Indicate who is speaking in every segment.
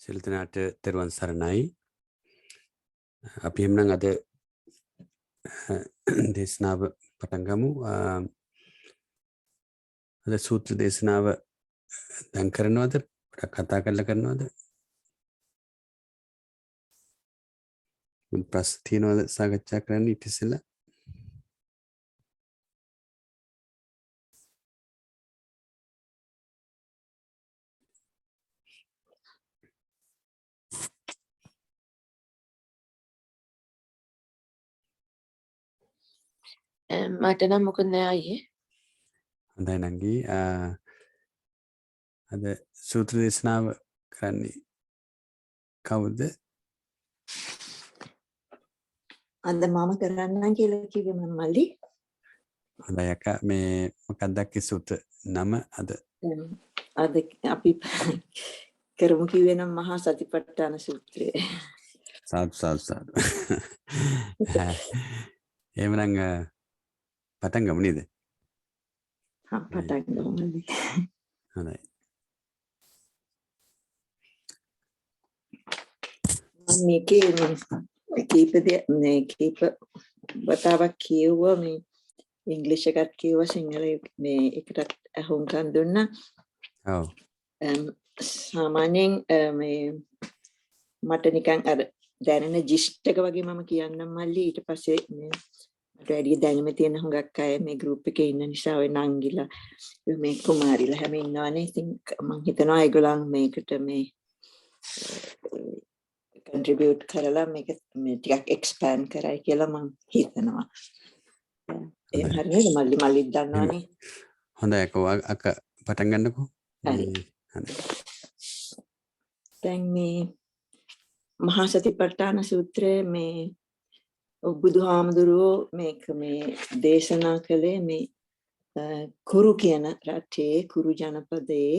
Speaker 1: සියලු දෙනාට තෙරුවන් සරණයි. අපි එම්නම් අද දේශනාව පටන් ගමු. අද සූත්‍ර දේශනාව දැන් කරනවද? පොඩක් කතා කරලා කරනවද? ප්‍රශ්න තියෙනවද සාකච්ඡා කරන්න ඊට ඉස්සෙල්ලා?
Speaker 2: මට නම් මොකද නෑ අයියේ.
Speaker 1: හොඳයි නංගි. අද සූත්‍ර දේශනාව කරන්නේ කවුද?
Speaker 3: අද මම කරන්නම් කියලා කිව්වේ මම මල්ලි.
Speaker 1: හොඳයි අක්කා. මේ මොකක්ද අක්කේ සූත්‍ර නම අද?
Speaker 3: අද අපි කරමු කිව්වේ නම් මහා සතිපට්ඨාන සූත්‍රය.
Speaker 1: සාදු. එහෙමනම් පටන් ගමු නේද?
Speaker 3: පටන් ගමු මල්ලි.
Speaker 1: හොඳයි.
Speaker 3: මේකේ කීප වතාවක් කියුවා මේ ඉංග්‍රීසි එකත් කියුවා සිංහල මේ එකට අහුම්කම් දුන්නා.
Speaker 1: ඔව්.
Speaker 3: සාමාන්‍යයෙන් මේ මට නිකන් අර දැනෙන ජිස්ට් එක වගේ මම කියන්නම් මල්ලි. ඊට පස්සේ මේ මට වැඩි දැනුම තියෙන හුඟක් අය මේ ගෲප් එකේ ඉන්න නිසා ඔය නංගිලා මේ කුමාරිලා හැම ඉන්නවනේ. ඉතින් මම හිතනවා ඒගොල්ලන් මේකට මේ contribute කරලා මේක මේ ටිකක් expand කරයි කියලා මම හිතනවා. ඒ හරියද මල්ලි දන්නවනේ.
Speaker 1: හොඳයි අක්කා පටන් ගන්නකෝ.
Speaker 3: දැන් මේ මහා සතිපට්ඨාන සූත්‍රයේ මේ බුදුහාමුදුරුවෝ මේක මේ දේශනා කළේ මේ කුරු කියන රටේ කුරු ජනපදයේ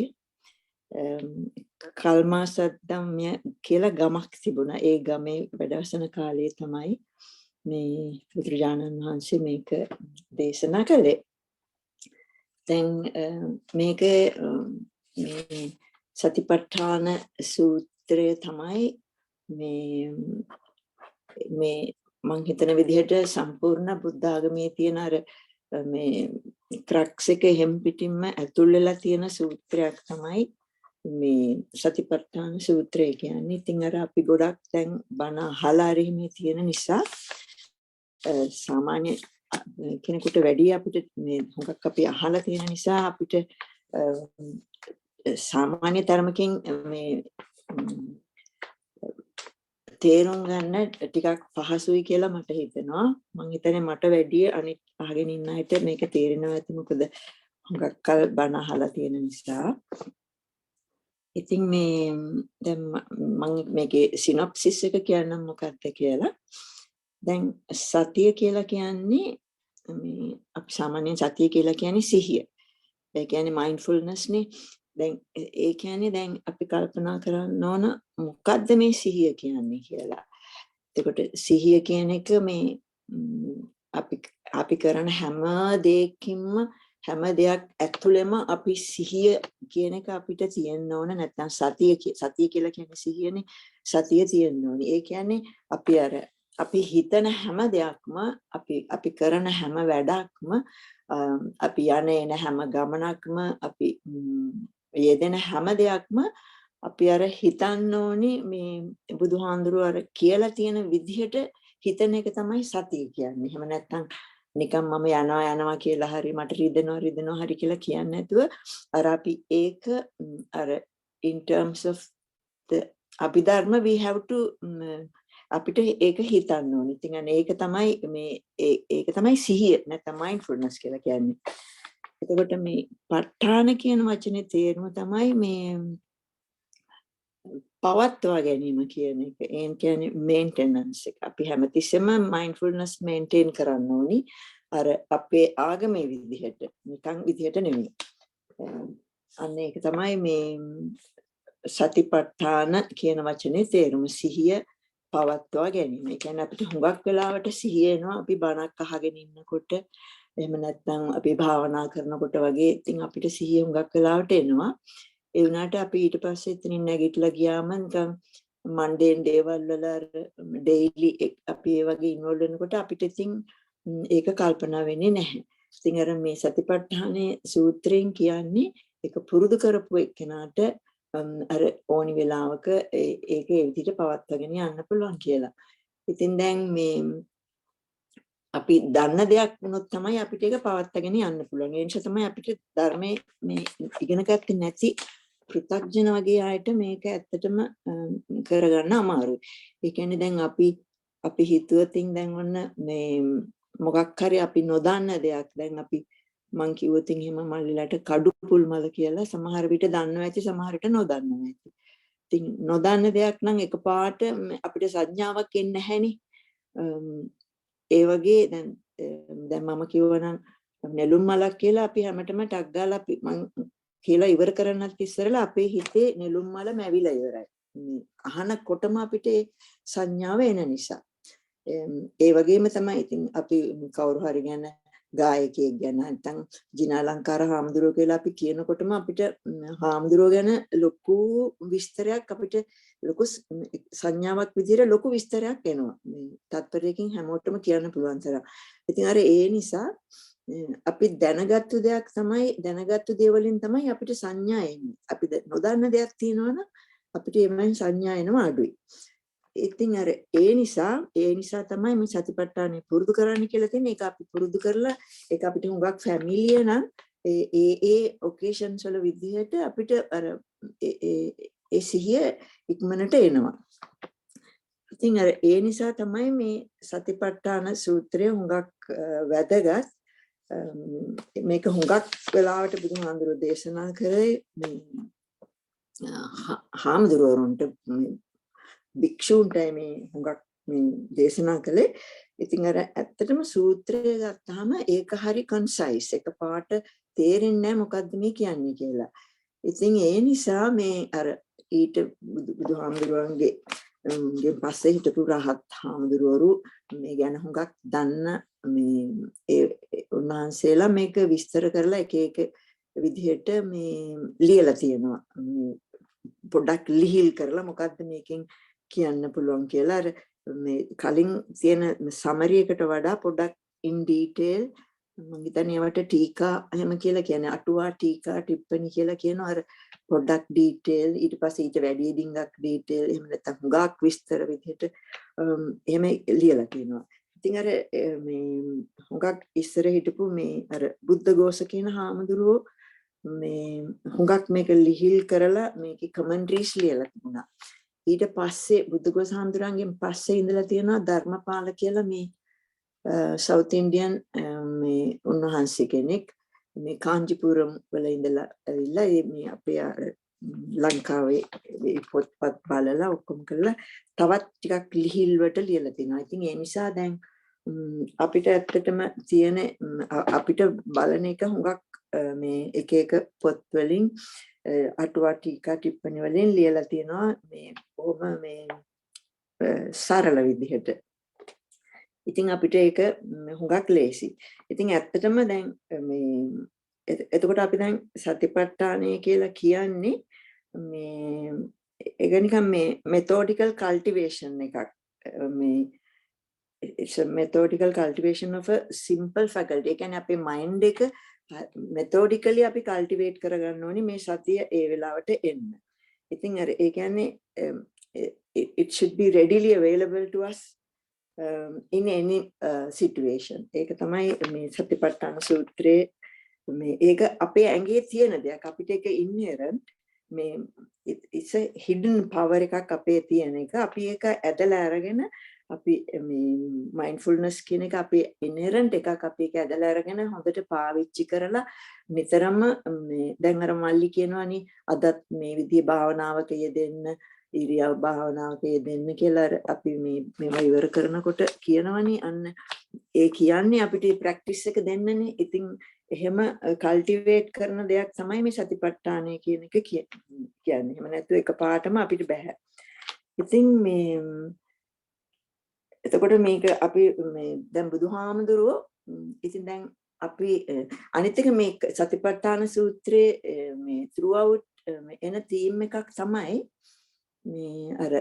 Speaker 3: කල්මාසද්දම්ය කියලා ගමක් තිබුණා. ඒ ගමේ වැඩවසන කාලයේ තමයි මේ බුදුරජාණන් වහන්සේ මේක දේශනා කළේ. දැන් මේක මේ සතිපට්ඨාන සූත්‍රය තමයි මේ මං හිතන විදිහට සම්පූර්ණ බුද්ධ ආගමේ තියෙන අර මේ ක්‍රක්ස් එක හැම පිටින්ම ඇතුල් වෙලා තියෙන සූත්‍රයක් තමයි මේ සතිපට්ඨාන සූත්‍රය කියන්නේ. ඉතින් අර අපි ගොඩක් දැන් බණ අහලා හරි තියෙන නිසා සාමාන්‍ය කෙනෙකුට වැඩි අපිට මේ හුඟක් අපි අහලා තියෙන නිසා අපිට සාමාන්‍ය තරමකින් මේ තේරුම් ගන්න ටිකක් පහසුයි කියලා මට හිතෙනවා. මම හිතන්නේ මට වැඩි අනිත් අහගෙන ඉන්න අයට මේක තේරෙනවා ඇති. මොකද හුඟක් කල් බණ අහලා තියෙන නිසා. ඉතින් මේ දැන් මම මේකේ සිනොප්සිස් එක කියන්නම් මොකක්ද කියලා. දැන් සතිය කියලා කියන්නේ මේ අපි සාමාන්‍යයෙන් සතිය කියලා කියන්නේ සිහිය. ඒ කියන්නේ මයින්ඩ්ෆුල්නස් නේ. දැන් ඒ කියන්නේ දැන් අපි කල්පනා කරන්න ඕන මොකද්ද මේ සිහිය කියන්නේ කියලා. එතකොට සිහිය කියන එක මේ අපි කරන හැම දෙයකින්ම හැම දෙයක් ඇතුළෙම අපි සිහිය කියන එක අපිට තියෙන්න ඕන. නැත්නම් සතිය කියලා කියන්නේ සිහියනේ. සතිය තියෙන්න ඕනේ. ඒ කියන්නේ අපි හිතන හැම දෙයක්ම අපි කරන හැම වැඩක්ම අපි යන හැම ගමනක්ම අපි යෙදෙන හැම දෙයක්ම අපි අර හිතන්න ඕනේ මේ බුදුහාඳුරුවෝ අර කියලා තියෙන විදිහට හිතන එක තමයි සතිය කියන්නේ. එහෙම නැත්නම් නිකන් මම යනවා කියලා හරි මට රිදෙනවා හරි කියලා කියන්නේ නැතුව අර අපි ඒක අර in terms of the අභිධර්ම we have to අපිට ඒක හිතන්න ඕනේ. ඉතින් අනේ ඒක තමයි සිහිය නැත්නම් mindfulness කියලා කියන්නේ. එතකොට මේ ප ဋ ාණ කියන වචනේ තේරුම තමයි මේ පවත්වා ගැනීම කියන එක. ඒ කියන්නේ maintenance එක. අපි හැමතිස්සෙම mindfulness maintain කරන්න ඕනි. අර අපේ ආගමේ විදිහට නිකන් විදිහට නෙමෙයි. අන්න ඒක තමයි මේ සතිපට්ඨාන කියන වචනේ තේරුම. සිහිය පවත්වා ගැනීම. ඒ කියන්නේ අපිට හුඟක් වෙලාවට සිහිය එනවා අපි බණක් අහගෙන ඉන්නකොට. එහෙම නැත්නම් අපි භාවනා කරනකොට වගේ. ඉතින් අපිට සිහිය හුඟක් වෙලාවට එනවා. ඒ වුණාට අපි ඊට පස්සේ එතනින් නැගිටලා ගියාම නිකන් මන්ඩේන් දේවල් වල ඩේලි අපි ඒ වගේ ඉන්වෝල්ව් වෙනකොට අපිට ඉතින් ඒක කල්පනා වෙන්නේ නැහැ. ඉතින් අර මේ සතිපට්ඨානේ සූත්‍රයෙන් කියන්නේ ඒක පුරුදු කරපු එක්කෙනාට අර ඕනි වෙලාවක ඒක ඒ විදිහට පවත්වාගෙන යන්න පුළුවන් කියලා. ඉතින් දැන් මේ අපි දන්න දෙයක් වුණොත් තමයි අපිට ඒක පවත්වාගෙන යන්න පුළුවන්. ඒ නිසා තමයි අපිට ධර්මයේ මේ ඉගෙන ගත්තේ නැති පෘථග්ජන වගේ අයට මේක ඇත්තටම කරගන්න අමාරුයි. ඒ කියන්නේ දැන් අපි හිතුවතින් දැන් ඔන්න මේ මොකක් හරි අපි නොදන්න දෙයක් දැන් අපි මං කිව්වොතින් එහෙම මල්ලිලාට කඩුපුල් මල කියලා සමහර විට දන්නවා ඇති සමහර විට නොදන්නවා ඇති. ඉතින් නොදන්න දෙයක් නම් එකපාරට අපිට සංඥාවක් එන්නේ නැහෙනි. ඒ වගේ දැන් මම කිව්වනම් නෙළුම් මලක් කියලා අපි හැමතෙම ටක් ගාලා අපි මං කියලා ඉවර කරන්නත් ඉස්සරලා අපේ හිතේ නෙළුම් මල මැවිලා ඉවරයි. අහනකොටම අපිට සංඥාව එන නිසා. ඒ වගේම තමයි ඉතින් අපි කවුරු හරි ගැන ගායකයෙක් ගැන නැත්නම් ජිනාලංකාර හාමුදුරුවෝ කියලා අපි කියනකොටම අපිට හාමුදුරුවෝ ගැන ලොකු විස්තරයක් අපිට ලොකු සංඥාවක් විදිහට ලොකු විස්තරයක් එනවා. මේ තත්පරයකින් හැමෝටම කියන්න පුළුවන් තරම්. ඉතින් අර ඒ නිසා අපි දැනගත්තු දෙයක් තමයි දැනගත්තු දේවලින් තමයි අපිට සංඥා එන්නේ. අපි නොදන්න දෙයක් තියෙනවනම් අපිට එමෙන් සංඥා එනවා අඩුයි. ඉතින් අර ඒ නිසා තමයි මේ සතිපට්ඨානෙ පුරුදු කරන්න කියලා තියෙන්නේ. ඒක අපි පුරුදු කරලා ඒක අපිට හුඟක් ෆැමිලියර් නම් ඒ ඔකේෂන්ස් වල විදිහට අපිට අර ඒ සිහිය ඉක්මනට එනවා. ඉතින් අර ඒ නිසා තමයි මේ සතිපට්ඨාන සූත්‍රය හුඟක් වැදගත්. මේක හුඟක් වෙලාවට බුදුහාමුදුරුවෝ දේශනා කරේ මේ හාමුදුරුවරුන්ට භික්ෂූන්ට මේ හුඟක් මේ දේශනා කළේ. ඉතින් අර ඇත්තටම සූත්‍රය ගත්තාම ඒක හරි කන්සයිස්. එක පාට තේරෙන්නේ නැහැ මොකද්ද මේ කියන්නේ කියලා. ඉතින් ඒ නිසා මේ අර ඊට බුදුහාමුදුරුවන්ගේ පස්සේ හිටපු රහත් හාමුදුරුවරු මේ ගැන හුඟක් දන්න මේ ඒ උන්වහන්සේලා මේක විස්තර කරලා එක එක විදිහට මේ ලියලා තියෙනවා. පොඩ්ඩක් ලිහිල් කරලා මොකද්ද මේකෙන් කියන්න පුළුවන් කියලා අර මේ කලින් තියෙන සමරි එකට වඩා පොඩ්ඩක් ඉන් ඩීටේල් මම හිතන්නේ ඒවට ටීකා එහෙම කියලා කියන්නේ අටුවා ටීකා ටිප්පණි කියලා කියනවා. අර පොඩ්ඩක් ඩීටේල් ඊට පස්සේ ඊට වැඩි ඩිංගක් ඩීටේල් එහෙම නැත්නම් හුඟක් විස්තර විදිහට එහෙම ලියලා තියෙනවා. ඉතින් අර මේ හුඟක් ඉස්සර හිටපු මේ අර බුද්ධඝෝෂ කියන හාමුදුරුවෝ මේ හුඟක් මේක ලිහිල් කරලා මේකේ කමෙන්ටරිස් ලියලා තිබුණා. ඊට පස්සේ බුද්ධඝෝෂ හාමුදුරන්ගෙන් පස්සේ ඉඳලා තියෙනවා ධර්මපාල කියලා මේ සවුත් ඉන්ඩියන් මේ උන්වහන්සේ කෙනෙක් මේ කාංචිපුරම් වල ඉඳලා ඇවිල්ලා මේ අපේ ලංකාවේ පොත්පත් බලලා ඔක්කොම කරලා තවත් ටිකක් ලිහිල් වලට ලියලා තිනවා. ඉතින් ඒ නිසා දැන් අපිට ඇත්තටම තියෙන අපිට බලන එක හුඟක් මේ එක එක පොත් වලින් අටුවා ටීකා ටිප්පණි වලින් ලියලා තියෙනවා මේ බොහොම මේ සරල විදිහට. ඉතින් අපිට ඒක හුඟක් ලේසි. ඉතින් ඇත්තටම දැන් මේ එතකොට අපි දැන් සතිපට්ඨානය කියලා කියන්නේ මේ ඒක නිකන් මේ methodical cultivation එකක්. මේ it's a methodical cultivation of a simple faculty. ඒ කියන්නේ අපේ mind එක methodically අපි cultivate කරගන්න ඕනේ මේ සතිය ඒ වෙලාවට එන්න. ඉතින් අර ඒ කියන්නේ it should be readily available to us in any situation. ඒක තමයි මේ සතිපට්ඨාන සූත්‍රයේ මේ ඒක අපේ ඇඟේ තියෙන දෙයක්. අපිට ඒක inherent මේ it's a hidden power එකක් අපේ තියෙන එක. අපි ඒක ඇදලා අරගෙන අපි මේ mindfulness කියන එක අපේ inherent එකක්. අපි ඒක ඇදලා අරගෙන හොඳට පාවිච්චි කරලා නිතරම මේ දැන් අර මල්ලි කියනවානේ අදත් මේ විදිහේ භාවනාවක යෙදෙන්න ඉරියව් භාවනාවක යෙදෙන්න කියලා අපි මේවා ඉවර කරනකොට කියනවනේ අන්න ඒ කියන්නේ අපිට ප්‍රැක්ටිස් එක දෙන්නනේ. ඉතින් එහෙම කල්ටිවේට් කරන දෙයක් තමයි මේ සතිපට්ඨානය කියන එක කියන්නේ. එහෙම නැත්නම් එකපාරටම අපිට බෑ. ඉතින් මේ එතකොට මේක අපි මේ දැන් බුදුහාමුදුරුවෝ ඉතින් දැන් අපි අනිත් එක මේ සතිපට්ඨාන සූත්‍රයේ මේ throughout එන තීම් එකක් තමයි මේ අර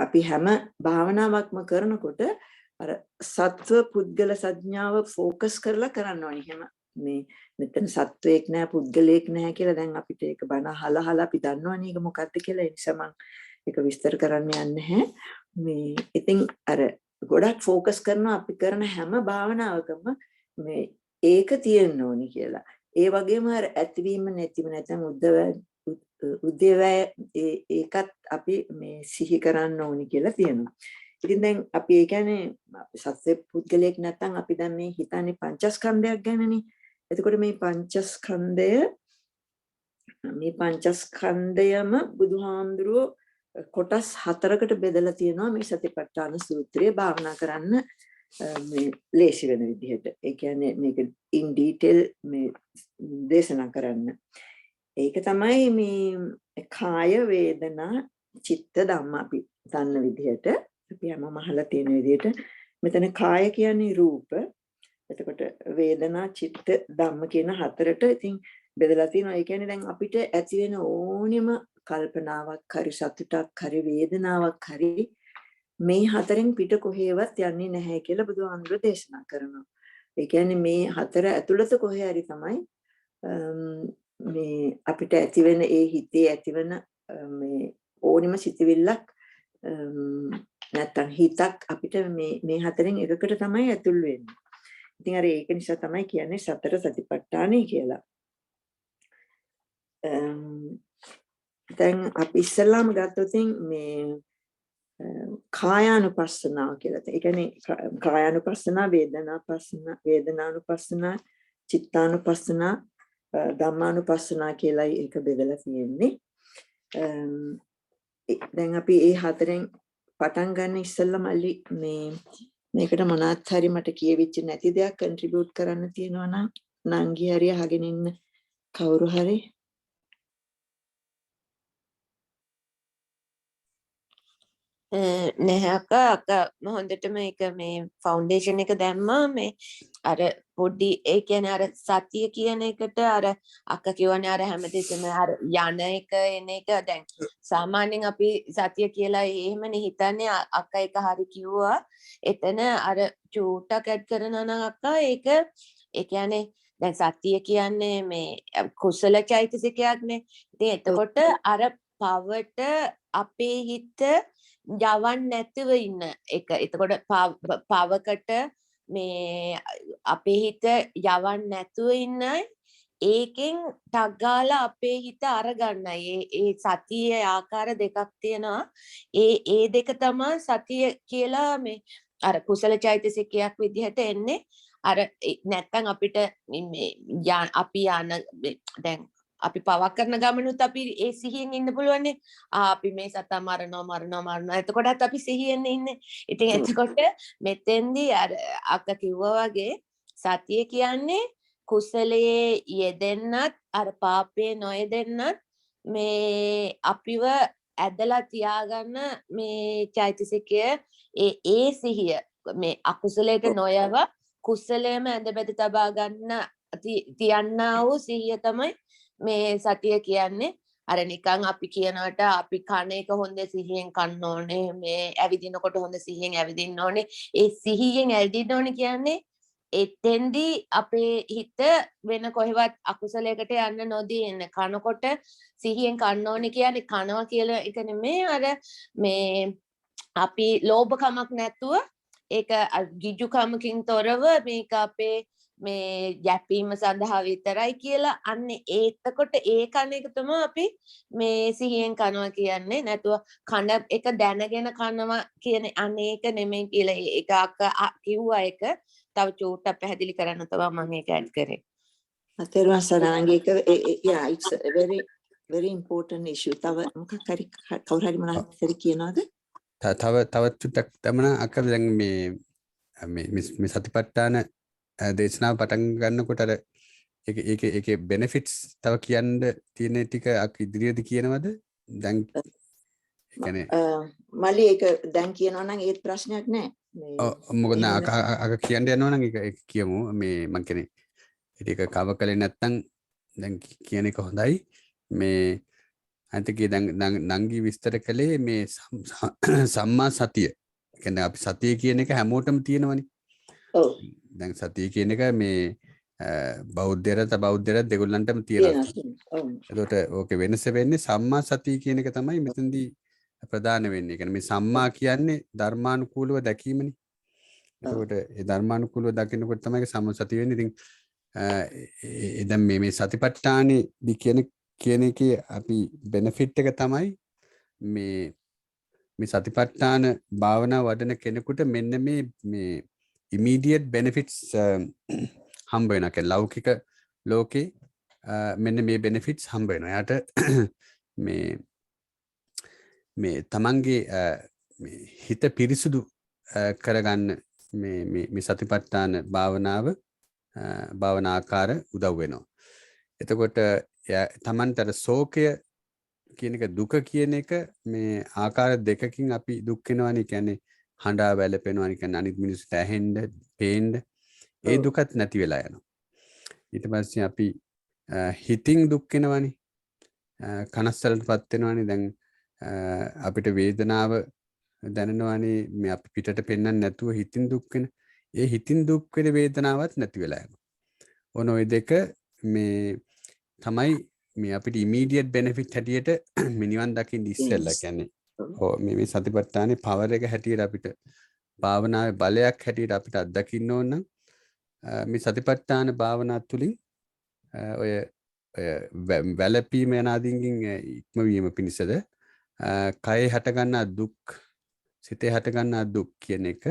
Speaker 3: අපි හැම භාවනාවක්ම කරනකොට අර සත්ව පුද්ගල සංඥාව ફોકસ කරලා කරන්න ඕනේ. එහෙම මේ මෙතන සත්වයක් නෑ පුද්ගලයෙක් නෑ කියලා දැන් අපිට ඒක බණ අහලා අපි දන්නවනේ ඒක මොකක්ද කියලා. ඒ නිසා මම ඒක විස්තර කරන්න යන්නේ නැහැ. මේ ඉතින් අර ගොඩක් ફોકસ කරනවා අපි කරන හැම භාවනාවකම මේ ඒක තියෙන්න ඕනේ කියලා. ඒ වගේම අර ඇතිවීම නැතිවීම නැත්නම් උද්දේවය ඒකත් අපි මේ සිහි කරන්න ඕනේ කියලා තියෙනවා. ඉතින් දැන් අපි ඒ කියන්නේ සත්‍ය පුද්ගලයෙක් නැත්නම් අපි දැන් මේ හිතන්නේ පංචස්කන්ධයක් ගැනනේ. එතකොට මේ පංචස්කන්ධයම බුදුහාමුදුරුවෝ කොටස් 4කට බෙදලා තියෙනවා මේ සතිපට්ඨාන සූත්‍රය භාවනා කරන්න මේ ලේසි වෙන විදිහට. ඒ කියන්නේ මේක in detail මේ දේශනා කරන්න. ඒක තමයි මේ කාය වේදනා චිත්ත ධම්ම අපි දන්න විදිහට අපි හැමෝම අහලා තියෙන විදිහට මෙතන කාය කියන්නේ රූප. එතකොට වේදනා චිත්ත ධම්ම කියන 4ට ඉතින් බෙදලා තියෙනවා. ඒ කියන්නේ දැන් අපිට ඇති වෙන ඕනෙම කල්පනාවක් හරි සතුටක් හරි වේදනාවක් හරි මේ 4න් පිට කොහෙවත් යන්නේ නැහැ කියලා බුදුහාමුදුරුවෝ දේශනා කරනවා. ඒ කියන්නේ මේ 4 ඇතුළත කොහේ හරි තමයි මේ අපිට ඇති වෙන ඒ හිතේ ඇතිවන මේ ඕනිම සිතවිල්ලක් නැත්තම් හිතක් අපිට මේ 4න් එකකට තමයි ඇතුල් වෙන්නේ. ඉතින් අර ඒක නිසා තමයි කියන්නේ සතර සතිපට්ඨානයි කියලා. දැන් අපි ඉස්සෙල්ලාම ගත්තොත් මේ කායානුපස්සනාව කියලා. ඒ කියන්නේ කායානුපස්සනා, වේදනානුපස්සනා, චිත්තානුපස්සනා, ධම්මානුපස්සනා කියලා ඒක බෙදලා තියෙන්නේ. දැන් අපි මේ 4න් පටන් ගන්න ඉස්සෙල්ලා මල්ලි මේකට මොනවත් හරි මට කියවිච්ච නැති දෙයක් කන්ට්‍රිබියුට් කරන්න තියෙනවා නම් නංගි හරි අහගෙන ඉන්න කවුරු හරි
Speaker 2: නැහැ අක්කා හොඳට මේක මේ ෆවුන්ඩේෂන් එක දැම්මා මේ අර පොඩි ඒ කියන්නේ අර සතිය කියන එකට අර අක්කා කියවනේ අර හැමදෙස්සම අර යන එක එන එක දැන් සාමාන්‍යයෙන් අපි සතිය කියලා එහෙමනේ හිතන්නේ අක්කා එක හරි කිව්වා එතන අර චූටක් ඇඩ් කරනවා නම් අක්කා ඒක ඒ කියන්නේ දැන් සතිය කියන්නේ මේ කුසල චෛතසිකයක්නේ ඉතින් එතකොට අර පවට අපේ හිත යවන්න නැතිව ඉන්න එක. එතකොට පවකට මේ අපේ හිත යවන්න නැතුව ඉන්නයි ඒකෙන් ටක් ගාලා අපේ හිත අරගන්නයි. ඒ සතියේ ආකාර දෙකක් තියෙනවා. ඒ දෙක තමයි සතිය කියලා මේ අර කුසල චෛතසිකයක් විදිහට එන්නේ. අර නැත්තම් අපිට අපි යන දැන් අපි පවක් කරන ගමනුත් අපි ඒ සිහියෙන් ඉන්න පුළුවන්නේ. අපි මේ සතා මරනවා. එතකොටත් අපි සිහියෙන් ඉන්නේ. ඉතින් එතකොට මෙතෙන්දී අර අක්කා කිව්වා වගේ සතිය කියන්නේ කුසලයේ යෙදෙන්නත් අර පාපේ නොයෙදෙන්නත් මේ අපිව ඇදලා තියාගන්න මේ චෛතසිකය ඒ සිහිය මේ අකුසලයට නොයව කුසලයේම ඇඳබැද තබා ගන්න තියන්නා වූ සිහිය තමයි මේ සතිය කියන්නේ. අර නිකන් අපි කියනවට අපි කන එක හොඳ සිහියෙන් කන්න ඕනේ, මේ ඇවිදිනකොට හොඳ සිහියෙන් ඇවිදින්න ඕනේ. ඒ සිහියෙන් ඇවිදින්න ඕනේ කියන්නේ එතෙන්දී අපේ හිත වෙන කොහෙවත් අකුසලයකට යන්න නොදී එන්න. කනකොට සිහියෙන් කන්න ඕනේ කියන්නේ කනවා කියලා එක නෙමෙයි. අර මේ අපි ලෝභකමක් නැතුව ඒක ගිජුකමකින් තොරව මේක අපේ මේ යැපීම සඳහා විතරයි කියලා අන්නේ ඒතකොට ඒ කන එක තමයි අපි මේ සිහියෙන් කනවා කියන්නේ. නැතුව කන එක දැනගෙන කනවා කියන අනේක නෙමෙයි කියලා ඒක කිව්වා. එක තව චූට්ටක් පැහැදිලි කරන්න තමයි මම ඒක ඇඩ් කරේ.
Speaker 3: අතේරුවන් සරණංගික yeah it's a very important issue. තව මොකක් හරි කවුරු හරි මොනවද කියනවාද?
Speaker 1: තව චුට්ටක් තමන අකල් දැන් මේ සතිපට්ඨාන දේශනාව පටන් ගන්නකොට අර ඒකේ බෙනිෆිට්ස් තව කියන්න තියෙන ටික අක් ඉදිරියේදී කියනවද? දැන් ඒ කියන්නේ
Speaker 3: මල්ලි ඒක දැන් කියනවා නම් ඒත් ප්‍රශ්නයක් නැහැ.
Speaker 1: මොකද අක කියන්න යනවා නම් ඒක කියමු. මේ මං කියන්නේ ඒක කව කලේ නැත්තම් දැන් කියන එක හොඳයි. මේ අන්තිකේ දැන් නංගි විස්තර කළේ මේ සම්මා සතිය. කියන්නේ අපි සතිය කියන එක හැමෝටම තියෙනවනේ.
Speaker 3: ඔව්.
Speaker 1: දැන් සතිය කියන එක මේ බෞද්ධයරත් දෙගොල්ලන්ටම තියෙනවා. එතකොට ඕකේ වෙනස වෙන්නේ සම්මා සතිය කියන එක තමයි මෙතනදී ප්‍රධාන වෙන්නේ. කියන්නේ මේ සම්මා කියන්නේ ධර්මානුකූලව දැකීමනේ. එතකොට ඒ ධර්මානුකූලව දකිනකොට තමයි සම්මා සතිය වෙන්නේ. ඉතින් දැන් මේ සතිපට්ඨානෙ කියන එකේ අපි බෙනිෆිට් එක තමයි මේ සතිපට්ඨාන භාවනා වඩන කෙනෙකුට මෙන්න මේ immediate benefits හම්බ වෙනවා. කියන්නේ ලෞකික ලෝකේ මෙන්න මේ benefits හම්බ වෙනවා. යාට මේ තමන්ගේ හිත පිරිසුදු කරගන්න මේ සතිපට්ඨාන භාවනා ආකාර උදව් වෙනවා. එතකොට තමන්ට ශෝකය කියන එක දුක කියන එක මේ ආකාර දෙකකින් අපි දුක් වෙනවානේ. කියන්නේ හඬා වැළපෙනවානේ. කියන්නේ අනිත් මිනිස්සුන්ට ඇහෙන්න, පේන්න ඒ දුකත් නැති වෙලා යනවා. ඊට පස්සේ අපි හිතින් දුක් වෙනවානේ. කනස්සලටපත් වෙනවානේ. දැන් අපිට වේදනාව දැනෙනවානේ. මේ අපි පිටට පෙන්වන්න නැතුව හිතින් දුක් වෙන. ඒ හිතින් දුක් වෙන වේදනාවක් නැති වෙලා යනවා. ඔන්න ඔය දෙක මේ තමයි මේ අපිට ඉමීඩියට් බෙනිෆිට් හැටියට මිනිවන් දකින්න ඉස්සෙල්ලා. කියන්නේ මේ සතිපට්ඨානේ පවර් එක හැටියට අපිට භාවනාවේ බලයක් හැටියට අපිට අත්දකින්න ඕන නම් මේ සතිපට්ඨාන භාවනා තුළින් ඔය වැළපීම යනාදීන්ගෙන් ඉක්මවීම පිණිසද කයේ හටගන්නා දුක්, සිතේ හටගන්නා දුක් කියන එක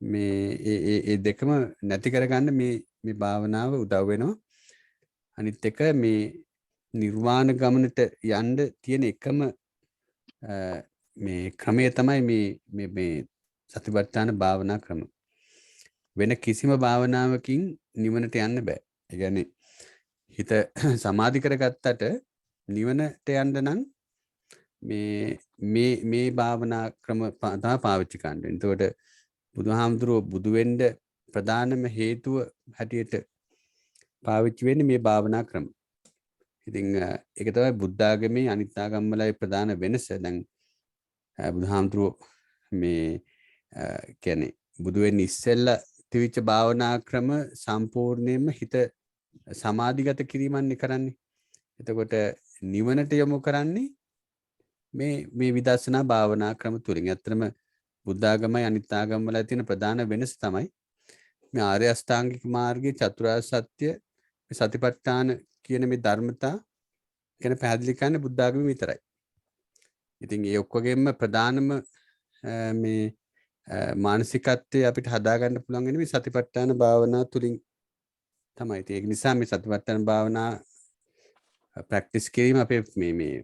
Speaker 1: මේ දෙකම නැති කරගන්න මේ භාවනාව උදව් වෙනවා. අනිත් එක මේ නිර්වාණ ගමනට යන්න තියෙන එකම මේ ක්‍රමය තමයි මේ සතිපට්ඨාන භාවනා ක්‍රම. වෙන කිසිම භාවනාවකින් නිවනට යන්න බෑ. ඒ කියන්නේ හිත සමාධි කරගත්තට නිවනට යන්න නම් මේ භාවනා ක්‍රම තමයි පාවිච්චි කරන්න. එතකොට බුදුහාමුදුරුවෝ බුදු වෙන්න ප්‍රධානම හේතුව හැටියට පාවිච්චි වෙන්නේ මේ භාවනා ක්‍රම. ඉතින් ඒක තමයි බුද්ධ ආගමේ අනිත් ආගම් වලයි ප්‍රධාන වෙනස. දැන් බුදුහාමුදුරුවෝ මේ කියන්නේ බුදු වෙන්න ඉස්සෙල්ලා තිවිච්ච භාවනා ක්‍රම සම්පූර්ණයෙන්ම හිත සමාධිගත කිරීමන්නේ කරන්නේ. එතකොට නිවනට යොමු කරන්නේ මේ විදර්ශනා භාවනා ක්‍රම තුලින්. ඇත්තටම බුද්ධ ආගමයි අනිත් ආගම් වල තියෙන ප්‍රධාන වෙනස තමයි මේ ආර්ය අෂ්ටාංගික මාර්ගයේ චතුරාර්ය සත්‍ය සතිපට්ඨාන කියන මේ ධර්මතා ගැන පැහැදිලි කරන්නේ බුද්ධ ආගමේ විතරයි. ඉතින් ඒ ඔක්කොගෙම ප්‍රධානම මේ මානසිකත්වයේ අපිට හදාගන්න පුළුවන් වෙන්නේ මේ සතිපට්ඨාන භාවනා තුලින් තමයි. ඒක නිසා මේ සතිපට්ඨාන භාවනා ප්‍රැක්ටිස් කිරීම අපේ මේ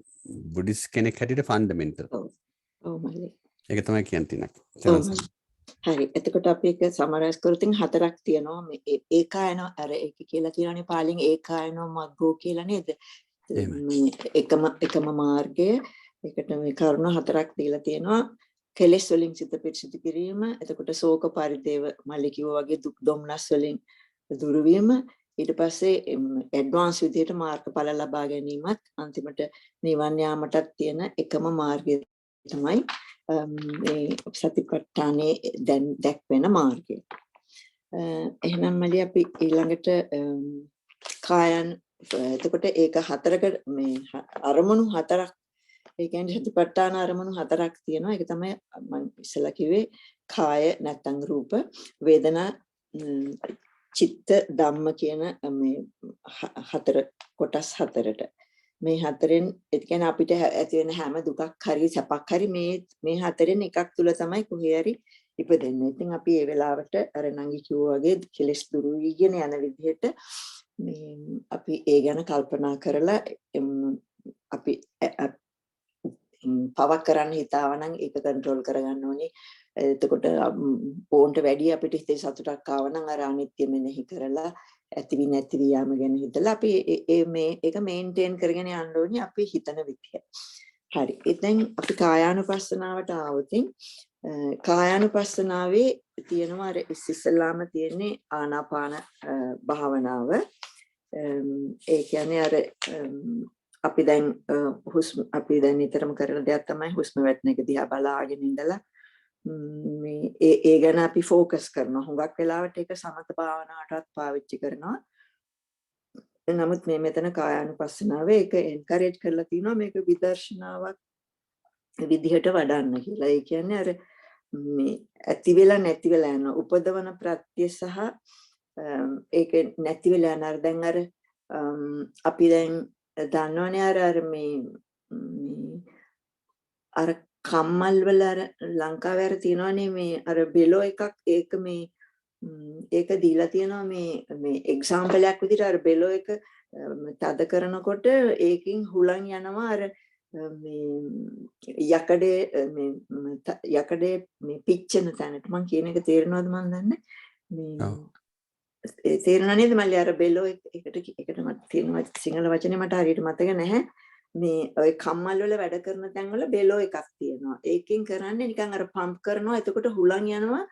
Speaker 1: බුද්දිස් කෙනෙක් හැටියට ෆන්ඩමෙන්ටල්.
Speaker 3: ඔව් මල්ලි.
Speaker 1: ඒක තමයි කියන්නේ.
Speaker 3: හරි. එතකොට අපි ඒක සමරයිස් කරොත් හතරක් තියෙනවා. මේ ඒකායන අර ඒක කියලා කියලානේ පාලියෙන් ඒකායනෝ මග්ගෝ කියලා නේද? එකම මාර්ගය. ඒකට මේ කරුණ හතරක් දීලා තියෙනවා. කෙලෙස් වලින් සිත පිරිසිදු කිරීම. එතකොට ශෝක පරිදේව මල්ලි කිව්වා වගේ දුක් දුම්නස් වලින් දුරු වීම. ඊට පස්සේ ඇඩ්වාන්ස් විදියට මාර්ගඵල ලබා ගැනීමත් අන්තිමට නිවන් යාමටත් තියෙන එකම මාර්ගය තමයි මේ සතිපට්ඨානේ දැන් දැක්වෙන මාර්ගය. එහෙනම් මලි අපි ඊළඟට කායන් එතකොට ඒක හතරකට මේ අරමුණු හතරක් ඒ කියන්නේ සතිපට්ඨාන අරමුණු හතරක් තියෙනවා. ඒක තමයි මම ඉස්සෙල්ලා කිව්වේ කාය නැත්නම් රූප, වේදනා, චිත්ත ධම්ම කියන මේ හතර කොටස් හතරට. මේ හතරෙන් ඒ කියන්නේ අපිට ඇති වෙන හැම දුකක් හරි සැපක් හරි මේ හතරෙන් එකක් තුල තමයි කොහේ හරි ඉපදෙන්නේ. ඉතින් අපි ඒ වෙලාවට අර නංගි කිව්වා වගේ කෙලස් දුරු වීගෙන යන විදිහට අපි ඒ ගැන කල්පනා කරලා අපි පවක් කරන්න හිතාවනම් ඒක කන්ට්‍රෝල් කරගන්න ඕනේ. එතකොට ඕන්ට වැඩි අපිට හිතේ සතුටක් ආව නම් අර අනිත්‍ය මෙනෙහි කරලා ඇතිවි නැතිවි යාම ගැන හිතලා අපි ඒක මේන්ටේන් කරගෙන යන්න ඕනේ අපි හිතන විදිය. හරි. ඉතින් අපි කායානුපස්සනාවට ආවොත් කායානුපස්සනාවේ තියෙනවා අර ඉස්සෙල්ලාම තියෙන්නේ ආනාපාන භාවනාව. ඒ කියන්නේ අර අපි දැන් හුස්ම අපි දැන් නිතරම කරන දෙයක් තමයි හුස්ම වැටෙන එක දිහා බලාගෙන ඉඳලා මේ ඒ ගැන අපි ફોකස් කරනවා. හුඟක් වෙලාවට ඒක සමත භාවනාවටත් පාවිච්චි කරනවා. නමුත් මේ මෙතන කායානුපස්සනාවේ ඒක එන්කරේජ් කරලා තිනවා මේක විදර්ශනාවක් විදිහට වඩන්න කියලා. ඒ කියන්නේ අර මේ ඇති වෙලා නැති වෙලා යන උපදවන ප්‍රත්‍ය සහ ඒක නැති වෙලා යන දැන් අර අපි දැන් දන්නවනේ අර මේ අර කම්මල් වල අර ලංකාවේ අර තියෙනවනේ මේ අර බෙලෝ එකක් ඒක මේ ඒක දීලා තියෙනවා මේ එක්සැම්පල් එකක් විදිහට අර බෙලෝ එක තද කරනකොට ඒකින් හුලං යනවා අර මේ යකඩේ මේ පිච්චෙන තැනට මම කියන එක තේරෙනවද මන් දන්නේ මේ තේරෙනව නේද මල්ලි අර බෙලෝ එකට මට තියෙනවා සිංහල වචනේ මට හරියට මතක නැහැ මේ ඔය කම්මල් වල වැඩ කරන තැන් වල බෙලෝ එකක් තියෙනවා ඒකෙන් කරන්නේ නිකන් අර පම්ප් කරනවා එතකොට හුලං යනවා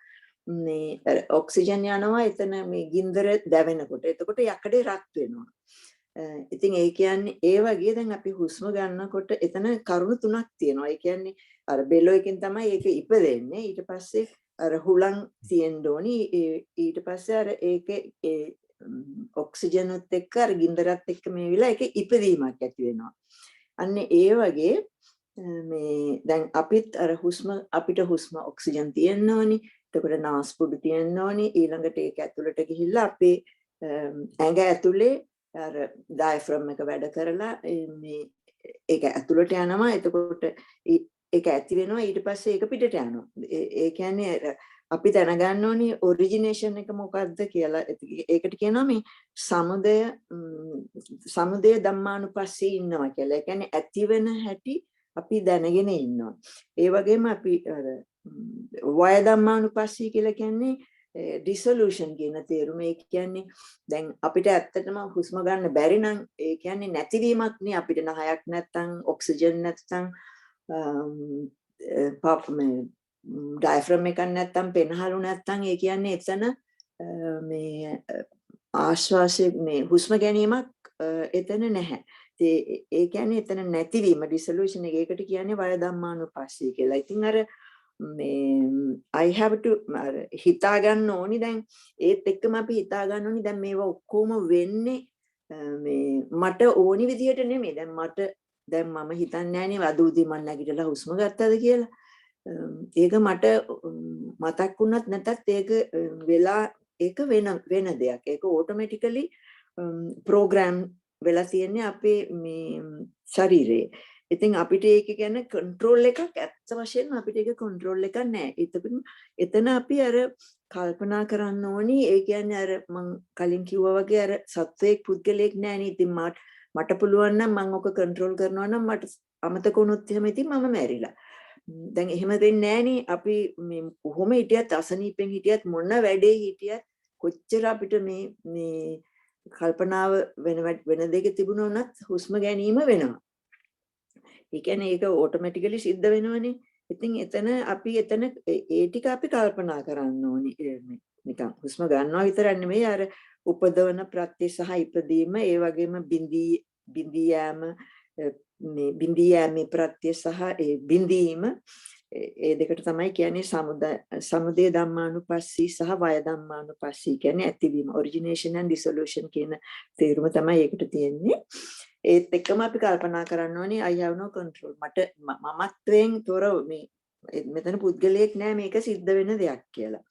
Speaker 3: මේ ඔක්සිජන් යනවා එතන මේ ගින්දර දැවෙනකොට එතකොට යකඩේ රත් වෙනවා ඉතින් ඒ කියන්නේ ඒ වගේ දැන් අපි හුස්ම ගන්නකොට එතන කරුණු තුනක් තියෙනවා ඒ කියන්නේ අර බෙලෝ එකෙන් තමයි ඒක ඉපදෙන්නේ ඊට පස්සේ අර හුලං තියෙන්න ඕනි ඊට පස්සේ අර ඒකේ ඔක්සිජනුත් එක්ක අර ගින්දරත් එක්ක මේ විලා ඒක ඉපදීමක් ඇති වෙනවා අන්න ඒ වගේ මේ දැන් අපිත් අර අපිට හුස්ම ඔක්සිජන් තියෙන්න ඕනි එතකොට නාස්පුඩු තියෙන්න ඕනි ඊළඟට ඒක ඇතුළට ගිහිල්ලා අපේ ඇඟ ඇතුලේ අර ඩයෆ්‍රම් එක වැඩ කරලා මේ ඒක ඇතුළට යනවා එතකොට ඒක ඇති වෙනවා ඊට පස්සේ ඒක පිටට යනවා ඒ කියන්නේ අපි දැනගන්න ඕනි ඔරිජිනේෂන් එක මොකක්ද කියලා ඒකට කියනවා මේ සමුදය ධම්මානුපස්සී ඉන්නවා කියලා ඒ කියන්නේ ඇති වෙන හැටි අපි දැනගෙන ඉන්නවා ඒ වගේම අපි අර වය ධම්මානුපස්සී කියලා කියන්නේ ඩිසොලූෂන් කියන තේරුම ඒ කියන්නේ දැන් අපිට ඇත්තටම හුස්ම ගන්න බැරි නම් ඒ කියන්නේ නැතිවීමක් නේ අපිට නහයක් නැත්තම් ඔක්සිජන් නැත්තම් ඩයෆ්‍රම් එකක් නැත්තම් පෙනහළු නැත්තම් ඒ කියන්නේ එතන මේ ආශ්වාසයේ මේ හුස්ම ගැනීමක් එතන නැහැ ඒ කියන්නේ එතන නැතිවීම ඩිසොලූෂන් එකකට කියන්නේ වය ධම්මානුපස්සී කියලා. ඉතින් අර මේ I have to හිතා ගන්න ඕනි දැන් ඒත් එක්කම අපි හිතා ගන්න ඕනි දැන් මේවා ඔක්කොම වෙන්නේ මේ මට ඕනි විදිහට නෙමෙයි දැන් මම හිතන්නේ නැහැ නේ වදුදී මම නැගිටලා හුස්ම ගත්තද කියලා ඒක මට මතක් වුණත් නැතත් ඒක වෙලා ඒක වෙන දෙයක් ඒක ඔටෝමැටිකලි ප්‍රෝග්‍රෑම් වෙලා තියෙන්නේ අපේ මේ ශරීරයේ ඉතින් අපිට ඒක ගැන කන්ට්‍රෝල් එකක් ඇත්ත වශයෙන්ම අපිට ඒක කන්ට්‍රෝල් එකක් නැහැ. එතන අපි අර කල්පනා කරන්න ඕනි. ඒ කියන්නේ අර මම කලින් කිව්වා වගේ අර සත්වයක් පුද්ගලයෙක් නැහැ නේ. ඉතින් මට පුළුවන් නම් මම ඔක කන්ට්‍රෝල් කරනවා නම් මට අමතක වුණොත් එහෙම ඉතින් මම මැරිලා. දැන් එහෙම වෙන්නේ නැහැ නේ. අපි මේ කොහොම හිටියත් අසනීපෙන් හිටියත් මොන වැඩේ හිටියත් කොච්චර අපිට මේ කල්පනාව වෙන දෙයක තිබුණා වුණත් හුස්ම ගැනීම වෙනවා. ඒ කියන්නේ ඒක ඔටෝමැටිකලි සිද්ධ වෙනවනේ. ඉතින් අපි එතන ඒ ටික අපි කල්පනා කරන්න ඕනි. නිකන් හුස්ම ගන්නවා විතරක් නෙමෙයි අර උපදවන ප්‍රත්‍ය සහ ඉපදීම ඒ වගේම බිඳී යෑමේ ප්‍රත්‍ය සහ ඒ බිඳීම ඒ දෙකට තමයි කියන්නේ සමුදය ධම්මානුපස්සී සහ වය ධම්මානුපස්සී කියන්නේ ඇතිවීම ඔරිජිනේෂන් ඇන්ඩ් ඩිසොලූෂන් කියන තේරුම තමයි ඒකට තියෙන්නේ. ඒත් එක්කම අපි කල්පනා කරන්න ඕනේ I have no control මට මමත්වයෙන් තොර මෙතන පුද්ගලයෙක් නෑ මේක සිද්ධ වෙන දෙයක් කියලා.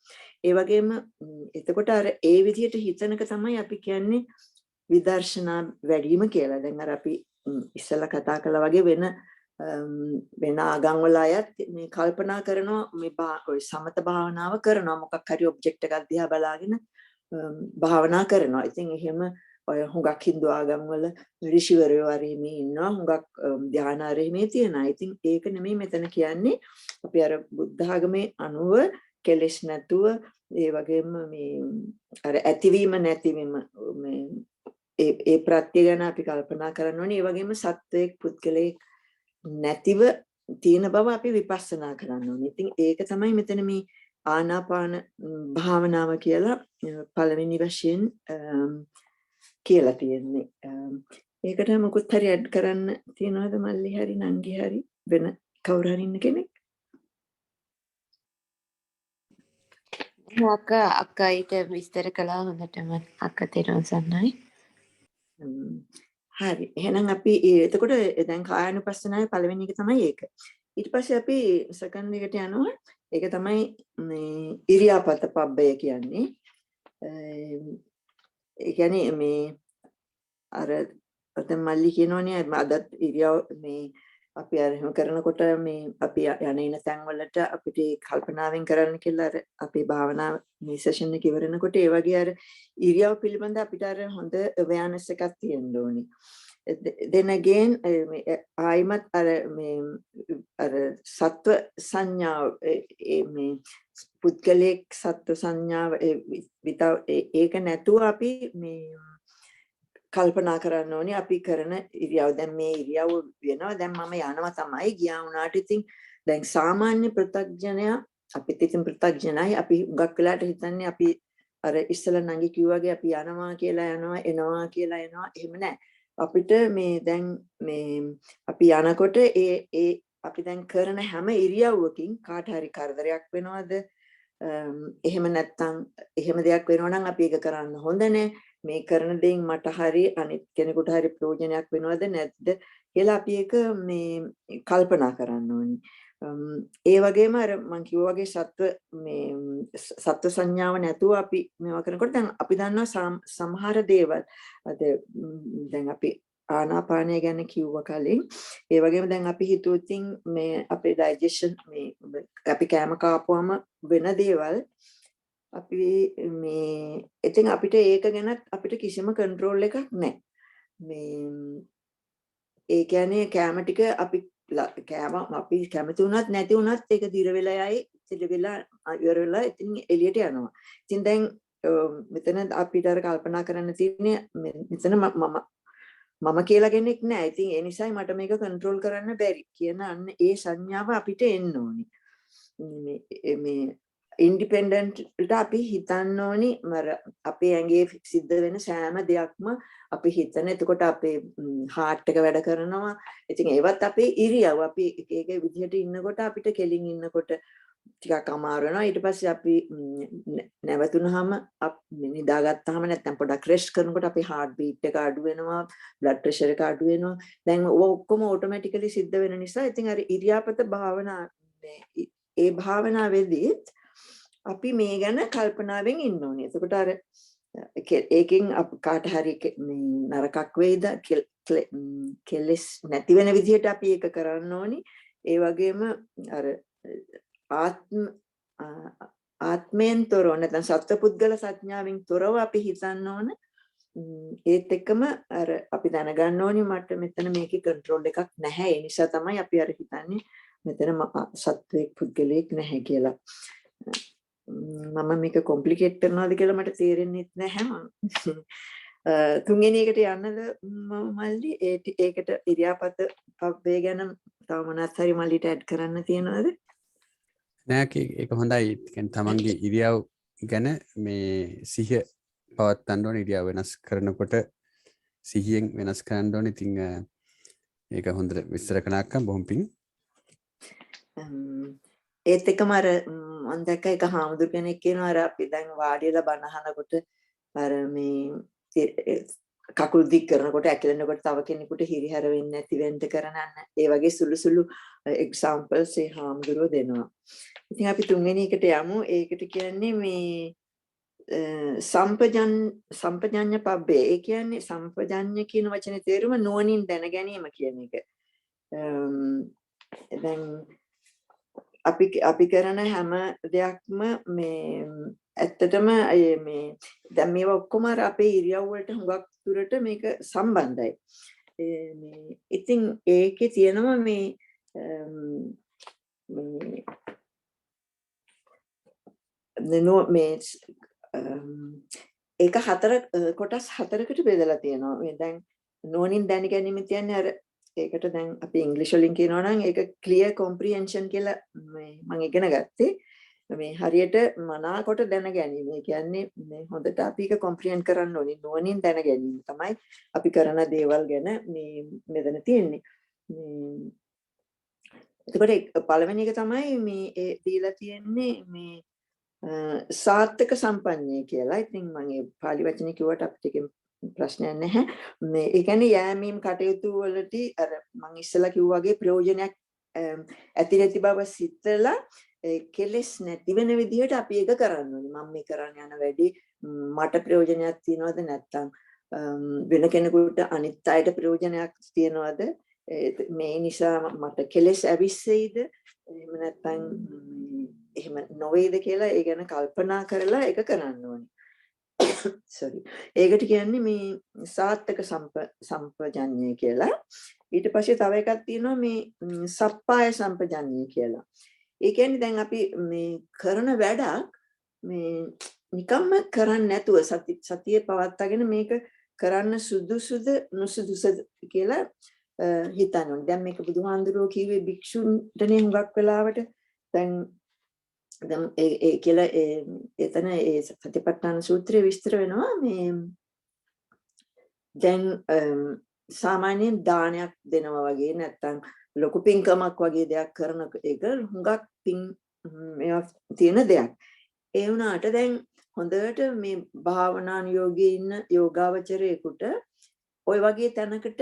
Speaker 3: ඒ වගේම එතකොට අර ඒ විදිහට හිතනක තමයි අපි කියන්නේ විදර්ශනා වැඩිම කියලා. දැන් අර අපි ඉස්සෙල්ලා කතා කළා වගේ වෙන ආගම් වල අයත් මේ කල්පනා කරනවා මේ ඔය සමත භාවනාව කරනවා මොකක් හරි ඔබ්ජෙක්ට් එකක් දිහා බලාගෙන භාවනා කරනවා. ඉතින් එහෙම ඔය හුඟක් හින්දු ආගම් වල ඍෂිවරයෝ හරි මේ ඉන්නවා හුඟක් ධානාරේ මේ තියෙනවා. ඉතින් ඒක නෙමෙයි මෙතන කියන්නේ අපි අර බුද්ධ ආගමේ අනුව කෙලෙස් නැතුව ඒ වගේම මේ අර ඇතිවීම නැතිවීම මේ ඒ ප්‍රත්‍ය ගැන අපි කල්පනා කරන්න ඕනේ. ඒ වගේම සත්වයක් පුද්ගලයෙක් නැතිව තියෙන බව අපි විපස්සනා කරන්න ඕනේ. ඉතින් ඒක තමයි මෙතන මේ ආනාපාන භාවනාව කියලා පළවෙනි වශයෙන් කියලා තියෙන්නේ. ඒකට මොකුත් හරි ඇඩ් කරන්න තියනවද මල්ලි හරි නංගි හරි වෙන කවුරු හරි ඉන්න කෙනෙක්?
Speaker 2: අක්කා ඊට විස්තර කළා හොඳටම අක්කා තේරුම් ගන්නයි.
Speaker 3: හරි. එහෙනම් අපි එතකොට දැන් කායानुපස්සනාවේ පළවෙනි එක තමයි ඒක. ඊට පස්සේ අපි සෙකන්ඩ් එකට යනවා. ඒක තමයි මේ ඉරියාපත පබ්බය කියන්නේ. ඒ කියන්නේ මේ අර දැන් මල්ලි කියනෝනේ අදත් ඉරියව් මේ අපි අර එහෙම කරනකොට මේ අපි යන තැන් වලට අපිට කල්පනාවෙන් කරන්න කියලා අර අපේ භාවනා මේ සෙෂන් එක ඉවරනකොට ඒ වගේ අර ඉරියව් පිළිබඳ අපිට අර හොඳ අවයර්නස් එකක් තියෙන්න ඕනේ. then again ආයිමත් අර සත්ව සංඥාව මේ පුද්ගලික සත්ව සංඥාව ඒක නැතුව අපි මේ කල්පනා කරන්න ඕනේ අපි කරන ඉරියව් දැන් මේ ඉරියව් වෙනවා දැන් මම යනවා තමයි ගියා වුණාට ඉතින් දැන් සාමාන්‍ය පෘථග්ජනයා අපිත් ඉතින් පෘථග්ජනයි අපි හුඟක් වෙලාට හිතන්නේ අපි අර ඉස්සලා නංගි කිව්වාගේ අපි යනවා කියලා යනවා එනවා කියලා එනවා එහෙම නැහැ අපිට මේ දැන් මේ අපි යනකොට ඒ අපි දැන් කරන හැම ඉරියව්වකින් කාට හරි කරදරයක් වෙනවද එහෙම නැත්නම් එහෙම දෙයක් වෙනවා නම් අපි ඒක කරන්න හොඳ නැහැ මේ කරන දෙයින් මට හරි අනිත් කෙනෙකුට හරි ප්‍රයෝජනයක් වෙනවද නැද්ද කියලා අපි ඒක මේ කල්පනා කරන්න ඕනේ. ඒ වගේම අර මම කිව්වා වගේ සත්ව සංඥාව නැතුව අපි මේවා කරනකොට දැන් අපි දන්නවා සමහර දේවල් දැන් අපි ආනාපානය ගැන කිව්වා කලින් ඒ වගේම දැන් අපි හිතුවොතින් මේ අපේ ඩයිජෙෂන් මේ අපි කෑම කාපුවම වෙන දේවල් අපි මේ ඉතින් අපිට ඒක ගැන අපිට කිසිම කන්ට්‍රෝල් එකක් නැහැ. මේ ඒ කියන්නේ කැම ටික අපි කැම අපි කැමති වුණත් නැති වුණත් ඒක දිර වෙලා යයි ඉතින් වෙලා ඉවර වෙලා ඉතින් එළියට යනවා. ඉතින් දැන් මෙතන අපිට අර කල්පනා කරන්න තියෙන්නේ මෙතන මම කියලා කෙනෙක් නැහැ. ඉතින් ඒ නිසායි මට මේක කන්ට්‍රෝල් කරන්න බැරි කියන අන්න ඒ සංඥාව අපිට එන්න ඕනේ. මේ ඉන්ඩිපෙන්ඩන්ට්ට අපි හිතන්න ඕනි අපේ ඇඟේ සිද්ධ වෙන සෑම දෙයක්ම අපි හිතන එතකොට අපේ හાર્ට් එක වැඩ කරනවා ඉතින් ඒවත් අපේ ඉරියව් අපි එක විදිහට ඉන්නකොට අපිට කෙලින් ඉන්නකොට ටිකක් අමාරු වෙනවා ඊට පස්සේ අපි නැවතුනහම නිදාගත්තාම නැත්නම් පොඩක් රෙස්ට් කරනකොට අපේ හાર્ට් බීට් එක අඩු වෙනවා බ්ලඩ් ප්‍රෙෂර් එක අඩු වෙනවා දැන් ඔක්කොම ඔටෝමැටිකලි සිද්ධ වෙන නිසා ඉතින් අර ඉරියාපත භාවනා ඒ භාවනාවේදී අපි මේ ගැන කල්පනාවෙන් ඉන්න ඕනේ. එතකොට අර ඒකෙන් කාට හරි නරකක් වෙයිද කෙලස් නැති වෙන විදිහට අපි ඒක කරන්න ඕනේ. ඒ වගේම අර ආත්මයෙන් තොරව නැත්නම් සත්පුද්ගල සංඥාවෙන් තොරව අපි හිතන්න ඕන. ඒත් එක්කම අර අපි දැනගන්න ඕනේ මට මෙතන මේකේ කන්ට්‍රෝල් එකක් නැහැ. ඒ නිසා තමයි අපි අර හිතන්නේ මෙතන සත්වයක් පුද්ගලයෙක් නැහැ කියලා. මම මේක කොම්ප්ලිකේට් කරනවාද කියලා මට තේරෙන්නේ නැහැ මම. තුන්වෙනි එකට යන්නද මල්ලි ඒකට ඉරියාපත පබ්බේ ගැන තව මොනවත් හරි මල්ලිට ඇඩ් කරන්න තියනවද?
Speaker 1: නෑ ඒක හොඳයි. කියන්නේ තමන්ගේ ඉරියව් ගැන මේ සිහිය පවත්වන්න ඕනේ ඉරියව් වෙනස් කරනකොට සිහියෙන් වෙනස් කරන්න ඕනේ. ඉතින් ඒක හොඳට විස්තර කළාක්කම් බොහොම පිං.
Speaker 3: ඒත් එකම අර මම දැක්ක එක හාමුදුර කෙනෙක් කියනවා අර අපි දැන් වාඩිලා බණ අහනකොට අර මේ කකුල් දික් කරනකොට ඇකිලෙනකොට තව කෙනෙකුට හිරිහැර වෙන්නේ නැති වෙන්න කරනන්න ඒ වගේ සුළු සුළු එක්සැම්පල්ස් ඒ හාමුදුරුව දෙනවා. ඉතින් අපි තුන්වෙනි එකට යමු. ඒකට කියන්නේ මේ සම්පජඤ්ඤ පබ්බේ. ඒ කියන්නේ සම්පජඤ්ඤ කියන වචනේ තේරුම නුවණින් දැන ගැනීම කියන එක. දැන් අපි කරන හැම දෙයක්ම මේ ඇත්තටම මේ දැන් මේවා ඔක්කොම අපේ ඉරියව් වලට හුඟක් දුරට මේක සම්බන්ධයි. මේ ඉතින් ඒකේ තියෙනවා මේ ඒක කොටස් හතරකට බෙදලා තියෙනවා. මේ දැන් නෝනින් දැන ගැනීම කියන්නේ අර ඒකට දැන් අපි ඉංග්‍රීසි වලින් කියනවා නම් ඒක ක්ලියර් කොම්ප්‍රිහෙන්ෂන් කියලා මම ඉගෙන ගත්තේ. මේ හරියට මනාකොට දැන ගැනීම. ඒ කියන්නේ මේ හොඳට අපි ඒක කොම්ප්‍රිහෙන්ඩ් කරන්න ඕනේ. නුවණින් දැන ගැනීම තමයි අපි කරන දේවල් ගැන මේ මෙතන තියෙන්නේ. එතකොට පළවෙනි එක තමයි මේ දීලා තියෙන්නේ මේ සාර්ථක සම්පන්නය කියලා. ඉතින් මම ඒ පාලි වචනේ කිව්වට අපිට ඒකෙන් ප්‍රශ්නයක් නැහැ. මේ ඒ කියන්නේ යෑමීම් කටයුතු වලදී අර මම ඉස්සෙල්ලා කිව්වා වගේ ප්‍රයෝජනයක් ඇති නැති බව සිතලා කෙලස් නැති වෙන විදිහට අපි ඒක කරන්න ඕනේ. මම මේ කරන්න යන වැඩි මට ප්‍රයෝජනයක් තියනවද නැත්නම් වෙන කෙනෙකුට අනිත් අයට ප්‍රයෝජනයක් තියනවද? මේ නිසා මට කෙලස් ඇවිස්සෙයිද? එහෙම නැත්නම් එහෙම නොවේද කියලා ඒ ගැන කල්පනා කරලා ඒක කරන්න ඕනේ. sorry. ඒකට කියන්නේ මේ සාර්ථක සම්පජඤ්ඤය කියලා. ඊට පස්සේ තව එකක් තියෙනවා මේ සප්පාය සම්පජඤ්ඤය කියලා. ඒ කියන්නේ දැන් අපි මේ කරන වැඩක් මේ නිකම්ම කරන්නේ නැතුව සතිය පවත්වාගෙන මේක කරන්න සුදුසුද නුසුදුසුද කියලා හිතන්න ඕනේ. දැන් මේක බුදුහාඳුරෝ කිව්වේ භික්ෂුන්ටනේ හුඟක් වෙලාවට දැන් ඒ කියලා එතන ඒ සතිපට්ඨාන සූත්‍රයේ විස්තර වෙනවා මේ දැන් සාමාන්‍යයෙන් දානයක් දෙනවා වගේ නැත්තම් ලොකු පින්කමක් වගේ දෙයක් කරන එක හුඟක් පින් මේවා තියෙන දෙයක්. ඒ වුණාට දැන් හොඳට මේ භාවනානුයෝගී ඉන්න යෝගාවචරයෙකුට ওই වගේ තැනකට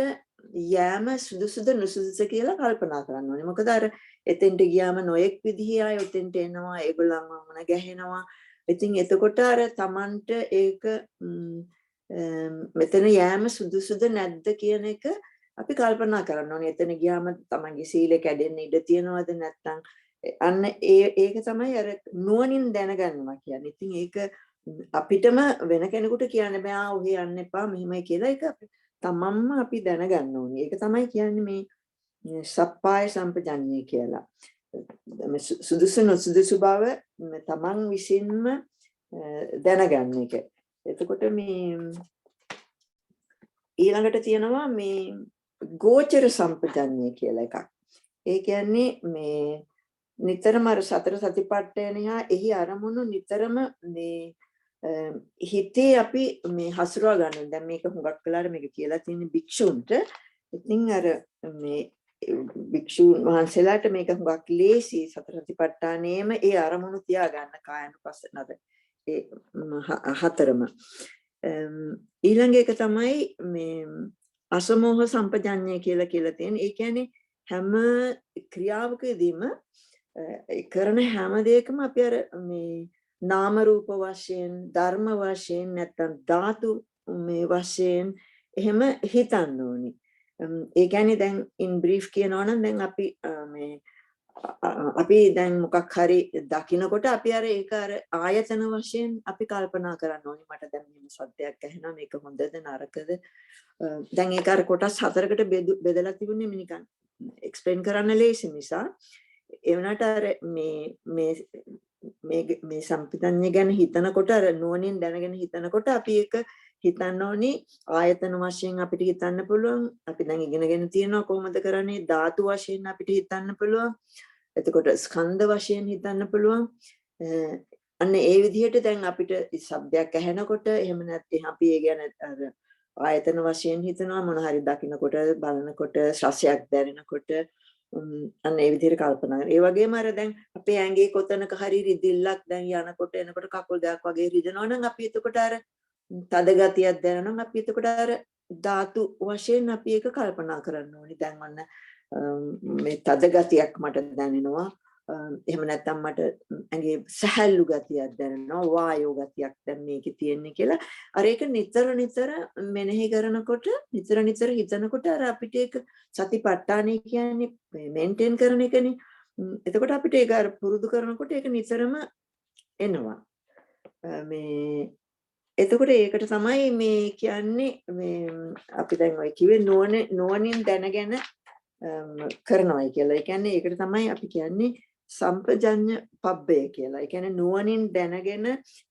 Speaker 3: යෑම සුදුසුද නුසුදුසුද කියලා කල්පනා කරන්න ඕනේ. මොකද අර එතෙන්ට ගියාම නොයෙක් විදිහේ අය ඔතෙන්ට එනවා, ඒගොල්ලන්ව මොන ගැහෙනවා. ඉතින් එතකොට අර Tamanට ඒක මෙතන යෑම සුදුසුද නැද්ද කියන එක අපි කල්පනා කරන්න ඕනේ. එතන ගියාම Tamanගේ සීලය කැඩෙන්න ඉඩ තියනවද නැත්නම් අන්න ඒක තමයි අර නුවණින් දැනගන්නවා කියන්නේ. ඉතින් ඒක අපිටම වෙන කෙනෙකුට කියන්න බෑ ඔහේ යන්න එපා මෙහෙමයි කියලා. ඒක තමන්ම අපි දැනගන්න ඕනේ. ඒක තමයි කියන්නේ මේ සප්පාය සම්පජඤ්ඤය කියලා. සුදුසු නොසුදුසු බව තමන් විසින්ම දැනගන්න එක. එතකොට මේ ඊළඟට තියෙනවා මේ ගෝචර සම්පජඤ්ඤය කියලා එකක්. ඒ කියන්නේ මේ නිතරම අර සතර සතිපට්ඨානය එහි අරමුණු නිතරම මේ හිතේ අපි මේ හසුරවා ගන්න. දැන් මේක හුඟක් වෙලාවට මේක කියලා තියෙන භික්ෂුන්ට. ඉතින් අර මේ භික්ෂුන් වහන්සේලාට මේක හුඟක් ලේසි සතර සතිපට්ඨානයේම ඒ අරමුණු තියා ගන්න කායනුපස්සනද ඒ හතරම. ඊළඟ එක තමයි මේ අසමෝහ සම්පජඤ්ඤය කියලා තියෙන්නේ. ඒ කියන්නේ හැම ක්‍රියාවකදීම කරන හැම දෙයකම අපි අර මේ නාම රූප වශයෙන් ධර්ම වශයෙන් නැත්නම් ධාතු මේ වශයෙන් එහෙම හිතන්න ඕනි. ඒ කියන්නේ දැන් in brief කියනවා නම් දැන් අපි දැන් මොකක් හරි දකින්නකොට අපි අර ඒක අර ආයතන වශයෙන් අපි කල්පනා කරන්න ඕනි. මට දැන් මේ සත්‍යයක් ඇහෙනවා මේක හොඳද නරකද. දැන් ඒක අර කොටස් හතරකට බෙදලා තිබුණේ නිකන් එක්ස්ප්ලেইন කරන්න ලේසි නිසා ඒ වුණාට අර මේ සම්පතඤ්ඤය ගැන හිතනකොට අර නුවණින් දැනගෙන හිතනකොට අපි ඒක හිතන්න ඕනි ආයතන වශයෙන් අපිට හිතන්න පුළුවන්. අපි දැන් ඉගෙනගෙන තියෙනවා කොහොමද කරන්නේ ධාතු වශයෙන් අපිට හිතන්න පුළුවන්. එතකොට ස්කන්ධ වශයෙන් හිතන්න පුළුවන්. අන්න ඒ විදිහට දැන් අපිට ශබ්දයක් ඇහෙනකොට එහෙම නැත්නම් අපි ඒ ගැන අර ආයතන වශයෙන් හිතනවා මොන හරි දකින්නකොට බලනකොට රසයක් දැනෙනකොට අන්න ඒ විදිහට කල්පනා කරනවා. ඒ වගේම අර දැන් අපේ ඇඟේ කොතනක හරි රිදිල්ලක් දැන් යනකොට එනකොට කකුල් දෙකක් වගේ රිදෙනවා නම් අපි එතකොට අර තද ගතියක් දැනෙනවා. අපි එතකොට අර ධාතු වශයෙන් අපි ඒක කල්පනා කරන්න ඕනි. දැන් ඔන්න මේ තද ගතියක් මට දැනෙනවා. එහෙම නැත්නම් මට ඇඟේ සහැල්ලු ගතියක් දැනෙනවා. වායෝ ගතියක් දැන් මේකේ තියෙන්නේ කියලා. අර ඒක නිතර මෙනෙහි කරනකොට නිතර හිතනකොට අර අපිට ඒක සතිපට්ඨානය කියන්නේ මේන්ටේන් කරන එකනේ. එතකොට අපිට ඒක අර පුරුදු කරනකොට ඒක නිතරම එනවා. මේ එතකොට ඒකට තමයි මේ කියන්නේ මේ අපි දැන් ඔය කිව්වේ නුවණින් දැනගෙන කරනවායි කියලා. ඒ කියන්නේ ඒකට තමයි අපි කියන්නේ සම්පජඤ්ඤ පබ්බය කියලා. ඒ කියන්නේ නුවණින් දැනගෙන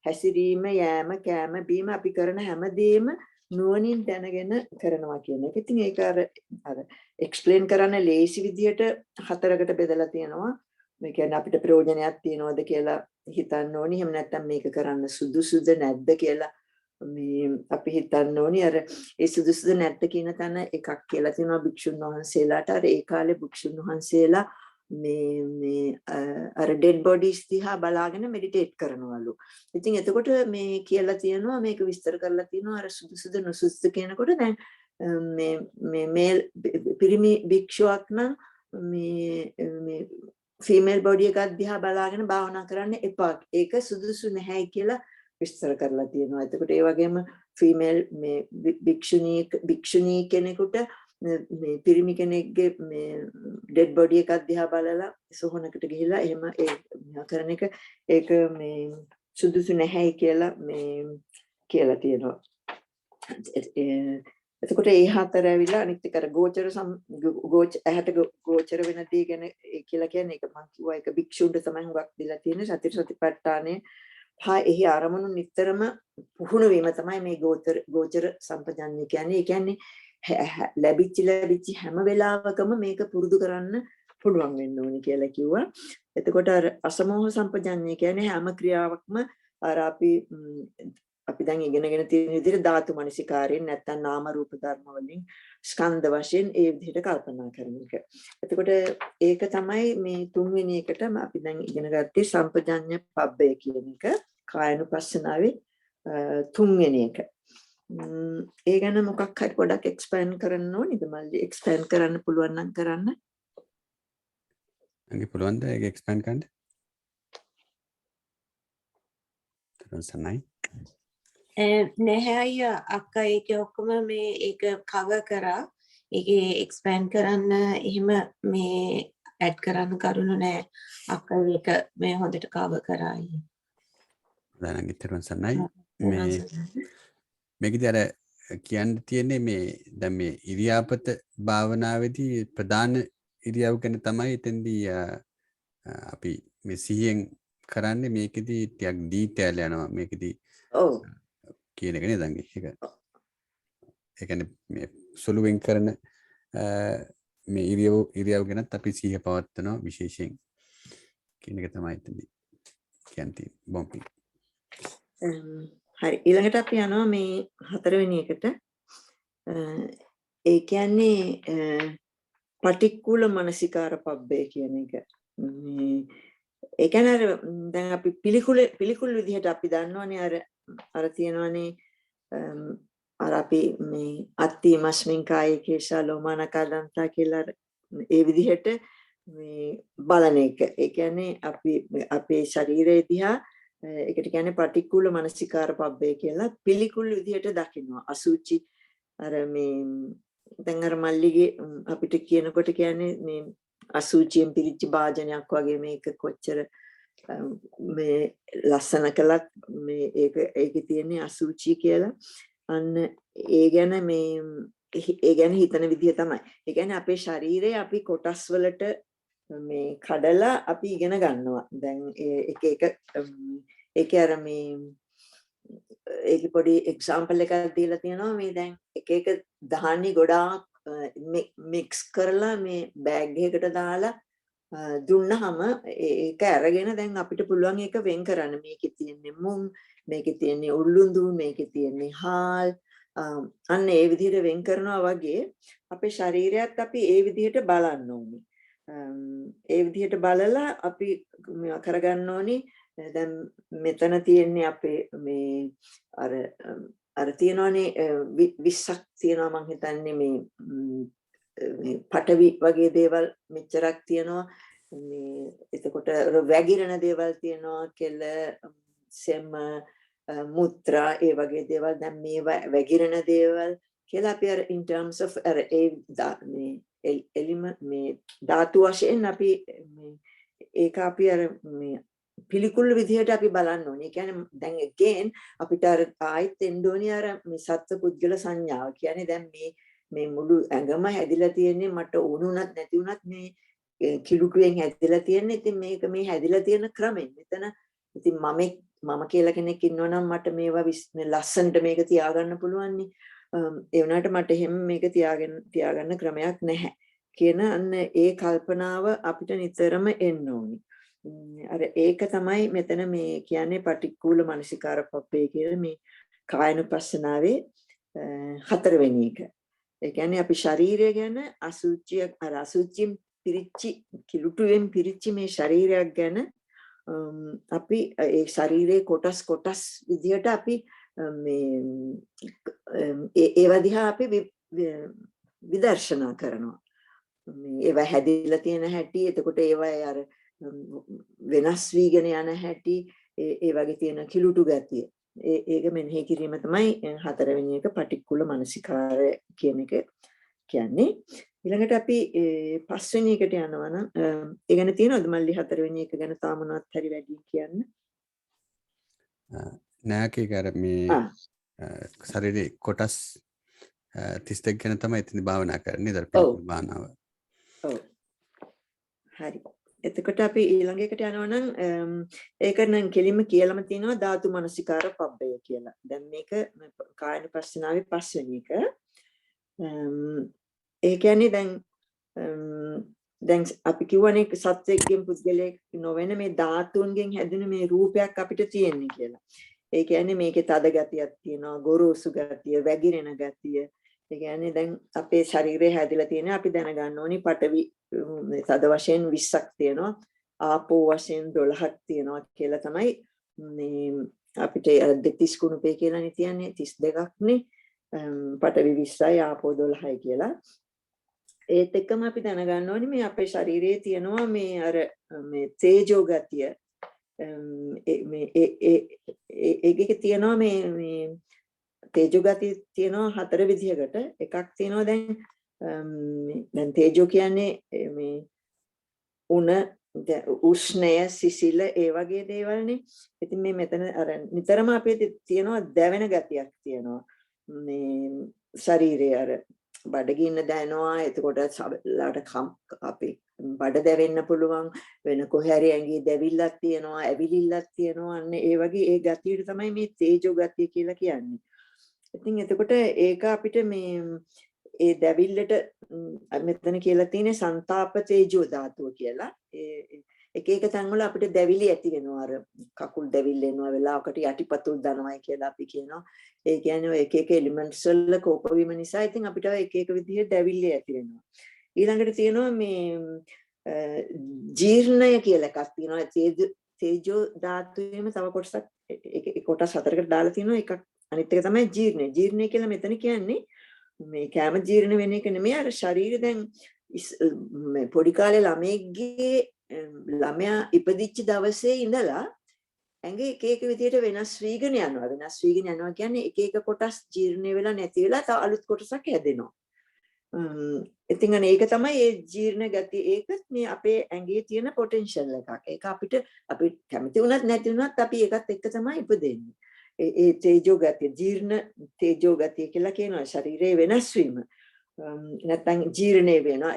Speaker 3: හැසිරීම යෑම කෑම බීම අපි කරන හැමදේම නුවණින් දැනගෙන කරනවා කියන එක. ඉතින් ඒක අර එක්ස්ප්ලেইন කරන්න ලේසි විදියට හතරකට බෙදලා තියෙනවා. මේ කියන්නේ අපිට ප්‍රයෝජනයක් තියනවද කියලා හිතන්න ඕනි. එහෙම නැත්නම් මේක කරන්න සුදුසුද නැද්ද කියලා මේ අපි හිතන්න ඕනි. අර ඒ සුදුසුද නැද්ද කියන තැන එකක් කියලා තියෙනවා භික්ෂුන් වහන්සේලාට. අර ඒ කාලේ භික්ෂුන් වහන්සේලා මේ අර ඩෙඩ් බොඩිස් දිහා බලාගෙන මෙඩිටේට් කරනවලු. ඉතින් එතකොට මේ කියලා තියෙනවා මේක විස්තර කරලා තියෙනවා අර සුදුසුද නුසුදුසුද කියනකොට දැන් මේ පිරිමි භික්ෂුවක් නම් මේ ෆීමේල් බොඩි එකක් දිහා බලාගෙන භාවනා කරන්න එපා. ඒක සුදුසු නැහැයි කියලා විස්තර කරලා තියෙනවා. එතකොට ඒ වගේම ෆීමේල් මේ භික්ෂුණී කෙනෙකුට මේ පිරිමි කෙනෙක්ගේ මේ ඩෙඩ් බොඩි එකක් දිහා බලලා සොහනකට ගිහිලා එහෙම ඒ කරන එක ඒක මේ සුදුසු නැහැයි කියලා මේ කියලා තියෙනවා. එතකොට ඒ හතර ඇවිල්ලා අනිත් එක අර ඇහැට ගෝචර වෙන දේ ගැන කියලා කියන්නේ ඒක මම කිව්වා ඒක භික්ෂුන්ට තමයි හුඟක් දීලා තියෙන්නේ සතිපට්ඨානේ හා එහි ආරමුණු නිතරම පුහුණු වීම තමයි මේ ගෝචර සම්පජන්ණය කියන්නේ. ඒ කියන්නේ ලැබිච්ච හැම වෙලාවකම මේක පුරුදු කරන්න පුළුවන් වෙන්න ඕනි කියලා කිව්වා. එතකොට අර අසමෝහ සම්පජන්ණය කියන්නේ හැම ක්‍රියාවක්ම අර අපි දැන් ඉගෙනගෙන තියෙන විදිහට ධාතු මනසිකාරයෙන් නැත්නම් නාම රූප ධර්ම වලින් ස්කන්ධ වශයෙන් ඒ විදිහට කල්පනා කරන එක. එතකොට ඒක තමයි මේ තුන්වෙනි එකට අපි දැන් ඉගෙන ගත්තේ සම්පජඤ්ඤ පබ්බය කියන එක. කායනුපස්සනාවේ තුන්වෙනි එක. ඒ ගැන මොකක් හරි පොඩක් එක්ස්පෑන්ඩ් කරන්න ඕනිද මල්ලි? එක්ස්පෑන්ඩ් කරන්න පුළුවන් නම් කරන්න.
Speaker 1: අංගේ පුළුවන්ද ඒක එක්ස්පෑන්ඩ් කරන්න?
Speaker 2: නැහැ අයියා අක්කා ඒක ඔක්කොම මේ ඒක කවර් කරා. ඒකේ එක්ස්පෑන්ඩ් කරන්න එහෙම මේ ඇඩ් කරන්න කරුණු නැහැ. අක්කා ඒක මේ හොඳට කවර් කරා අයියා.
Speaker 1: දැන් ඉතින් සන්නයි මේකදී අර කියන්න තියෙන්නේ මේ දැන් මේ ඉරියාපත භාවනාවේදී ප්‍රධාන ඉරියව් ගැන තමයි එතෙන්දී අපි මේ සිහියෙන් කරන්නේ. මේකෙදී ටිකක් ඩීටේල් යනවා මේකෙදී.
Speaker 3: ඔව්
Speaker 1: කියන එක නේද අංගේ? ඒක ඒ කියන්නේ මේ සුළුවෙන් කරන මේ ඉරියව් ගැනත් අපි සිහිය පවත්වනවා විශේෂයෙන් කියන එක තමයි එතනදී කියන්නේ. බොම්පි
Speaker 3: හරි ඊළඟට අපි යනවා මේ හතරවෙනි එකට. ඒ කියන්නේ පටික්කුල මනසිකාර පබ්බේ කියන එක. ඒ කියන්නේ දැන් අපි පිළිකුල් විදිහට අපි දන්නවනේ අර තියෙනවනේ අර අපි මේ අත්ති මස්මින් කායේ කේශා ලෝමානකදන්තා කියලා ඒ විදිහට මේ බලන එක. ඒ කියන්නේ අපි අපේ ශරීරය දිහා ඒකට කියන්නේ පටික්කුල මනසිකාර පබ්බේ කියලා පිළිකුල් විදිහට දකිනවා. අසුචි අර මේ දැන් අර මල්ලිගේ අපිට කියනකොට කියන්නේ මේ අසුචියෙන් පිරිච්ච භාජනයක් වගේ මේක කොච්චර මේ ලස්සන කළත් මේ ඒකේ තියෙන්නේ අසුචි කියලා. අන්න ඒ ගැන හිතන විදිය තමයි. ඒ කියන්නේ අපේ ශරීරය අපි කොටස් වලට මේ කඩලා අපි ඉගෙන ගන්නවා. දැන් ඒක අර මේ ඒකේ පොඩි එක්සැම්පල් එකක් දීලා තියෙනවා. මේ දැන් එක ධාන්‍ය ගොඩාක් මික්ස් කරලා මේ බෑග් එකකට දාලා දුන්නහම ඒක අරගෙන දැන් අපිට පුළුවන් ඒක වෙන් කරන්න. මේකේ තියෙන්නේ මුං, මේකේ තියෙන්නේ උල්ලුඳු, මේකේ තියෙන්නේ හාල්. අන්න ඒ විදිහට වෙන් කරනවා වගේ අපේ ශරීරයත් අපි ඒ විදිහට බලන්න ඕනේ. ඒ විදිහට බලලා අපි කරගන්න ඕනේ. දැන් මෙතන තියෙන්නේ අපේ මේ අර තියෙනවානේ 20ක් තියෙනවා මං හිතන්නේ මේ පටවි වගේ දේවල් මෙච්චරක් තියෙනවා. මේ එතකොට වැగిරෙන දේවල් තියෙනවා, කෙල, සෙම, මුත්‍රා ඒ වගේ දේවල්. දැන් මේ වැగిරෙන දේවල් කියලා අපි අර in terms of අර මේ එලිමන්ට් මේ ධාතු වශයෙන් අපි මේ ඒක අපි අර මේ පිළිකුල් විදිහට අපි බලන්න ඕනේ. ඒ කියන්නේ දැන් again අපිට අර ආයෙත් එන්න ඕනේ අර මේ සත්ත්ව පුද්ගල සංඥාව. කියන්නේ දැන් මේ මුළු ඇඟම හැදිලා තියෙන්නේ මට ඕනුණත් නැති වුණත් මේ කිලුටුවෙන් හැදිලා තියෙන්නේ. ඉතින් මේක මේ හැදිලා තියෙන ක්‍රමෙන් මෙතන ඉතින් මම කියලා කෙනෙක් ඉන්නවනම් මට මේවා ලස්සනට මේක තියාගන්න පුළුවන් නේ. ඒ වුණාට මට එහෙම මේක තියාගන්න ක්‍රමයක් නැහැ කියන අන්න ඒ කල්පනාව අපිට නිතරම එන්න ඕනේ. අර ඒක තමයි මෙතන මේ කියන්නේ පටික්කුල මනසිකාර පබ්බේ කියලා මේ කායනුපස්සනාවේ හතරවෙනි එක. ඒ කියන්නේ අපි ශරීරය ගැන අසුචිය අර අසුචියෙන් පිරිච්චි කිලුටුවෙන් පිරිච්චි මේ ශරීරයක් ගැන අපි ඒ ශරීරයේ කොටස් විදිහට අපි මේ ඒවා දිහා අපි විදර්ශනා කරනවා. මේ ඒවා හැදිලා තියෙන හැටි, එතකොට ඒවා අර වෙනස් වීගෙන යන හැටි, ඒ වගේ තියෙන කිලුටු ගතිය. ඒක මෙනෙහි කිරීම තමයි හතරවෙනි එක පටික්කුල මනසිකාරය කියන එක කියන්නේ. ඊළඟට අපි පස්වෙනි එකට යනවා නම් ඒ ගැන තියෙනවද මල්ලි හතරවෙනි එක ගැන තාම මොනවත් හරි වැඩි කියන්න?
Speaker 1: නෑකේ අර මේ ශරීරේ කොටස් 32 ගැන තමයි එතන භාවනා කරන්නේ දර්පණ භාවනාව.
Speaker 3: ඔව්. හරි. එතකොට අපි ඊළඟ එකට යනවා නම් ඒක නම් කෙලින්ම කියලාම තියෙනවා ධාතු මනසිකාර පබ්බය කියලා. දැන් මේක කායනුපස්සනාවේ පස්වෙනි එක. ඒ කියන්නේ දැන් අපි කියවනේ සත්‍යයෙන් පුද්ගලයෙක් නොවන මේ ධාතුන්ගෙන් හැදෙන මේ රූපයක් අපිට තියෙන්නේ කියලා. ඒ කියන්නේ මේකේ තද ගතියක් තියෙනවා, ගොරෝසු ගතිය, වැగిරෙන ගතිය. ඒ කියන්නේ දැන් අපේ ශරීරය හැදිලා තියෙන අපි දැනගන්න ඕනි පඨවි තද වශයෙන් 20ක් තියෙනවා, ආපෝ වශයෙන් 12ක් තියෙනවා කියලා තමයි මේ අපිට දෙතිස් කුණුපේ කියලානේ තියන්නේ 32ක් නේ. පඨවි 20යි ආපෝ 12යි කියලා. ඒත් එක්කම අපි දැනගන්න ඕනි මේ අපේ ශරීරයේ තියෙනවා මේ අර මේ තේජෝ ගතිය. මේ ඒකේ තියෙනවා මේ තේජෝ ගතිය තියෙනවා හතර විදිහකට. එකක් තියෙනවා දැන් තේජෝ කියන්නේ මේ උණ, උෂ්ණය, සිසිල ඒ වගේ දේවල්නේ. ඉතින් මේ මෙතන අර නිතරම අපේ තියෙනවා දැවෙන ගතියක් තියෙනවා. මේ ශරීරයේ අර බඩගින්න දැනෙනවා. එතකොට සබලාට අපි බඩ දැවෙන්න පුළුවන්, වෙන කොහේ හරි ඇඟේ දැවිල්ලක් තියෙනවා, ඇවිලිල්ලක් තියෙනවා. අන්න ඒ වගේ ඒ ගතියට තමයි මේ තේජෝ ගතිය කියලා කියන්නේ. ඉතින් එතකොට ඒක අපිට මේ ඒ දැවිල්ලට මෙතන කියලා තියෙන්නේ සංතාප තේජෝ ධාතුව කියලා. එක එක තැන්වල අපිට දැවිලි ඇති වෙනවා. අර කකුල් දැවිල්ල එනවා, වෙලාවකට යටිපතුල් දනවයි කියලා අපි කියනවා. ඒ කියන්නේ ඔය එක එක එලිමන්ට්ස් වල කෝප වීම නිසා ඉතින් අපිට එක එක විදිහට දැවිලි ඇති වෙනවා. ඊළඟට තියෙනවා මේ ජීර්ණය කියලා එකක් තියෙනවා. තේජෝ ධාතුවේම තව කොටසක් කොටස් හතරකට දාලා තියෙනවා. එකක් අනිත් එක තමයි ජීර්ණය. ජීර්ණය කියලා මෙතන කියන්නේ මේ කැම ජීර්ණ වෙන එක නෙමෙයි. අර ශරීරය දැන් පොඩි කාලේ ළමයා ඉපදිච්ච දවසේ ඉඳලා ඇඟ එක එක විදිහට වෙනස් වීගෙන යනවා. වෙනස් වීගෙන යනවා කියන්නේ එක එක කොටස් ජීර්ණය වෙලා නැති වෙලා තව අලුත් කොටසක් හැදෙනවා. ඉතින් අනේ ඒක තමයි ඒ ජීර්ණ ගතිය. ඒකත් මේ අපේ ඇඟේ තියෙන පොටෙන්ෂල් එකක්. ඒක අපිට අපි කැමති වුණත් නැති වුණත් අපි ඒකත් එක්ක තමයි ඉපදෙන්නේ. ඒ තේජෝ ගතිය, ජීර්ණ තේජෝ ගතිය කියලා කියනවා. ශරීරයේ වෙනස් වීම. නැත්නම් ජීර්ණය වෙනවා.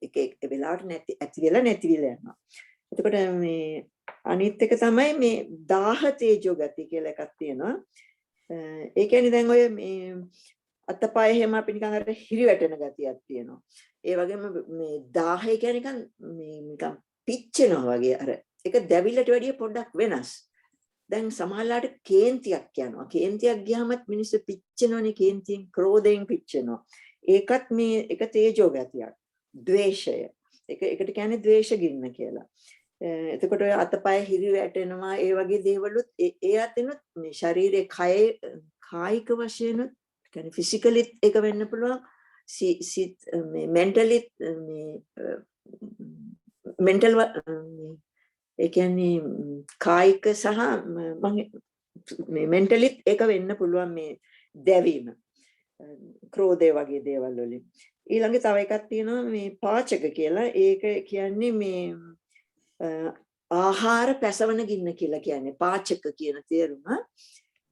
Speaker 3: ඒක එක වෙලාවට ඇති වෙලා නැති වෙලා යනවා. එතකොට මේ අනිත් එක තමයි මේ දාහ තේජෝ ගතිය කියලා එකක් තියෙනවා. ඒ කියන්නේ දැන් ඔය මේ අතපය හැම අපි නිකන් අර හිරි වැටෙන ගතියක් තියෙනවා. ඒ වගේම මේ 10 කියන්නේ නිකන් පිච්චෙනවා වගේ අර ඒක දැවිල්ලට වැඩිය පොඩ්ඩක් වෙනස්. දැන් සමහරලාට කේන්තියක් යනවා. කේන්තියක් ගියාමත් මිනිස්සු පිච්චෙනවනේ, කේන්තියෙන් ක්‍රෝධයෙන් පිච්චෙනවා. ඒකත් මේ එක තේජෝ ගතියක්. ද්වේෂය. ඒකට කියන්නේ ද්වේෂ ගින්න කියලා. එතකොට ඔය අතපය හිරි වැටෙනවා, ඒ වගේ දේවලුත් ඒ අතිනුත් මේ ශරීරයේ කායික වශයෙන් කියන්නේ ෆිසිකලිත් එක වෙන්න පුළුවන්, මේ මෙන්ටලිත් මේ මෙන්ටල් ඒ කියන්නේ කායික සහ මේ මෙන්ටලිත් එක වෙන්න පුළුවන් මේ දැවීම, ක්‍රෝධය වගේ දේවල් වලින්. ඊළඟ තව එකක් තියෙනවා මේ පාචක කියලා. ඒක කියන්නේ මේ ආහාර පැසවන ගින්න කියලා කියන්නේ පාචක කියන තේරුම.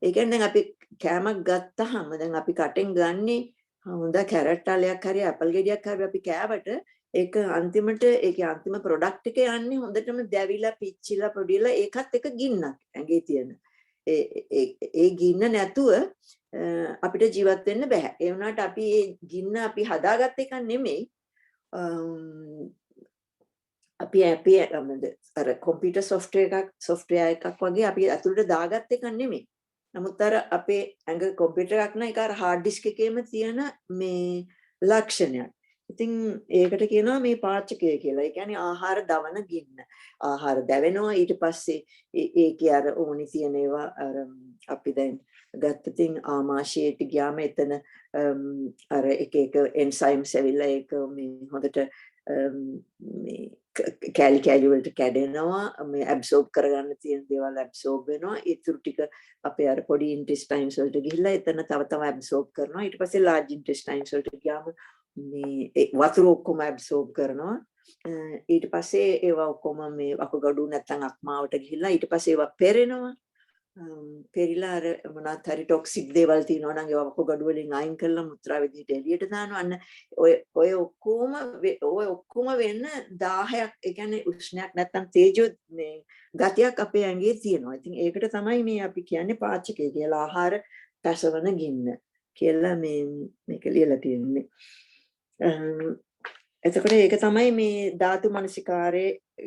Speaker 3: ඒ කියන්නේ දැන් අපි කෑමක් ගත්තාම දැන් අපි කටෙන් ගන්නේ හොඳ කැරට් අලයක් හරි ඇපල් ගෙඩියක් හරි අපි කෑවට ඒක අන්තිමට ඒකේ අන්තිම ප්‍රොඩක්ට් එක යන්නේ හොඳටම දැවිලා පිච්චිලා පොඩිලා ඒකත් එක ගින්නක් ඇඟේ තියෙන. ඒ ගින්න නැතුව අපිට ජීවත් වෙන්න බෑ. ඒ වුණාට අපි ඒ ගින්න අපි හදාගත්ත එක නෙමෙයි. අපි අර කොම්පියුටර් software එකක් වගේ අපි අතුලට දාගත්ත එක නෙමෙයි. නමුත් අර අපේ ඇඟ කොම්පියුටර් එකක් නෑ, ඒක අර hard disk එකේම තියෙන මේ ලක්ෂණයක්. ඉතින් ඒකට කියනවා මේ පාචකය කියලා. ඒ කියන්නේ ආහාර දවන ගින්න. ආහාර දැවෙනවා, ඊට පස්සේ ඒකේ අර ඕනි තියෙන ඒවා අර අපි දැන් ගත්තතින් ආමාශයට ගියාම එතන අර එක එන්සයිම්ස් ඇවිල්ලා ඒක මේ හොඳට මේ කැලි වලට කැඩෙනවා, මේ ඇබ්සෝබ් කරගන්න තියෙන දේවල් ඇබ්සෝබ් වෙනවා. ඊටු ටික අපේ අර පොඩි ඉන්ටෙස්ටයින්ස් වලට ගිහිල්ලා එතන තව ඇබ්සෝබ් කරනවා. ඊට පස්සේ ලාර්ජ් ඉන්ටෙස්ටයින්ස් වලට ගියාම මේ වතුර ඔක්කොම ඇබ්සෝබ් කරනවා. ඊට පස්සේ ඒවා ඔක්කොම මේ වකුගඩු නැත්තම් අක්මාවට ගිහිල්ලා ඊට පස්සේ ඒවා පෙරෙනවා. පෙරිලා අර මොනවත් හරි ටොක්සික් දේවල් තියෙනවා නම් ඒවා වකුගඩු වලින් අයින් කරලා මුත්‍රා විදිහට එළියට දානවා. අන්න ඔය ඔක්කොම වෙන්න 10ක්, ඒ කියන්නේ උෂ්ණයක් නැත්තම් තේජෝ මේ ගතියක් අපේ ඇඟේ තියෙනවා. ඉතින් ඒකට තමයි මේ අපි කියන්නේ පාචකය කියලා, ආහාර පැසවන ගින්න කියලා මේක ලියලා තියෙන්නේ. එතකොට ඒක තමයි මේ ධාතු මනසිකාරය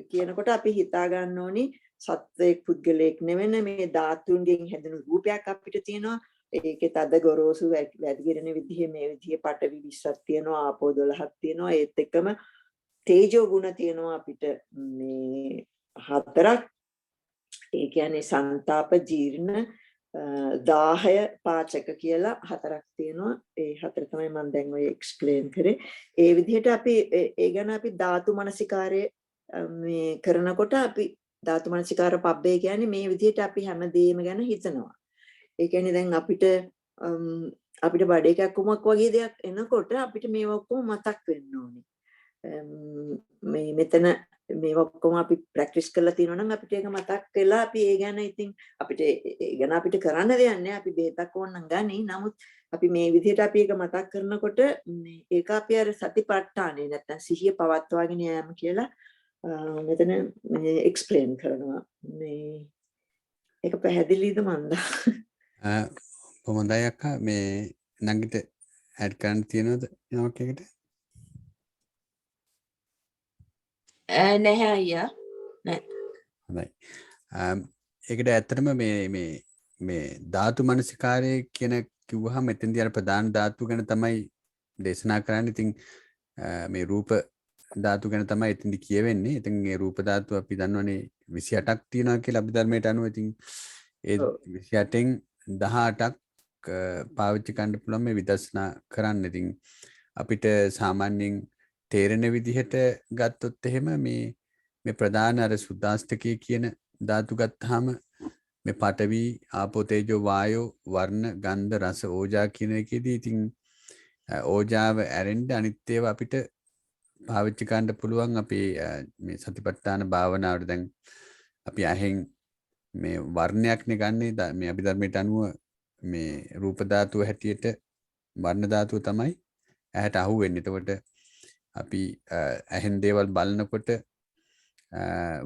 Speaker 3: කියනකොට අපි හිතා ගන්න ඕනි සත්වයක් පුද්ගලයෙක් නෙවෙන මේ ධාතුන්ගෙන් හැදෙන රූපයක් අපිට තියෙනවා. ඒකේ තද ගොරෝසු වැඩිගෙන විදිහේ මේ විදිහේ පටවි 20ක් තියෙනවා, ආපෝ 12ක් තියෙනවා. ඒත් එක්කම තේජෝ ගුණ තියෙනවා අපිට මේ 4ක්. ඒ කියන්නේ සංතාප, ජීර්ණ, 10 පාචක කියලා 4ක් තියෙනවා. ඒ 4 තමයි මම දැන් ඔය එක්ස්ප්ලেইন කරේ. ඒ විදිහට අපි ඒ ගැන අපි ධාතු මනසිකාරය මේ කරනකොට අපි ධාතු මනසිකාර පබ්බේ කියන්නේ මේ විදිහට අපි හැමදේම ගැන හිතනවා. ඒ කියන්නේ දැන් අපිට බඩේ කැක්කුමක් වගේ දෙයක් එනකොට අපිට මේව ඔක්කොම මතක් වෙන්න ඕනේ. මේ මෙතන මේ ඔක්කොම අපි ප්‍රැක්ටිස් කරලා තියෙනවා නම් අපිට ඒක මතක් වෙලා අපි ඒ ගැන ඉතින් අපිට කරන්න දෙයක් නැහැ. අපි බෙහෙතක් ඕන නම් ගනි. නමුත් අපි මේ විදිහට අපි ඒක මතක් කරනකොට ඒක අපි අර සතිපට්ඨානේ නැත්තම් සිහිය පවත්වාගෙන යෑම කියලා මෙතන එක්ස්ප්ලেইন කරනවා. මේ ඒක පැහැදිලිද මන්ද?
Speaker 1: කොහොමදයි අක්කා මේ නංගිට ඇඩ් කරන්න තියෙනවද යමක් එකට?
Speaker 2: නැහැ අයියා. නෑ.
Speaker 1: හොඳයි. ඒකට ඇත්තටම මේ ධාතු මනසිකාරය කියන කිව්වහම මෙතෙන්දී අර ප්‍රධාන ධාතු ගැන තමයි දේශනා කරන්නේ. ඉතින් මේ රූප ධාතු ගැන තමයි එතෙන්දි කියවෙන්නේ. ඉතින් මේ රූප ධාතු අපි දන්නවනේ 28ක් තියෙනවා කියලා අභිධර්මයට අනුව. ඉතින් ඒ 28න් 18ක් පාවිච්චි කරන්න පුළුවන් මේ විදර්ශනා කරන්න. ඉතින් අපිට සාමාන්‍යයෙන් තේරෙන විදිහට ගත්තොත් එහෙම මේ ප්‍රධාන අර සුද්දාස්තකයේ කියන ධාතු ගත්තාම මේ පඨවි, ආපෝ, තේජෝ, වායෝ, වර්ණ, ගන්ධ, රස, ඕජා කියන එකේදී ඉතින් ඕජාව ඇරෙන්න අනිත් ඒවා අපිට පාවිච්චි කරන්න පුළුවන්. අපි මේ සතිපට්ඨාන භාවනාවට දැන් අපි අහෙන් මේ වර්ණයක්නේ ගන්නේ. මේ අභිධර්මයට අනුව මේ රූප ධාතුව හැටියට වර්ණ ධාතුව තමයි ඇහැට අහුවෙන්නේ. එතකොට අපි ඇහෙන් දේවල් බලනකොට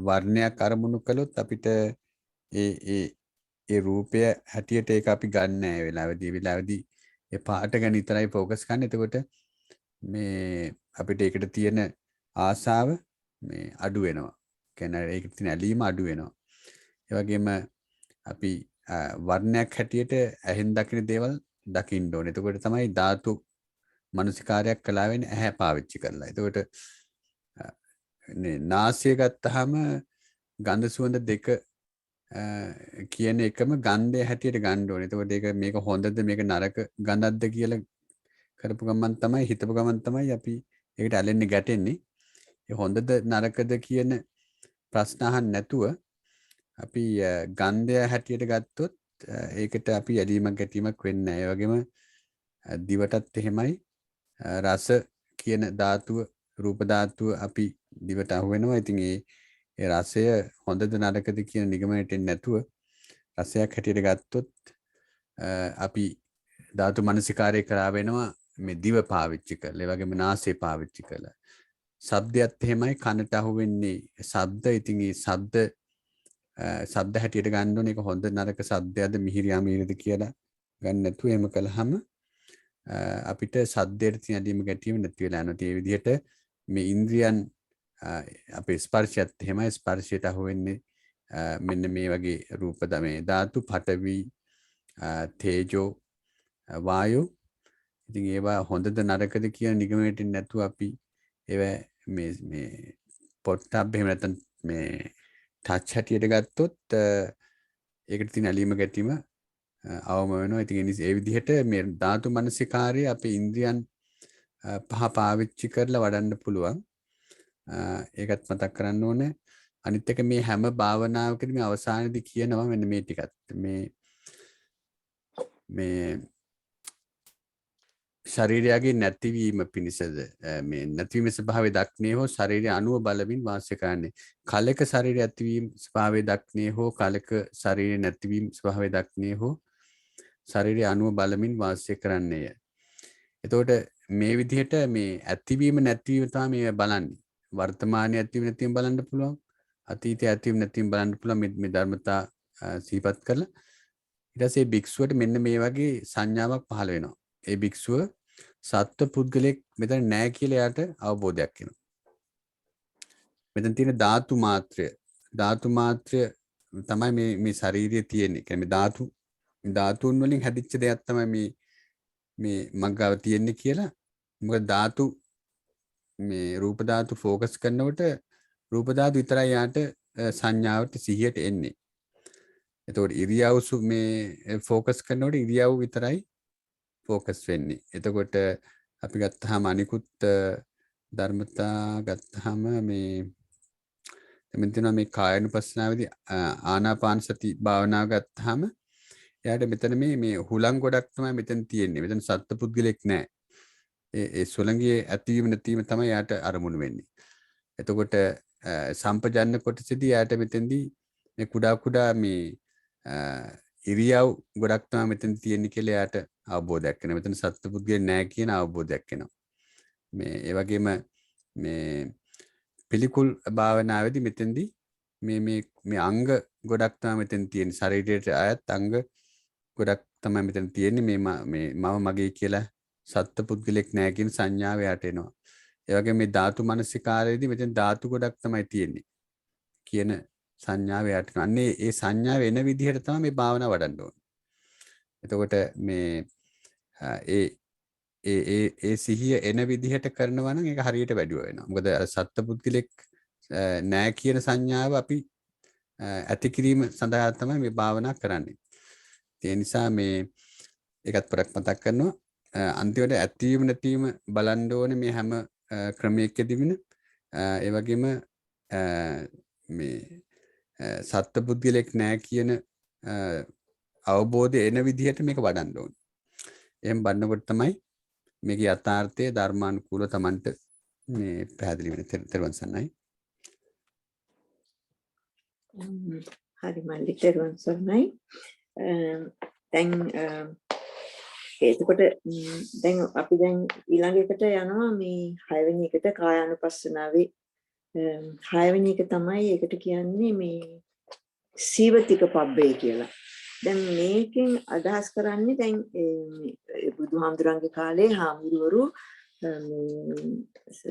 Speaker 1: වර්ණයක් අරමුණු කළොත් අපිට ඒ රූපය හැටියට ඒක අපි ගන්න ඒ වෙලාවේදී ඒ පාට ගැන විතරයි ફોකස් කරන්නේ. එතකොට මේ අපිට ඒකට තියෙන ආසාව මේ අඩු වෙනවා. කියන්නේ ඒකට තියෙන ඇලීම අඩු වෙනවා. ඒ වගේම අපි වර්ණයක් හැටියට ඇහෙන් දකින දේවල් දකින්න ඕනේ. එතකොට තමයි ධාතු මනසිකාරයක් කළා වෙන්නේ ඇහැ පාවිච්චි කරලා. එතකොට නාසය ගත්තාම ගන්ධ සුවඳ දෙක කියන එකම ගන්ධය හැටියට ගන්න ඕනේ. එතකොට ඒක මේක හොඳද මේක නරක ගඳක්ද කියලා කරපු ගමන් තමයි හිතපු ගමන් තමයි අපි ඒකට ඇලෙන්නේ ගැටෙන්නේ. ඒ හොඳද නරකද කියන ප්‍රශ්න අහන්න නැතුව අපි ගන්ධය හැටියට ගත්තොත් ඒකට අපි ඇලීමක් ගැටීමක් වෙන්නේ නැහැ. ඒ වගේම දිවටත් එහෙමයි. රස කියන ධාතුව, රූප ධාතුව අපි දිවට අහු වෙනවා. ඉතින් ඒ රසය හොඳද නරකද කියන නිගමනයට එන්නේ නැතුව රසයක් හැටියට ගත්තොත් අපි ධාතු මනසිකාරය කරා වෙනවා මේ දිව පාවිච්චි කරලා. ඒ වගේම නාසය පාවිච්චි කරලා. ශබ්දයත් එහෙමයි. කනට අහු වෙන්නේ ශබ්ද. ඉතින් මේ ශබ්ද හැටියට ගන්න ඕනේ. ඒක හොඳ නරක ශබ්දයක්ද මිහිරි අමිහිරිද කියලා ගන්න නැතුව එහෙම කළාම අපිට ශබ්දයට තියෙන ඇලීම ගැටීම නැති වෙලා යනවා. ඒ විදිහට මේ ඉන්ද්‍රියන් අපේ ස්පර්ශයත් එහෙමයි ස්පර්ශයට අහු වෙන්නේ මෙන්න මේ වගේ රූප මේ ධාතු පඨවි තේජෝ වායෝ ඉතින් ඒවා හොඳද නරකද කියන නිගමනයට නැතුව අපි ඒවා මේ පොට්ටබ් එහෙම නැත්නම් මේ ටච් හැටියට ගත්තොත් ඒකට තියෙන ඇලීම ගැටීම අවම වෙනවා. ඉතින් ඒ විදිහට මේ ධාතු මනසිකාරය අපේ ඉන්ද්‍රියන් පහ පාවිච්චි කරලා වඩන්න පුළුවන්. ඒකත් මතක් කරන්න ඕනේ. අනිත් එක මේ හැම භාවනාවකදී මේ අවසානයේදී කියනවා මෙන්න මේ ටිකත් මේ ශරීරයගේ නැතිවීම පිණිසද මේ නැතිවීම ස්වභාවය දක්නේ හෝ ශරීරය අණුව බලමින් වාසය කරන්නේ. කලක ශරීරය ඇතිවීම ස්වභාවය දක්නේ හෝ කලක ශරීරය නැතිවීම ස්වභාවය දක්නේ හෝ ශරීරය අණුව බලමින් වාසය කරන්නේය. එතකොට මේ විදිහට මේ ඇතිවීම නැතිවීම තමයි මේ බලන්නේ. වර්තමානයේ ඇතිවීම නැතිවීම බලන්න පුළුවන්. අතීතයේ ඇතිවීම නැතිවීම බලන්න පුළුවන් මේ ධර්මතා සිහිපත් කරලා. ඊට පස්සේ භික්ෂුවට මෙන්න මේ වගේ සංඥාවක් පහළ වෙනවා. ඒ භික්ෂුව සත්ව පුද්ගලෙක් මෙතන නැහැ කියලා යාට අවබෝධයක් එනවා. මෙතන තියෙන ධාතු මාත්‍රය තමයි මේ ශාරීරිය තියෙන්නේ. කියන්නේ ධාතුන් වලින් හැදිච්ච දෙයක් තමයි මේ මග්ගාව තියෙන්නේ කියලා. මොකද ධාතු මේ රූප ධාතු ફોકસ කරනකොට රූප ධාතු විතරයි යාට සංඥාවට සිහියට එන්නේ. එතකොට ඉරියව් මේ ફોકસ කරනකොට ඉරියව් විතරයි ફોકස් වෙන්නේ. එතකොට අපි ගත්තාම අනිකුත් ධර්මතා ගත්තාම මේ එතන මේ කායනුපස්සනාවේදී ආනාපාන සති භාවනාව ගත්තාම එයාට මෙතන මේ හුලං ගොඩක් තමයි මෙතන තියෙන්නේ. මෙතන සත්පුද්ගලෙක් නැහැ. ඒ සුලංගියේ ඇතිවීම නැතිවීම තමයි යාට අරමුණු වෙන්නේ. එතකොට සම්පජන්න කොටසදී යාට මෙතෙන්දී මේ කුඩා මේ ඉරියව් ගොඩක් තමයි මෙතන තියෙන්නේ කියලා යාට අවබෝධයක් වෙනවා. මෙතන සත්පුද්ගලෙක් නැහැ කියන අවබෝධයක් එනවා. මේ ඒ වගේම මේ පිළිකුල් භාවනාවේදී මෙතෙන්දී මේ අංග ගොඩක් තමයි මෙතන තියෙන්නේ. ශරීරයට අයත් අංග ගොඩක් තමයි මෙතන තියෙන්නේ. මේ මම මගේ කියලා සත්පුද්ගලෙක් නැහැ කියන සංඥාව යට එනවා. ඒ වගේම මේ ධාතු මනසිකාරයේදී මෙතන ධාතු ගොඩක් තමයි තියෙන්නේ කියන සංඥාව යට එනවා. අන්නේ ඒ සංඥාව එන විදිහට තමයි මේ භාවනාව වඩන්න ඕනේ. එතකොට මේ ඒ සිහිය එන විදිහට කරනවා නම් ඒක හරියට වැඩිව වෙනවා. මොකද සත්පුද්ගලෙක් නැහැ කියන සංඥාව අපි ඇති කිරීම සඳහා තමයි මේ භාවනා කරන්නේ. ඒ නිසා මේ ඒකත් පොඩක් මතක් කරනවා. අන්තිමට ඇතිවීම නැතිවීම බලන්න ඕනේ මේ හැම ක්‍රමයකදීම. ඒ වගේම මේ සත්පුද්ගලෙක් නැහැ කියන අවබෝධය එන විදිහට මේක වඩන්න ඕනේ. එහෙම වඩනකොට තමයි මේකේ යථාර්ථය ධර්මානුකූලව Tamanට මේ පැහැදිලි වෙන තෙරුවන් සරණයි.
Speaker 3: හරි මල්ලි තෙරුවන් සරණයි. දැන් එතකොට දැන් අපි ඊළඟ එකට යනවා මේ 6 වෙනි එකට කායානුපස්සනාවේ 6 වෙනි එක තමයි ඒකට කියන්නේ මේ සීවතික පබ්බේ කියලා. දැන් මේකෙන් අදහස් කරන්නේ දැන් බුදුහාමුදුරන්ගේ කාලේ හාමුදුරුවරු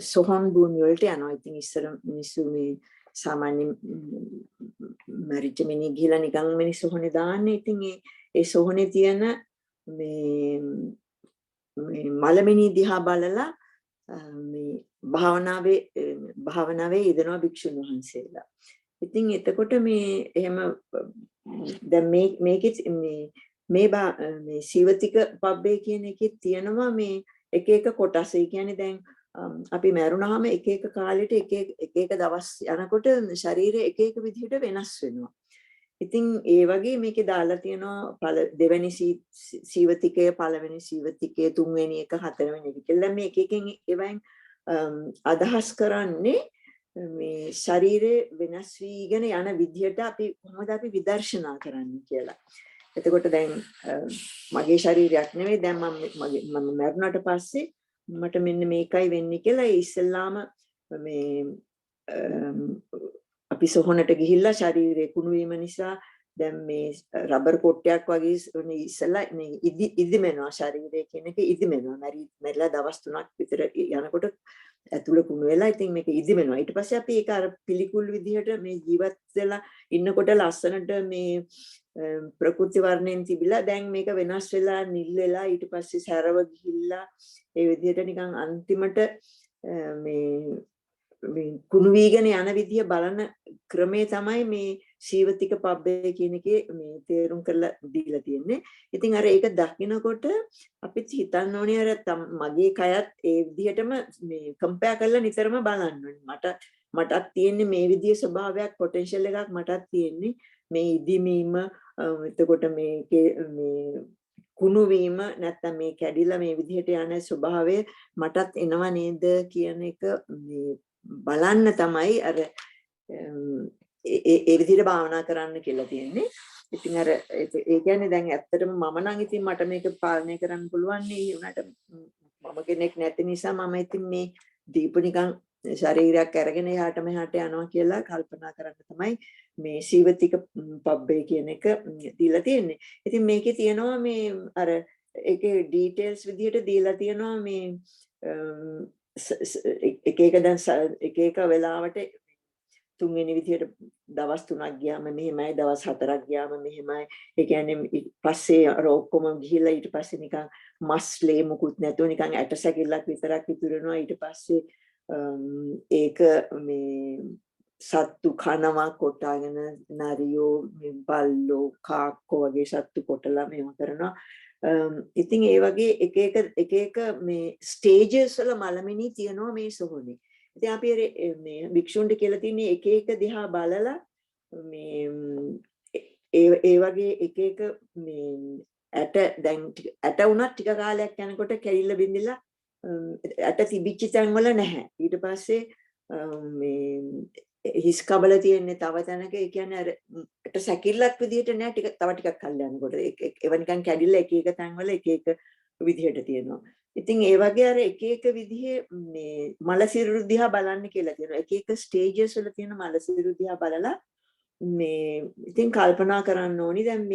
Speaker 3: සොහොන් භූමි වලට යනවා. ඉතින් ඉස්සර මිනිස්සු මේ සාමාන්‍ය මරිච්ච මිනිහ ගිහලා නිකන් මිනිස්සු සොහොනේ දාන්නේ. ඉතින් ඒ සොහොනේ තියෙන මේ මලමිනී දිහා බලලා මේ භාවනාවේ යෙදෙනවා භික්ෂුන් වහන්සේලා. ඉතින් එතකොට මේ එහෙම දැන් මේකෙත් මේ සීවතික පබ්බේ කියන එකේ තියෙනවා මේ එක එක කොටස්. ඒ කියන්නේ දැන් අපි මරුණාම එක එක කාලෙට එක එක දවස් යනකොට ශරීරය එක එක විදිහට වෙනස් වෙනවා. ඉතින් ඒ වගේ මේකේ දාලා තියෙනවා දෙවෙනි සීවතිකය, පළවෙනි සීවතිකය, තුන්වෙනි එක, හතරවෙනි එක කියලා. මේ එක එකෙන් ඒවෙන් අදහස් කරන්නේ මේ ශරීරය වෙනස් වීගෙන යන විදිහට අපි කොහොමද අපි විදර්ශනා කරන්නේ කියලා. එතකොට දැන් මගේ ශරීරයක් නෙවෙයි දැන් මම මරුණාට පස්සේ මට මෙන්න මේකයි වෙන්නේ කියලා ඉස්සෙල්ලාම මේ අපි සොහොනට ගිහිල්ලා ශරීරේ කුණු වීම නිසා දැන් මේ රබර් කොටයක් වගේ ඉස්සලා මේ ඉදිමෙනවා ශරීරය කියන එක ඉදිමෙනවා. මැරිලා දවස් 3ක් විතර යනකොට ඇතුළ කුණු වෙලා ඉතින් මේක ඉදිමෙනවා. ඊට පස්සේ අපි ඒක අර පිළිකුල් විදිහට මේ ජීවත් වෙලා ඉන්නකොට ලස්සනට මේ ප්‍රකෘති වර්ණයෙන් තිබිලා දැන් මේක වෙනස් වෙලා නිල් වෙලා ඊට පස්සේ සැරව ගිහිල්ලා ඒ විදිහට නිකන් අන්තිමට මේ කුණු වීගෙන යන විදිය බලන ක්‍රමේ තමයි මේ සීවතික පබ්බේ කියන එකේ මේ තේරුම් කරලා දීලා තියෙන්නේ. ඉතින් අර ඒක දකිනකොට අපිත් හිතන්න ඕනේ අර මගේ කයත් ඒ විදිහටම මේ කම්පෙයාර් කරලා නිතරම බලන්න ඕනේ. මටත් තියෙන්නේ මේ විදිහේ ස්වභාවයක් පොටෙන්ෂල් එකක් මටත් තියෙන්නේ මේ ඉදිමීම එතකොට මේ කුණු වීම නැත්තම් මේ කැඩිලා මේ විදිහට යන ස්වභාවය මටත් එනවා නේද කියන එක මේ බලන්න තමයි අර ඒ විදිහට භාවනා කරන්න කියලා තියෙන්නේ. ඉතින් අර ඒ කියන්නේ දැන් ඇත්තටම මම නම් ඉතින් මට මේක පාලනය කරන්න පුළුවන් නේ උනාට මම කෙනෙක් නැති නිසා මම ඉතින් මේ දීප නිකන් ශරීරයක් අරගෙන එහාට මෙහාට යනවා කියලා කල්පනා කරන්න තමයි මේ සීවතික පබ්බේ කියන එක දීලා තියෙන්නේ. ඉතින් මේකේ තියෙනවා මේ අර ඒකේ ඩීටේල්ස් විදිහට දීලා තියෙනවා මේ එක වෙලාවට තුන්වෙනි විදිහට දවස් 3ක් ගියාම මෙහෙමයි දවස් 4ක් ගියාම මෙහෙමයි. ඒ කියන්නේ පස්සේ අර ඔක්කොම ගිහිල්ලා ඊට පස්සේ නිකන් මස්ලේ මුකුත් නැතුව නිකන් ඇට සැකිල්ලක් විතරක් ඉතුරු වෙනවා. ඊට පස්සේ ඒක මේ සත්තු කනවා කොටාගෙන නරියෝ බල්ලෝ කාක්කෝ වගේ සත්තු කොටලා මේව කරනවා. ඉතින් ඒ වගේ එක එක මේ ස්ටේජස් වල මලමිනී තියෙනවා මේ සොහොනේ. ඉතින් අපි මේ භික්ෂුන්ට කියලා තියෙන්නේ එක එක දිහා බලලා මේ ඒ වගේ එක මේ ඇට උනත් ටික කාලයක් යනකොට කැරිල්ල බින්දිලා ඇට තිබිච්ච තැන් වල නැහැ. ඊට පස්සේ මේ හිස් කබල තියෙන්නේ තව තැනක. ඒ කියන්නේ අර ඇට සැකිල්ලක් විදිහට නෑ තව ටිකක් කල් යනකොට ඒව නිකන් කැඩිලා එක එක තැන් වල එක විදිහට තියෙනවා. ඉතින් ඒ වගේ අර එක විදිහේ මේ මල සිරුරු දිහා බලන්න කියලා තියෙනවා. එක ස්ටේජස් වල තියෙන මල සිරුරු දිහා බලලා මේ ඉතින් කල්පනා කරන්න ඕනි දැන්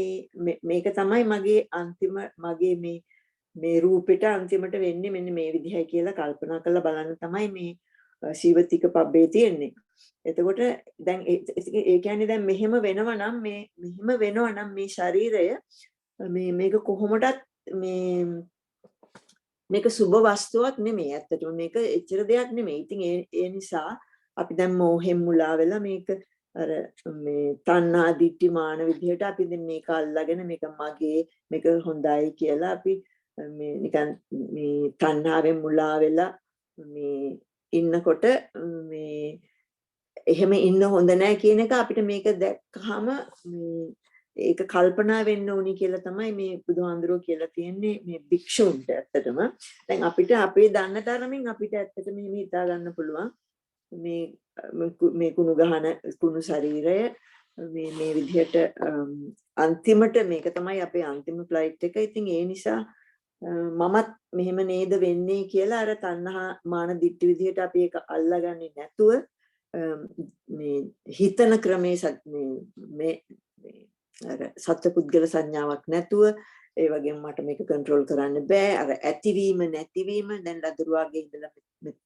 Speaker 3: මේක තමයි මගේ අන්තිම මගේ මේ රූපෙට අන්තිමට වෙන්නේ මෙන්න මේ විදිහයි කියලා කල්පනා කරලා බලන්න තමයි මේ සීවතික පබ්බේ තියෙන්නේ. එතකොට දැන් ඒ කියන්නේ දැන් මෙහෙම වෙනවා නම් මේ ශරීරය මේක කොහොමදත් මේක සුබ වස්තුවක් නෙමෙයි. ඇත්තටම මේක එච්චර දෙයක් නෙමෙයි. ඉතින් ඒ නිසා අපි දැන් මෝහෙන් මුලා වෙලා මේක අර මේ තණ්හා දිට්ඨි මාන විදිහට අපි දැන් මේක අල්ලාගෙන මේක මගේ මේක හොඳයි කියලා අපි මේ නිකන් මේ තණ්හාවෙන් මුලා වෙලා මේ ඉන්නකොට මේ එහෙම ඉන්න හොඳ නැහැ කියන එක අපිට මේක දැක්කහම ඒක කල්පනා වෙන්න ඕනි කියලා තමයි මේ බුදුහාඳුරෝ කියලා තියෙන්නේ මේ භික්ෂුන්ට. ඇත්තටම දැන් අපිට අපේ දන්න තරමින් අපිට ඇත්තටම මෙහෙම හිතා ගන්න පුළුවන් මේ කුණු ගහන කුණු ශරීරය මේ විදිහට අන්තිමට මේක තමයි අපේ අන්තිම ෆ්ලයිට් එක. ඉතින් ඒ නිසා මමත් මෙහෙම නේද වෙන්නේ කියලා අර තණ්හා මාන දිට්ඨි විදිහට අපි ඒක අල්ලාගන්නේ නැතුව මේ හිතන ක්‍රමේ මේ අර සත්පුද්ගල සංඥාවක් නැතුව ඒ වගේම මට මේක කන්ට්‍රෝල් කරන්න බෑ. අර ඇතිවීම නැතිවීම දැන් ලදරුවාගේ ඉඳලා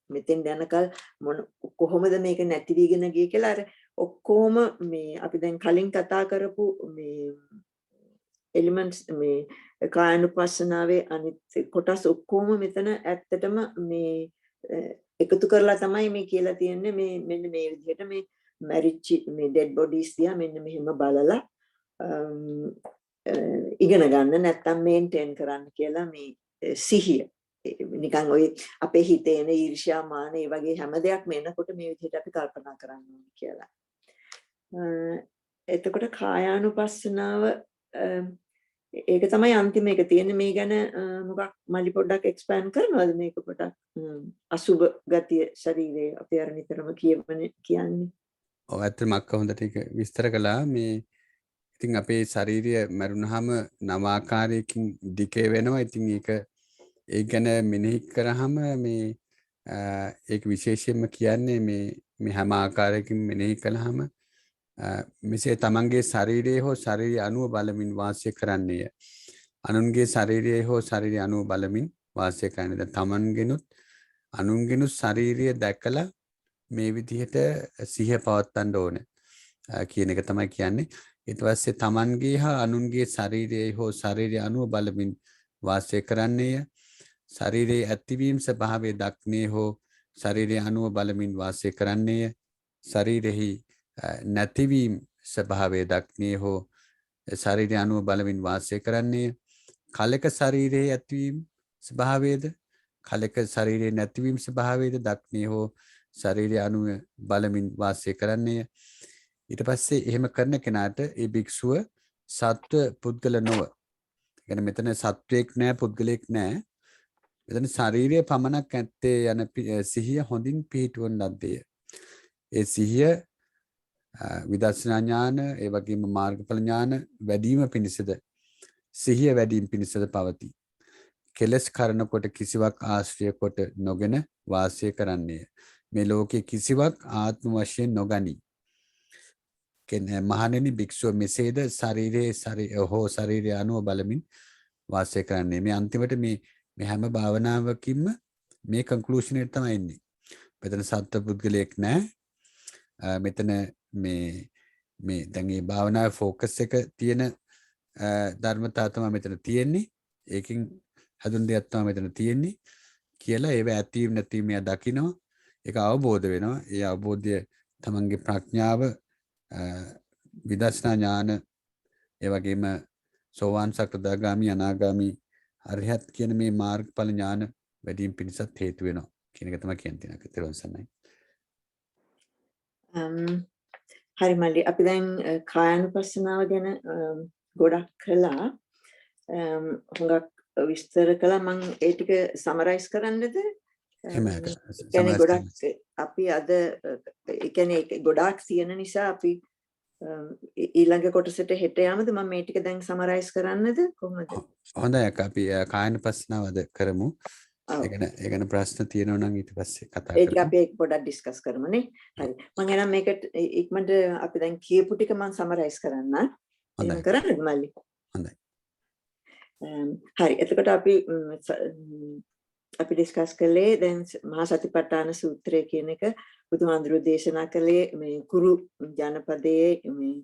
Speaker 3: මෙතෙන් යනකල් කොහොමද මේක නැති වීගෙන ගියේ කියලා අර ඔක්කොම මේ අපි දැන් කලින් කතා කරපු මේ එලිමන්ට්ස් මේ කායනුපස්සනාවේ අනිත් කොටස් ඔක්කොම මෙතන ඇත්තටම මේ එකතු කරලා තමයි මේ කියලා තියෙන්නේ මේ මෙන්න මේ විදිහට මේ මැරිච්ච මේ ඩෙඩ් බොඩිස් දිහා මෙන්න මෙහෙම බලලා ඉගෙන ගන්න නැත්තම් මේන්ටේන් කරන්න කියලා මේ සිහිය නිකන් ඔය අපේ හිතේ එන ඊර්ෂ්‍යා මාන ඒ වගේ හැම දෙයක්ම එනකොට මේ විදිහට අපි කල්පනා කරන්න ඕනේ කියලා. එතකොට කායානුපස්සනාව ඒක තමයි අන්තිම එක තියෙන්නේ. මේ ගැන මොකක් මල්ලි පොඩ්ඩක් එක්ස්පෑන්ඩ් කරනවද මේක පොඩ්ඩක් අසුබ ගතිය ශරීරයේ අපි අර නිතරම කියන්නේ.
Speaker 1: ඔව් ඇත්තටම අක්ක හොඳට ඒක විස්තර කළා. මේ ඉතින් අපේ ශරීරය මරුණාම නව ආකාරයකින් ඩිකේ වෙනවා. ඉතින් ඒක ගැන මෙනෙහි කරාම මේ ඒක විශේෂයෙන්ම කියන්නේ මේ හැම ආකාරයකින් මෙනෙහි කළාම මෙසේ තමන්ගේ ශරීරයේ හෝ ශරීරය අනුව බලමින් වාසය කරන්නේය. අනුන්ගේ ශරීරයේ හෝ ශරීරය අනුව බලමින් වාසය කරන්නේද තමන්ගෙනුත් අනුන්ගෙනුත් ශරීරය දැකලා මේ විදිහට සිහිය පවත්වන්න ඕන කියන එක තමයි කියන්නේ. ඊට පස්සේ තමන්ගේ හා අනුන්ගේ ශරීරයේ හෝ ශරීරය අනුව බලමින් වාසය කරන්නේය. ශරීරයේ ඇතිවීම ස්වභාවය දක්නේ හෝ ශරීරය අනුව බලමින් වාසය කරන්නේය. ශරීරෙහි නැතිවීම ස්වභාවය දක්නේ හෝ ශරීරය අනුව බලමින් වාසය කරන්නේය. කලක ශරීරයේ ඇතිවීම ස්වභාවයද කලක ශරීරයේ නැතිවීම ස්වභාවයද දක්නේ හෝ ශරීරය අනුව බලමින් වාසය කරන්නේය. ඊට පස්සේ එහෙම කරන කෙනාට ඒ භික්ෂුව සත්ව පුද්ගල නොව. يعني මෙතන සත්වයක් නෑ පුද්ගලයෙක් නෑ. මෙතන ශරීරය පමණක් ඇත්තේ යන සිහිය හොඳින් පිහිටුවන ලද්දේ. ඒ සිහිය විදර්ශනා ඥාන ඒ වගේම මාර්ගඵල ඥාන වැඩිම පිණිසද සිහිය වැඩිම පිණිසද පවතී. කෙලස් කරනකොට කිසිවක් ආශ්‍රය කොට නොගෙන වාසය කරන්නේය. මේ ලෝකේ කිසිවක් ආත්ම වශයෙන් නොගනී. මහණෙනි භික්ෂුව මෙසේද ශරීරයේ හෝ ශරීරය අනුව බලමින් වාසය කරන්නේ. මේ අන්තිමට මේ හැම භාවනාවකින්ම මේ කන්ක්ලූෂන් එකට තමයි එන්නේ. මෙතන සත්ව පුද්ගලයෙක් නැහැ. මෙතන මේ දැන් මේ භාවනාවේ ફોකස් එක තියෙන ධර්මතාව තමයි මෙතන තියෙන්නේ. ඒකෙන් හඳුන් දෙයක් තමයි මෙතන තියෙන්නේ කියලා ඒව ඇතීම් නැතිම එයා දකිනවා. ඒක අවබෝධ වෙනවා. ඒ අවබෝධය තමන්ගේ ප්‍රඥාව විදර්ශනා ඥාන ඒ වගේම සෝවාන් සකදාගාමි අනාගාමි අරිහත් කියන මේ මාර්ගඵල ඥාන වැඩිම පිණිසත් හේතු වෙනවා කියන එක තමයි කියන්නේ. තේරුම් ගන්නයි.
Speaker 3: හරි මල්ලි අපි දැන් කායानुපස්සනාව ගැන ගොඩක් කළා. හුඟක් විස්තර කළා. මම ඒ ටික සමරයිස් කරන්නද? කියන්නේ ගොඩක් අපි අද ඒ කියන්නේ ගොඩක් තියෙන නිසා අපි ඊළඟ කොටසට හෙට යමුද? මම මේ ටික දැන් සමරයිස් කරන්නද කොහොමද?
Speaker 1: හොඳයි අපි කායानुපස්සනාව අද කරමු. ඒ ගැන ප්‍රශ්න තියෙනවා නම් ඊට පස්සේ කතා කරමු.
Speaker 3: ඒක අපි පොඩ්ඩක් ඩිස්කස් කරමු නේ. හරි. මම එහෙනම් මේකට ඉක්මනට අපි දැන් කියපු ටික මම සමරයිස් කරන්න. එහෙම කරන්නද මල්ලි?
Speaker 1: හොඳයි.
Speaker 3: හරි. එතකොට අපි ඩිස්කස් කළේ දැන් මහා සතිපට්ඨාන සූත්‍රය කියන එක බුදුහාඳුරෝ දේශනා කළේ මේ කුරු ජනපදයේ මේ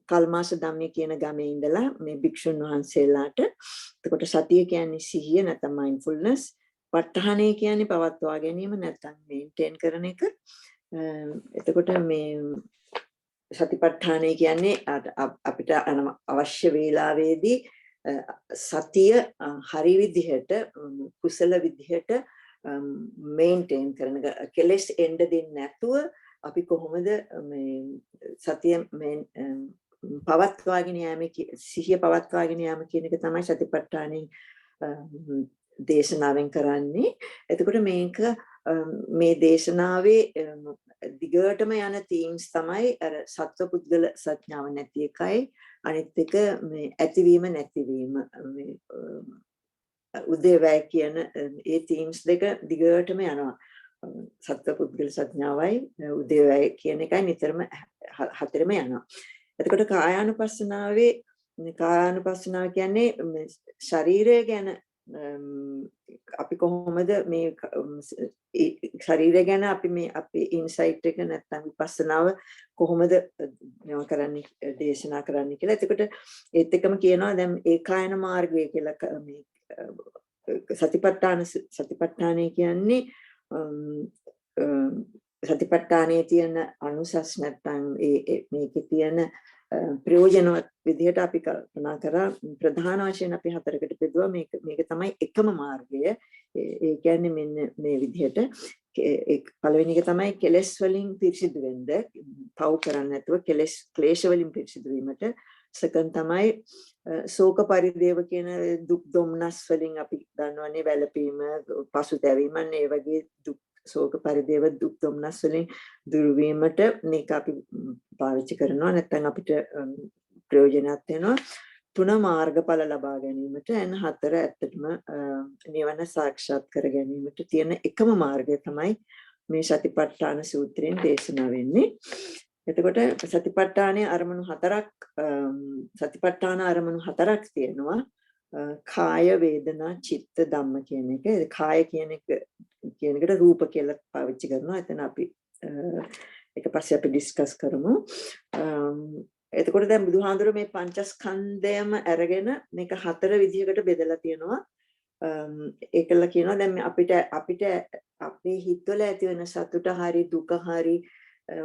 Speaker 3: කල්මාස ධම්මේ කියන ගමේ ඉඳලා මේ භික්ෂුන් වහන්සේලාට. එතකොට සතිය කියන්නේ සිහිය නැත්නම් මයින්ඩ්ෆුල්නස්. ප ဋ ාණේ කියන්නේ පවත්වා ගැනීම නැත්නම් මේන්ටේන් කරන එක. එතකොට මේ සතිපට්ඨානය කියන්නේ අපිට අවශ්‍ය වේලාවේදී සතිය හරි විදිහට කුසල විදිහට මේන්ටේන් කරන කෙලෙස් එන්න දෙන්නේ නැතුව අපි කොහොමද මේ සතිය පවත්වාගෙන යාම සිහිය පවත්වාගෙන යාම කියන එක තමයි සතිපට්ඨානෙන් දේශනාවෙන් කරන්නේ. එතකොට මේක මේ දේශනාවේ දිගටම යන තීම්ස් තමයි අර සත්ව පුද්ගල සත්‍යාව නැති එකයි අනිත් එක මේ ඇතිවීම නැතිවීම මේ උදේවැය කියන ඒ තීම්ස් දෙක දිගටම යනවා. සත්ව පුද්ගල සත්‍යාවයි උදේවැය කියන එකයි නිතරම හතරම යනවා. එතකොට කායානුපස්සනාව කියන්නේ ශරීරය ගැන අපි කොහොමද මේ ශරීරය ගැන අපි මේ අපේ ඉන්සයිට් එක නැත්නම් විපස්සනාව කොහොමද කරන්නේ දේශනා කරන්නේ කියලා. එතකොට ඒත් එකම කියනවා දැන් ඒකායන මාර්ගය කියලා මේ සතිපට්ඨානය කියන්නේ සතිපට්ඨානයේ තියෙන අනුසස් නැත්නම් මේකේ තියෙන ප්‍රයෝජනවත් විදිහට අපි කල්පනා කරා. ප්‍රධාන වශයෙන් අපි හතරකට බෙදුවා. මේක තමයි එකම මාර්ගය. ඒ කියන්නේ මෙන්න මේ විදිහට පළවෙනි එක තමයි කෙලෙස් වලින් පිරිසිදු වෙන්න, පව් කරන්නේ නැතුව ක්ලේශ වලින් පිරිසිදු වීමට. සෙකන්ඩ් තමයි ශෝක පරිදේව කියන දුක් දුම්නස් වලින් අපි දන්නවනේ වැළපීම, පසුතැවීම, ඒ වගේ දුක් ශෝක පරිදේව දුක් දුම්නස් වලින් දුරු වීමට මේක අපි පාවිච්චි කරනවා. නැත්නම් අපිට ප්‍රයෝජනවත් වෙනවා. 3 මාර්ගඵල ලබා ගැනීමට, එන 4 ඇත්තටම නිවන සාක්ෂාත් කර ගැනීමට තියෙන එකම මාර්ගය තමයි මේ සතිපට්ඨාන සූත්‍රයෙන් දේශනා වෙන්නේ. එතකොට සතිපට්ඨානයේ අරමුණු හතරක් සතිපට්ඨාන අරමුණු හතරක් තියෙනවා. කාය වේදනා චිත්ත ධම්ම කියන එක. කාය කියන එකට රූප කියලා පාවිච්චි කරනවා. එතන අපි ඒක පස්සේ අපි ඩිස්කස් කරමු. එතකොට දැන් බුදුහාඳුර මේ පංචස්කන්ධයම අරගෙන මේක හතර විදිහකට බෙදලා තියෙනවා. ඒකල කියනවා දැන් අපිට අපේ හිතවල ඇති වෙන සතුට හරි දුක හරි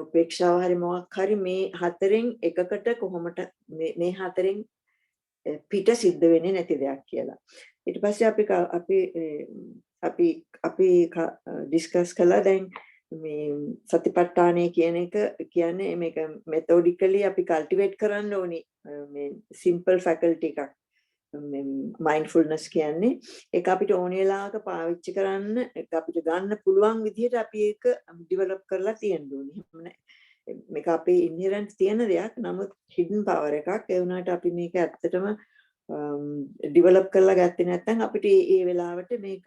Speaker 3: උපේක්ෂාව හරි මොකක් හරි මේ හතරෙන් එකකට කොහොමද මේ හතරෙන් පිට සිද්ධ වෙන්නේ නැති දෙයක් කියලා. ඊට පස්සේ අපි ඩිස්කස් කළා දැන් මේ සතිපට්ඨානය කියන එක කියන්නේ මේක මෙතොඩිකලි අපි කල්ටිවේට් කරන්න ඕනි මේ සිම්පල් ෆැකල්ටි එකක්. මයින්ඩ්ෆුල්නස් කියන්නේ ඒක අපිට ඕන වෙලාවක පාවිච්චි කරන්න අපිට ගන්න පුළුවන් විදිහට අපි ඒක ඩිවෙලොප් කරලා තියෙන්න ඕනේ. මේක අපේ ඉන්හෙරන්ට් තියෙන දෙයක්. නමුත් හිඩන් පවර් එකක්. ඒ වුණාට අපි මේක ඇත්තටම ඩිවෙලොප් කරලා ගත්තේ නැත්නම් අපිට මේ වෙලාවට මේක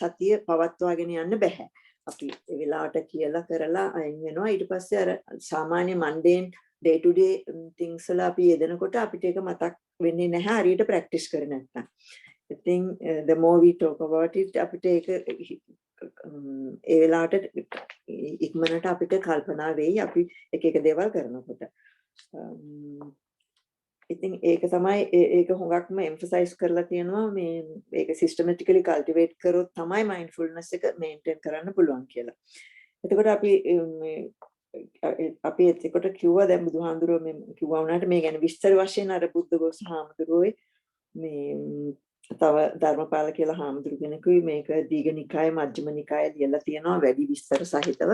Speaker 3: සතිය පවත්වාගෙන යන්න බෑ. අපි ඒ වෙලාවට කියලා කරලා අයින් වෙනවා. ඊට පස්සේ අර සාමාන්‍ය මන්ඩේන් day to day things වල අපි යෙදෙනකොට අපිට ඒක මතක් වෙන්නේ නැහැ හරියට ප්‍රැක්ටිස් කරේ නැත්නම්. I think the more we talk about it අපිට ඒක ඒ වෙලාවට ඉක්මනට අපිට කල්පනා වෙයි අපි එක දේවල් කරනකොට. ඉතින් ඒක තමයි ඒක හොඟක්ම emphasize කරලා තියෙනවා මේ ඒක systematically cultivate කරොත් තමයි mindfulness එක maintain කරන්න පුළුවන් කියලා. එතකොට අපි එතකොට කිව්වා දැන් බුදුහාඳුරෝ මේ කිව්වා වුණාට මේ ගැන විස්තර වශයෙන් අර බුද්ධඝෝස හාමුදුරුවෝ මේ තව ධර්මපාල කියලා හාමුදුරු කෙනෙකුයි මේක දීඝනිකාය මජ්ක්‍ධිම නිකාය ලියලා තියෙනවා වැඩි විස්තර සහිතව.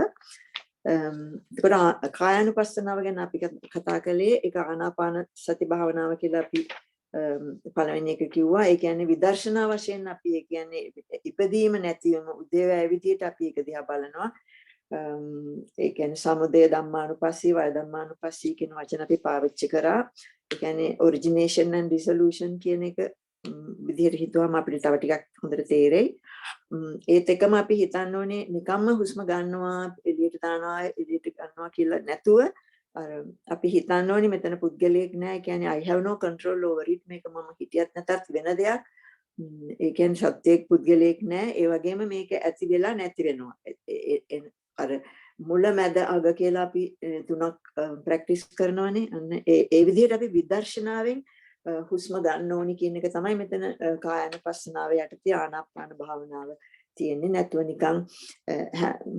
Speaker 3: එතකොට කායානුපස්සනාව ගැන අපි කතා කළේ ඒක ආනාපාන සති භාවනාව කියලා අපි පළවෙනි එක කිව්වා. ඒ කියන්නේ විදර්ශනා වශයෙන් අපි ඒ කියන්නේ ඉපදීම නැතිවම උදේවැය විදියට අපි ඒක දිහා බලනවා. ඒ කියන්නේ සමුදය ධම්මානුපස්සී වය ධම්මානුපස්සී කියන වචන අපි පාවිච්චි කරා. ඒ කියන්නේ origination and dissolution කියන එක විදිහට හිතුවම අපිට තව ටිකක් හොඳට තේරෙයි. ඒත් එකම අපි හිතන්න ඕනේ නිකම්ම හුස්ම ගන්නවා එළියට දානවා එළියට ගන්නවා කියලා නැතුව අපි හිතන්න ඕනේ මෙතන පුද්ගලයෙක් නෑ. ඒ කියන්නේ I have no control over it. මේක මම හිතියත් නැතත් වෙන දෙයක්. ඒ කියන්නේ සත්‍යයක් පුද්ගලයෙක් නෑ. ඒ වගේම මේක ඇති වෙලා නැති වෙනවා. අර මුල මැද අග කියලා අපි තුනක් ප්‍රැක්ටිස් කරනවානේ. අන්න ඒ විදිහට අපි විදර්ශනාවෙන් හුස්ම ගන්න ඕනි කියන එක තමයි මෙතන කායानुපස්සනාව යටතේ ආනාපාන භාවනාව තියෙන්නේ. නැතුව නිකන්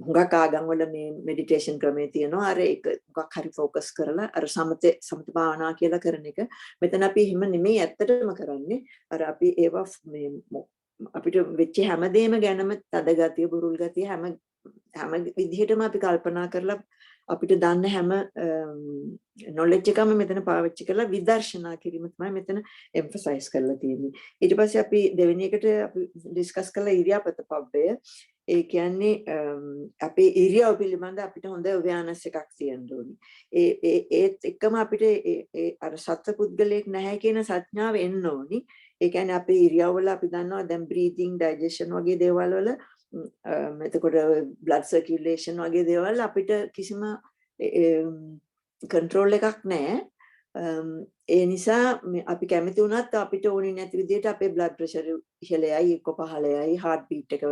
Speaker 3: හුඟක් ආගම් වල මේ මෙඩිටේෂන් ක්‍රමේ තියෙනවා. අර ඒක මොකක් හරි ફોකස් කරලා අර සමත භාවනා කියලා කරන එක. මෙතන අපි හිම නෙමෙයි ඇත්තටම කරන්නේ. අර අපි ඒවා මේ අපිට වෙච්ච හැමදේම ගැනම තද ගතිය බුරුල් ගතිය හැම විදිහටම අපි කල්පනා කරලා අපිට දන්න හැම knowledge එකම මෙතන පාවිච්චි කරලා විදර්ශනා කිරීම තමයි මෙතන emphasize කරලා තියෙන්නේ. ඊට පස්සේ අපි දෙවෙනි එකට අපි discuss කළා ඉරියාපත පබ්බය. ඒ කියන්නේ අපේ ඉරියව් පිළිබඳ අපිට හොඳ awareness එකක් තියෙන්න ඕනේ. ඒත් එක්කම අපිට අර සත්ව පුද්ගලයෙක් නැහැ කියන සංඥාව එන්න ඕනේ. ඒ කියන්නේ අපේ ඉරියව් වල අපි දන්නවා දැන් breathing digestion වගේ දේවල් වල එතකොට blood circulation වගේ දේවල් අපිට කිසිම control එකක් නැහැ. ඒ නිසා අපි කැමති වුණත් අපිට ඕනේ නැති විදිහට අපේ blood pressure ඉහළයයි එක්ක පහළයයි heart beat එක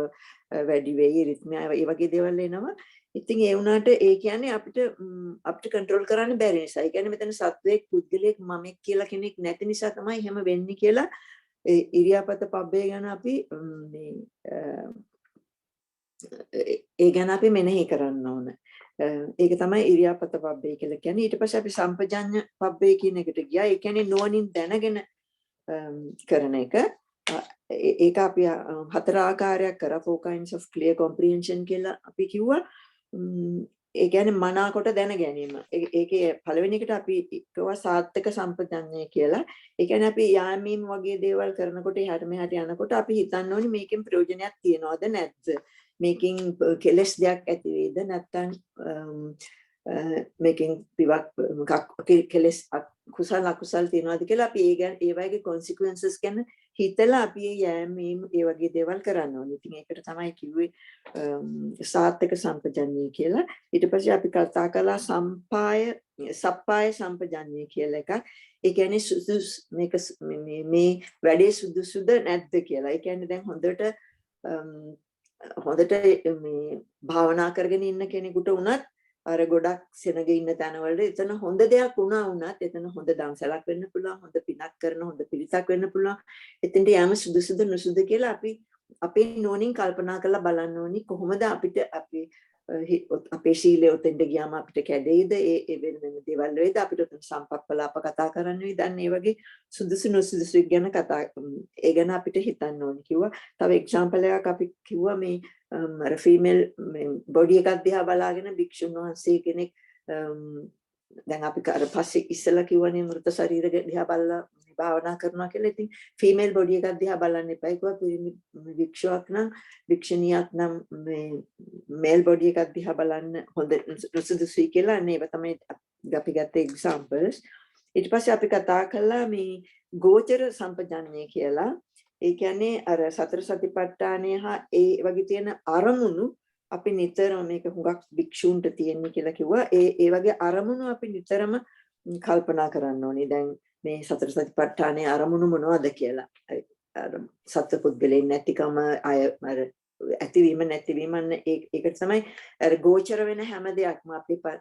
Speaker 3: වැඩි වෙයි rhythm ඒ වගේ දේවල් එනවා. ඉතින් ඒ වුණාට ඒ කියන්නේ අපිට control කරන්න බැරි නිසා. ඒ කියන්නේ මෙතන සත්වයක් පුද්ගලයෙක් මමෙක් කියලා කෙනෙක් නැති නිසා තමයි එහෙම වෙන්නේ කියලා ඉරියාපත පබ්බේ ගැන අපි ඒ ගැන අපි මෙනෙහි කරන්න ඕන. ඒක තමයි ඉරියාපත පබ්බේ කියලා කියන්නේ. ඊට පස්සේ අපි සම්පජඤ්ඤ පබ්බේ කියන එකට ගියා. ඒ කියන්නේ නුවණින් දැනගෙන කරන එක. ඒක අපි හතර ආකාරයක් කරා. 4 kinds of clear comprehension කියලා අපි කිව්වා. ඒ කියන්නේ මනාකොට දැන ගැනීම. ඒකේ පළවෙනි එකට අපි කිව්වා සාත්තක සම්පජඤ්ඤය කියලා. ඒ කියන්නේ අපි යාමීම් වගේ දේවල් කරනකොට එහාට මෙහාට යනකොට අපි හිතන්න ඕනේ මේකෙන් ප්‍රයෝජනයක් තියනවද නැද්ද? මේකෙන් කෙලස් දෙයක් ඇති වේද නැත්නම් මේකෙන් කෙලස් කුසල අකුසල තියනවාද කියලා අපි ඒ වගේ consequences ගැන හිතලා අපි යෑමීම් ඒ වගේ දේවල් කරන්න ඕනේ. ඉතින් ඒකට තමයි කිව්වේ සාත්තක සම්පජඤ්ඤය කියලා. ඊට පස්සේ අපි කතා කළා සම්පාය සප්පාය සම්පජඤ්ඤය කියලා එකක්. ඒ කියන්නේ මේක මේ වැඩේ සුදුසුද නැද්ද කියලා. ඒ කියන්නේ දැන් හොඳට මේ භාවනා කරගෙන ඉන්න කෙනෙකුට උනත් අර ගොඩක් සෙනග ඉන්න තැනවල එතන හොඳ දෙයක් වුණත් එතන හොඳ දන්සලක් වෙන්න පුළුවන්, හොඳ පිනක් කරන හොඳ පිරිසක් වෙන්න පුළුවන්. එතෙන්ට යෑම සුදුසුද නුසුද කියලා අපි අපේ නෝනින් කල්පනා කරලා බලන්න ඕනි කොහොමද අපිට අපේ ශීලය උතෙන්ට ගියාම අපිට කැඩෙයිද ඒ වෙන දේවල් වේද අපිට උතන සම්පප්පලාප කතා කරන්න වෙයිද අන්න ඒ වගේ සුදුසු නුසුදුසු ගැන ඒ ගැන අපිට හිතන්න ඕනි කිව්වා. තව එක්සැම්පල් එකක් අපි කිව්වා මේ අර ෆීමේල් බොඩි එකක් දිහා බලාගෙන භික්ෂුන් වහන්සේ කෙනෙක් දැන් අපි අර පස්සේ ඉස්සලා කිව්වනේ මෘත ශරීර දිහා බලලා භාවනා කරනවා කියලා. ඉතින් ෆීමේල් බොඩි එකක් දිහා බලන්න එපා කිව්වා. භික්ෂුවක් නම් භික්ෂුණියක් නම් මේ මේල් බොඩි එකක් දිහා බලන්න හොඳ සුදුසුයි කියලා. අන්න ඒව තමයි අපි ගත්ත එක්සැම්පල්ස්. ඊට පස්සේ අපි කතා කළා මේ ගෝචර සම්පජඤ්ඤය කියලා. ඒ කියන්නේ අර සතර සතිපට්ඨානය හා ඒ වගේ තියෙන අරමුණු අපි නිතරම මේක හුඟක් භික්ෂූන්ට තියෙන්නේ කියලා කිව්වා. ඒ වගේ අරමුණු අපි නිතරම කල්පනා කරන්න ඕනේ. දැන් මේ සතර සතිපට්ඨානයේ අරමුණු මොනවද කියලා. අර සත්පුද්ගලෙන් නැතිකම අය අර ඇතිවීම නැතිවීම ඒක තමයි අර ගෝචර වෙන හැම දෙයක්ම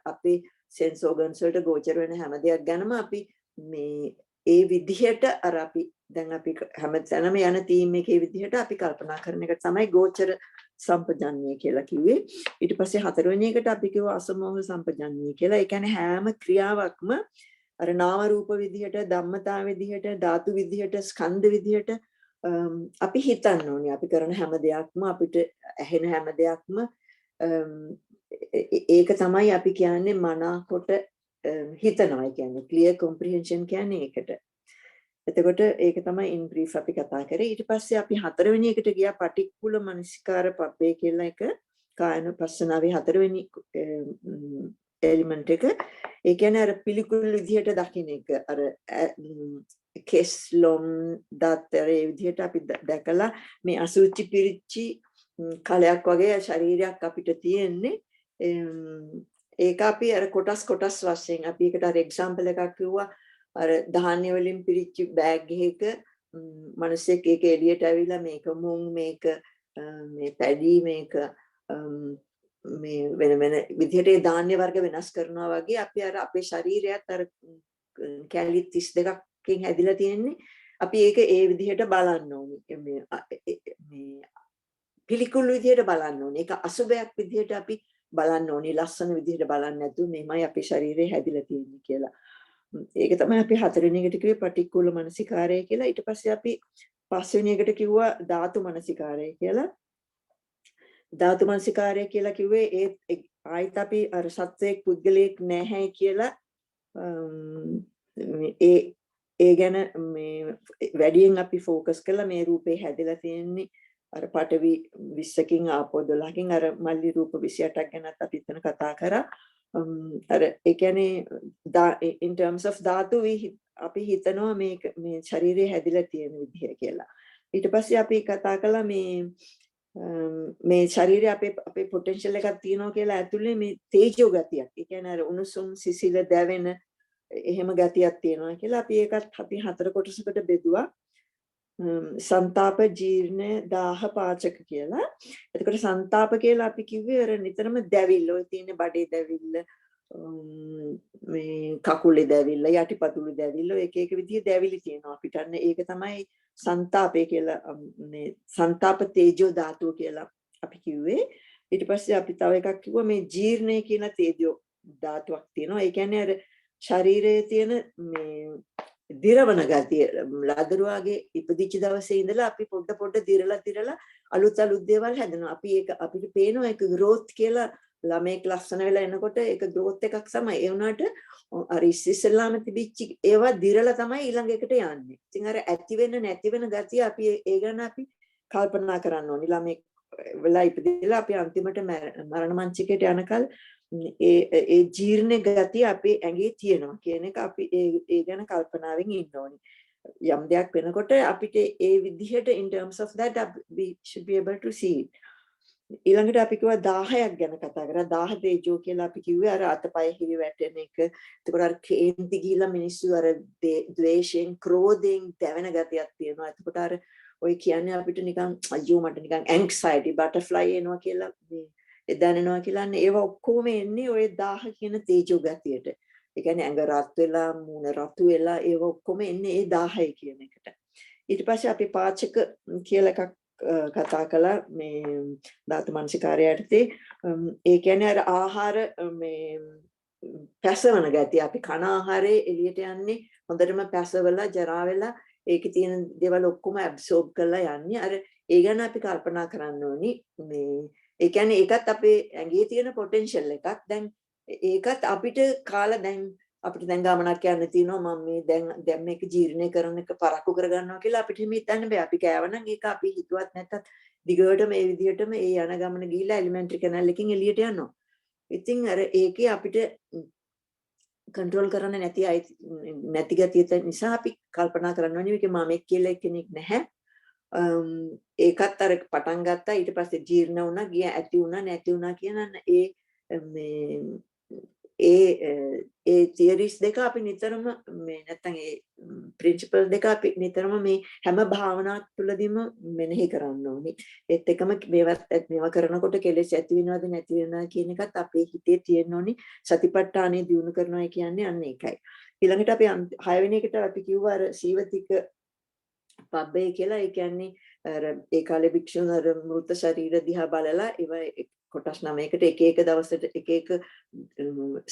Speaker 3: අපේ සෙන්ස් ඕගන්ස් වලට ගෝචර වෙන හැම දෙයක් ගැනම අපි මේ ඒ විදිහට අර අපි දැන් අපි හැමතැනම යන තීම් එකේ විදිහට අපි කල්පනා කරන එක තමයි ගෝචර සම්පජඤ්ඤය කියලා කිව්වේ. ඊට පස්සේ හතරවෙනි එකට අපි කිව්වා අසමෝහ සම්පජඤ්ඤය කියලා. ඒ කියන්නේ හැම ක්‍රියාවක්ම අර නාම රූප විදිහට, ධම්මතා විදිහට, ධාතු විදිහට, ස්කන්ධ විදිහට අපි හිතන්න ඕනේ. අපි කරන හැම දෙයක්ම අපිට ඇහෙන හැම දෙයක්ම ඒක තමයි අපි කියන්නේ මනාකොට හිතනවා කියන්නේ clear comprehension කියන්නේ ඒකට. එතකොට ඒක තමයි in brief අපි කතා කරේ. ඊට පස්සේ අපි හතරවෙනි එකට ගියා පටික්කුල මනසිකාර පබ්බේ කියලා එක කායනුපස්සනාවේ හතරවෙනි එලිමන්ට් එක. ඒ කියන්නේ අර පිළිකුල් විදිහට දකින්න එක. අර කෙස්ලොම් දතරේ විදිහට අපි දැකලා මේ අසුචි පිරිච්චි කලයක් වගේ ශරීරයක් අපිට තියෙන්නේ. ඒක අපි අර කොටස් වශයෙන් අපි ඒකට අර එක්සැම්පල් එකක් කිව්වා. අර ධාන්‍ය වලින් පිරිච්ච බෑග් එකක මිනිස්සෙක් ඒක එළියට ඇවිල්ලා මේක මුං මේක මේ පැඩි මේක මේ වෙන විදිහට ඒ ධාන්‍ය වර්ග වෙනස් කරනවා වගේ අපි අර අපේ ශරීරයත් අර කැලි 32කින් හැදිලා තියෙන්නේ. අපි ඒක ඒ විදිහට බලන්න ඕනේ. මේ පිළිකුල් විදිහට බලන්න ඕනේ. ඒක අසුබයක් විදිහට අපි බලන්න ඕනේ. ලස්සන විදිහට බලන්න නැතුව මේමයි අපේ ශරීරය හැදිලා තියෙන්නේ කියලා. ඒක තමයි අපි හතරවෙනි එකට කිව්වේ පටික්කුල මනසිකාරය කියලා. ඊට පස්සේ අපි පස්වෙනි එකට කිව්වා ධාතු මනසිකාරය කියලා. ධාතු මනසිකාරය කියලා කිව්වේ ඒ ආයිත් අපි අර සත්‍යයක් පුද්ගලයක් නැහැ කියලා ඒ ගැන මේ වැඩියෙන් අපි ફોકસ කළා. මේ රූපේ හැදලා තියෙන්නේ අර පටවි 20කින් ආපෝ 12කින් අර මල්ලි රූප 28ක් ගැනත් අපි එතන කතා කරා. අර ඒ කියන්නේ in terms of ධාතු අපි හිතනවා මේ ශරීරය හැදිලා තියෙන විදිහ කියලා. ඊට පස්සේ අපි කතා කළා මේ ශරීරය අපේ potential එකක් තියෙනවා කියලා ඇතුලේ මේ තේජෝ ගතියක්. ඒ කියන්නේ අර උණුසුම් සිසිල දැවෙන එහෙම ගතියක් තියෙනවා කියලා අපි ඒකත් අපි හතර කොටසකට බෙදුවා. සංතාප ජීර්ණ දාහ පාචක කියලා. එතකොට සංතාප කියලා අපි කිව්වේ අර නිතරම දැවිල්ල ඔය තියෙන බඩේ දැවිල්ල මේ කකුලේ දැවිල්ල යටිපතුලේ දැවිල්ල එක එක විදිහේ දැවිලි තියෙනවා අපිට. අන්න ඒක තමයි සංතාපය කියලා මේ සංතාප තේජෝ ධාතුව කියලා අපි කිව්වේ. ඊට පස්සේ අපි තව එකක් කිව්වා මේ ජීර්ණය කියන තේජෝ ධාතුවක් තියෙනවා. ඒ කියන්නේ අර ශරීරයේ තියෙන මේ දිරවන ගතිය ලදරුවාගේ ඉපදිච්ච දවසේ ඉඳලා අපි පොඩ දිරලා අලුත් දේවල් හැදෙනවා. අපි ඒක අපිට පේනවා ඒක growth කියලා. ළමෙක් ලස්සන වෙලා එනකොට ඒක growth එකක් තමයි. ඒ වුණාට අර ඉස්සෙල්ලාම තිබිච්ච ඒවා දිරලා තමයි ඊළඟ එකට යන්නේ. ඉතින් අර ඇති වෙන නැති වෙන ගතිය අපි ඒ ගැන අපි කල්පනා කරන්න ඕනි. ළමෙක් වෙලා ඉපදිලා අපි අන්තිමට මරණ මංචකයට යනකල් ඒ ජීර්ණ ගතිය අපේ ඇඟේ තියෙනවා කියන එක අපි ඒ ගැන කල්පනාවෙන් ඉන්න ඕනි. යම් දෙයක් වෙනකොට අපිට ඒ විදිහට in terms of that we should be able to see it. ඊළඟට අපි කිව්වා 10ක් ගැන කතා කරා 10 තේජෝ කියලා අපි කිව්වේ අර අතපය හිරි වැටෙන එක. එතකොට අර කේන්ති ගිහිලා මිනිස්සු අර ද්වේෂයෙන් ක්‍රෝධයෙන් දැවෙන ගතියක් තියෙනවා. එතකොට අර ඔය කියන්නේ අපිට නිකන් අයියෝ මට නිකන් ඇන්ක්සයිටි බටර්ෆ්ලයි එනවා කියලා මේ දැනෙනවා කියලානේ ඒව ඔක්කොම එන්නේ ඔය 10 කියන තේජෝ ගතියට. ඒ කියන්නේ ඇඟ රත් වෙලා මූණ රතු වෙලා ඒව ඔක්කොම එන්නේ ඒ 10 කියන එකට. ඊට පස්සේ අපි පාචක කියලා එකක් කතා කළා මේ ධාතු මනසිකාරය යටතේ ඒ කියන්නේ අර ආහාර මේ පැසවන ගතිය අපි කන ආහාරයේ එළියට යන්නේ හොඳටම පැසවලා ජරා වෙලා ඒකේ තියෙන දේවල් ඔක්කොම ඇබ්සෝබ් කරලා යන්නේ අර ඒ ගැන අපි කල්පනා කරන්න ඕනි මේ ඒ කියන්නේ ඒකත් අපේ ඇඟේ තියෙන පොටෙන්ෂල් එකක් දැන් ඒකත් අපිට කාලා දැන් අපිට දැන් ගමනක් යන්න තියෙනවා මම මේ දැන් මේක ජීර්ණය කරන එක පරක්කු කරගන්නවා කියලා අපිට හිතන්න බෑ අපි කෑවනම් ඒක අපි හිතුවත් නැත්තත් දිගට මේ විදිහටම ඒ යන ගමන ගිහිල්ලා එලිමෙන්ටරි කැනල් එකකින් එළියට යනවා. ඉතින් අර ඒකේ අපිට කන්ට්‍රෝල් කරන්න නැති ගතිය නිසා අපි කල්පනා කරන්න ඕනේ මේක මමෙක් කියලා කෙනෙක් නැහැ. ඒකත් අර පටන් ගත්තා ඊට පස්සේ ජීර්ණ වුණා ගිය ඇති වුණා නැති වුණා කියන ඒ මේ ඒ තියරිස් දෙක අපි නිතරම මේ නැත්තම් ඒ ප්‍රින්සිපල් දෙක අපි නිතරම මේ හැම භාවනාවක් තුළදීම මෙනෙහි කරන්න ඕනේ. ඒත් එකම මේවා කරනකොට කෙලෙස් ඇති වෙනවද නැති වෙනවද කියන එකත් අපේ හිතේ තියෙන්න ඕනේ. සතිපට්ඨානෙ දියුණු කරනවා කියන්නේ අන්න ඒකයි. ඊළඟට අපි 6 වෙනි එකට අපි කිව්වා අර සීවතික පබ්බේ කියලා. ඒ කියන්නේ අර ඒ කාලේ භික්ෂුන් අර මෘත ශරීර දිහා බලලා ඒවා කොටස් 9කට එක එක දවසට එක එක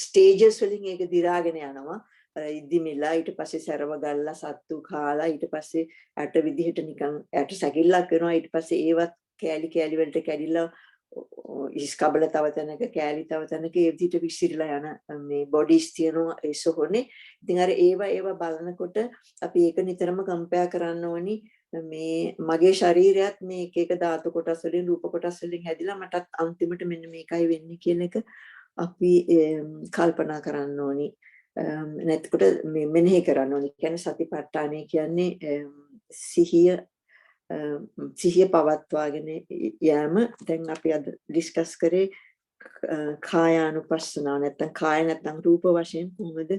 Speaker 3: ස්ටේජස් වලින් ඒක දිරාගෙන යනවා. ඉදිමිලා ඊට පස්සේ සරව ගල්ලා සත්තු කාලා ඊට පස්සේ ඇට විදිහට නිකන් ඇට සැකිල්ලක් වෙනවා. ඊට පස්සේ ඒවත් කෑලි කෑලි වලට කැඩිලා ඉස්කබල තව තැනක කෑලි තව තැනක ඒ විදිහට විසිරලා යන මේ බොඩිස් තියෙනවා ඒ සොහොනේ. ඉතින් අර ඒවා බලනකොට අපි ඒක නිතරම කම්පෙයාර් කරන්න ඕනි. මේ මගේ ශරීරයත් මේ එක එක ධාතු කොටස් වලින් රූප කොටස් වලින් හැදිලා මටත් අන්තිමට මෙන්න මේකයි වෙන්නේ කියන එක අපි කල්පනා කරන්න ඕනි. නැත්කොට මේ මෙනෙහි කරන්න ඕනි. කියන්නේ සතිපට්ඨානය කියන්නේ සිහිය පවත්වාගෙන යෑම. දැන් අපි අද ඩිස්කස් කරේ කායානුපස්සනාව නැත්නම් කාය නැත්නම් රූප වශයෙන් කොහොමද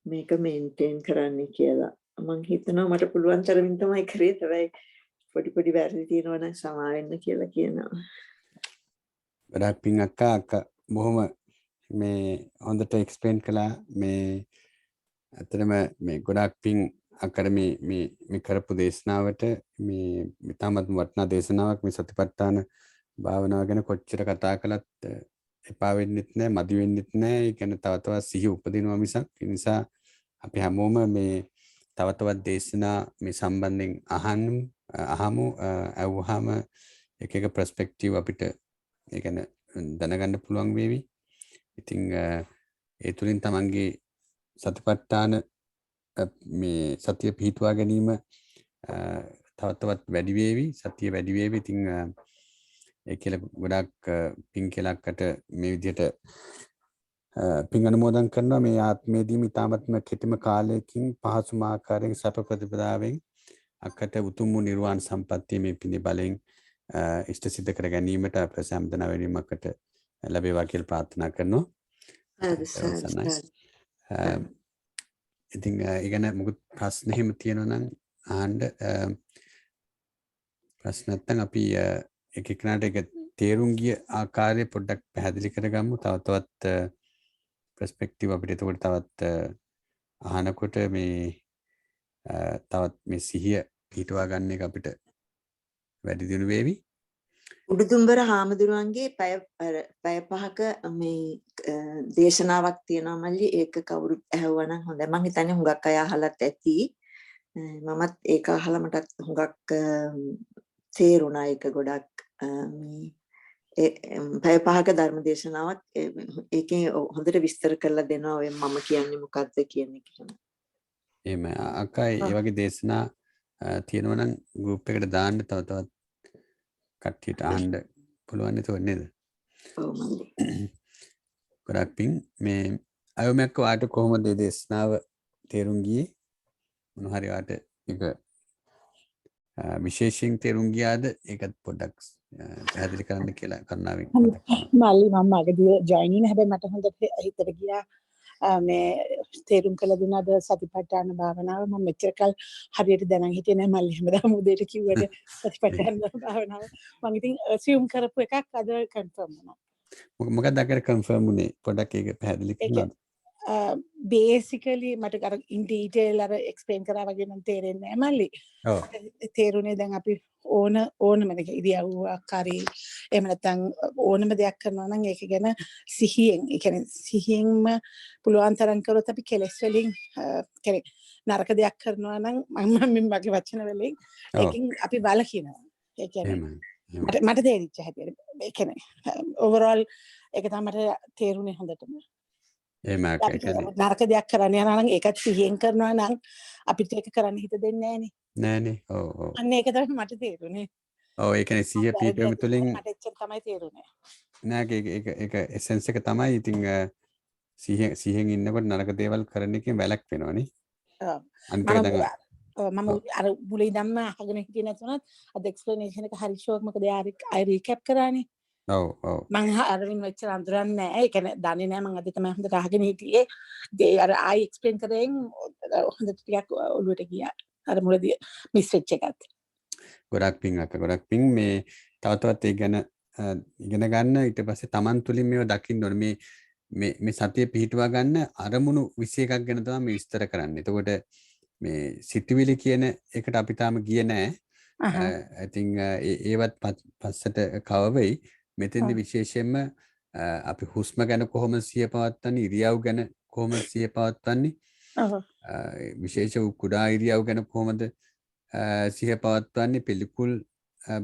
Speaker 3: මේක මේන්ටේන් කරන්න කියලා. මම හිතනවා මට පුළුවන් තරමින් තමයි කරේ. හැබැයි පොඩි වැරදි තියෙනවා නම් සමා වෙන්න කියලා කියනවා.
Speaker 1: ගොඩාක් පිං අක්කා බොහොම මේ හොඳට එක්ස්ප්ලেইন කළා. මේ අතරම මේ ගොඩාක් පිං අක්කට මේ කරපු දේශනාවට මේ ඉතාමත් වටිනා දේශනාවක්. මේ සතිපට්ඨාන භාවනාව ගැන කොච්චර කතා කළත් එපා වෙන්නෙත් නැහැ, මදි වෙන්නෙත් නැහැ. ඒ කියන්නේ තව තවත් සිහිය උපදිනවා මිසක්. ඒ නිසා අපි හැමෝම මේ තව තවත් දේශනා මේ සම්බන්ධයෙන් අහමු. අහුවාම එක එක පර්ස්පෙක්ටිව් අපිට ඒ කියන්නේ දැනගන්න පුළුවන් වේවි. ඉතින් ඒ තුලින් තමන්ගේ සතිපට්ඨාන මේ සතිය පිහිටුවා ගැනීම තව තවත් වැඩි වේවි. සතිය වැඩි වේවි. ඉතින් ඒ කියලා ගොඩාක් පින් කියලාකට මේ විදිහට පින් අනුමෝදන් කරනවා. මේ ආත්මයේදීම ඉතාමත්ම කෙටිම කාලයකින් පහසුම ආකාරයෙන් සැප ප්‍රතිපදාවෙන් අක්කට උතුම් වූ නිර්වාණ සම්පත්තිය මේ පිනේ බලෙන් ඉෂ්ට සිද්ධ කර ගැනීමට ප්‍රසම්දන වෙනීමකට ලැබේවා කියලා ප්‍රාර්ථනා කරනවා. ඉතින් ඉගෙන මොකද ප්‍රශ්න එහෙම තියෙනවා නම් අහන්න. ප්‍රශ්න නැත්නම් අපි එක එකනට එක තේරුම් ගිය ආකාරය පොඩ්ඩක් පැහැදිලි කරගමු. තවත් පර්ස්පෙක්ටිව් අපිට එතකොට තවත් අහනකොට මේ තවත් මේ සිහිය පිටවා ගන්න එක අපිට වැඩි දියුණු වේවි.
Speaker 3: උඩුදුම්බර හාමුදුරුවන්ගේ පැය 5ක මේ දේශනාවක් තියෙනවා මල්ලි. ඒක කවුරුත් ඇහුවා නම් හොඳයි. මම හිතන්නේ හුඟක් අය අහලත් ඇති. මමත් ඒක අහලා මටත් හුඟක් තේරුණා. ඒක ගොඩක් පැය 5ක ධර්ම දේශනාවක්. ඒකෙන් හොඳට විස්තර කරලා දෙනවා ඔය මම කියන්නේ මොකක්ද කියන එක.
Speaker 1: එහෙම අක්කා ඒ වගේ දේශනා තියෙනවා නම් ගෲප් එකට දාන්න තව තවත් කට්ටියට අහන්න පුළුවන් නේද?
Speaker 3: ඔව් මල්ලි.
Speaker 1: ගොඩක් පිං මේ අයෝමැක්ක වාට කොහොමද මේ දේශනාව තේරුම් ගියේ? මොන හරි වාට ඒක විශේෂයෙන් තේරුම් ගියාද? ඒකත් පොඩ්ඩක් පැහැදිලි කරන්න කියලා කරුණාවෙන්
Speaker 4: මල්ලි මම අගදී ජොයින් ඉන්න හැබැයි මට හොඳට හිතට ගියා මේ තේරුම් කළ දුන්නාද සතිපට්ඨාන භාවනාව මම මෙච්චර කල් හරියට දැනන් හිටියේ නැහැ මල්ලි හැමදාම උදේට කිව්වට සතිපට්ඨාන භාවනාව මම ඉතින් assume කරපු එකක් අද කන්ෆර්ම් වුණා
Speaker 1: මොකක්ද අකර කන්ෆර්ම් උනේ පොඩ්ඩක් ඒක පැහැදිලි කරන්න
Speaker 4: basically මට අර in detail අර explain කරා වගේ නම් තේරෙන්නේ නැහැ මල්ලි
Speaker 1: ඔව්
Speaker 4: තේරුනේ දැන් අපි ඕනම දෙයක ඉරියව්වක් හරි එහෙම නැත්නම් ඕනම දෙයක් කරනවා නම් ඒක ගැන සිහියෙන් ඒ කියන්නේ සිහියෙන්ම පුළුවන් තරම් කරොත් අපි කෙලස් වලින් කියන්නේ නරක දෙයක් කරනවා නම් මම මගේ වචන වලින් ඒකෙන් අපි වළකිනවා ඒ කියන්නේ මට තේරිච්ච හැටියට ඒ කියන්නේ overall ඒක තමයි මට තේරුනේ හොඳටම නරක දෙයක් කරන්න යනවා නම් ඒකත් සිහියෙන් කරනවා නම් අපිට ඒක කරන්න හිත දෙන්නේ
Speaker 1: නෑනේ ඔව්
Speaker 4: අන්න ඒක තමයි මට තේරුනේ
Speaker 1: ඔව් ඒ කියන්නේ සිහිය පිටවීම තුළින්
Speaker 4: මට එච්චර තමයි තේරුනේ
Speaker 1: නෑ ඒක එසෙන්ස් එක තමයි ඉතින් සිහියෙන් ඉන්නකොට නරක දේවල් කරන එකෙන් වැළක් වෙනවනේ අනිත් එක දැන්
Speaker 4: මම අර මුලින් ඉඳන්ම අහගෙන හිටියේ නැතුණත් අද එක්ස්ප්ලනේෂන් එක හරි ෂෝක් මොකද ආයි රීකැප් කරානේ
Speaker 1: ඔව්
Speaker 4: මං අරවින් වෙච්චර අඳුරන්නේ නැහැ ඒ කියන්නේ දන්නේ නැහැ මං අද තමයි හොඳට අහගෙන හිටියේ ඒ අර ආයි එක්ස්ප්ලেইন කරෙන් හොඳට ටිකක් ඔළුවට ගියා අර මුලදී මිස් වෙච්ච එකත්
Speaker 1: ගොඩක් පිං මේ තවත් ඒ ගැන ඉගෙන ගන්න ඊට පස්සේ Taman තුලින් මේව දකින්න ඕනේ මේ සතිය පිහිටුවා ගන්න අරමුණු 21ක් ගැන තමයි මේ විස්තර කරන්නේ. එතකොට මේ සිතුවිලි කියන එකට අපි තාම ගියේ නැහැ. I think ඒවත් පස්සට කව වෙයි. මෙතෙන්දි විශේෂයෙන්ම අපි හුස්ම ගැන කොහොමද සිහිය පවත්වන්නේ, ඉරියව් ගැන කොහොමද සිහිය පවත්වන්නේ, විශේෂ කුඩා ඉරියව් ගැන කොහොමද සිහිය පවත්වන්නේ, පිළිකුල්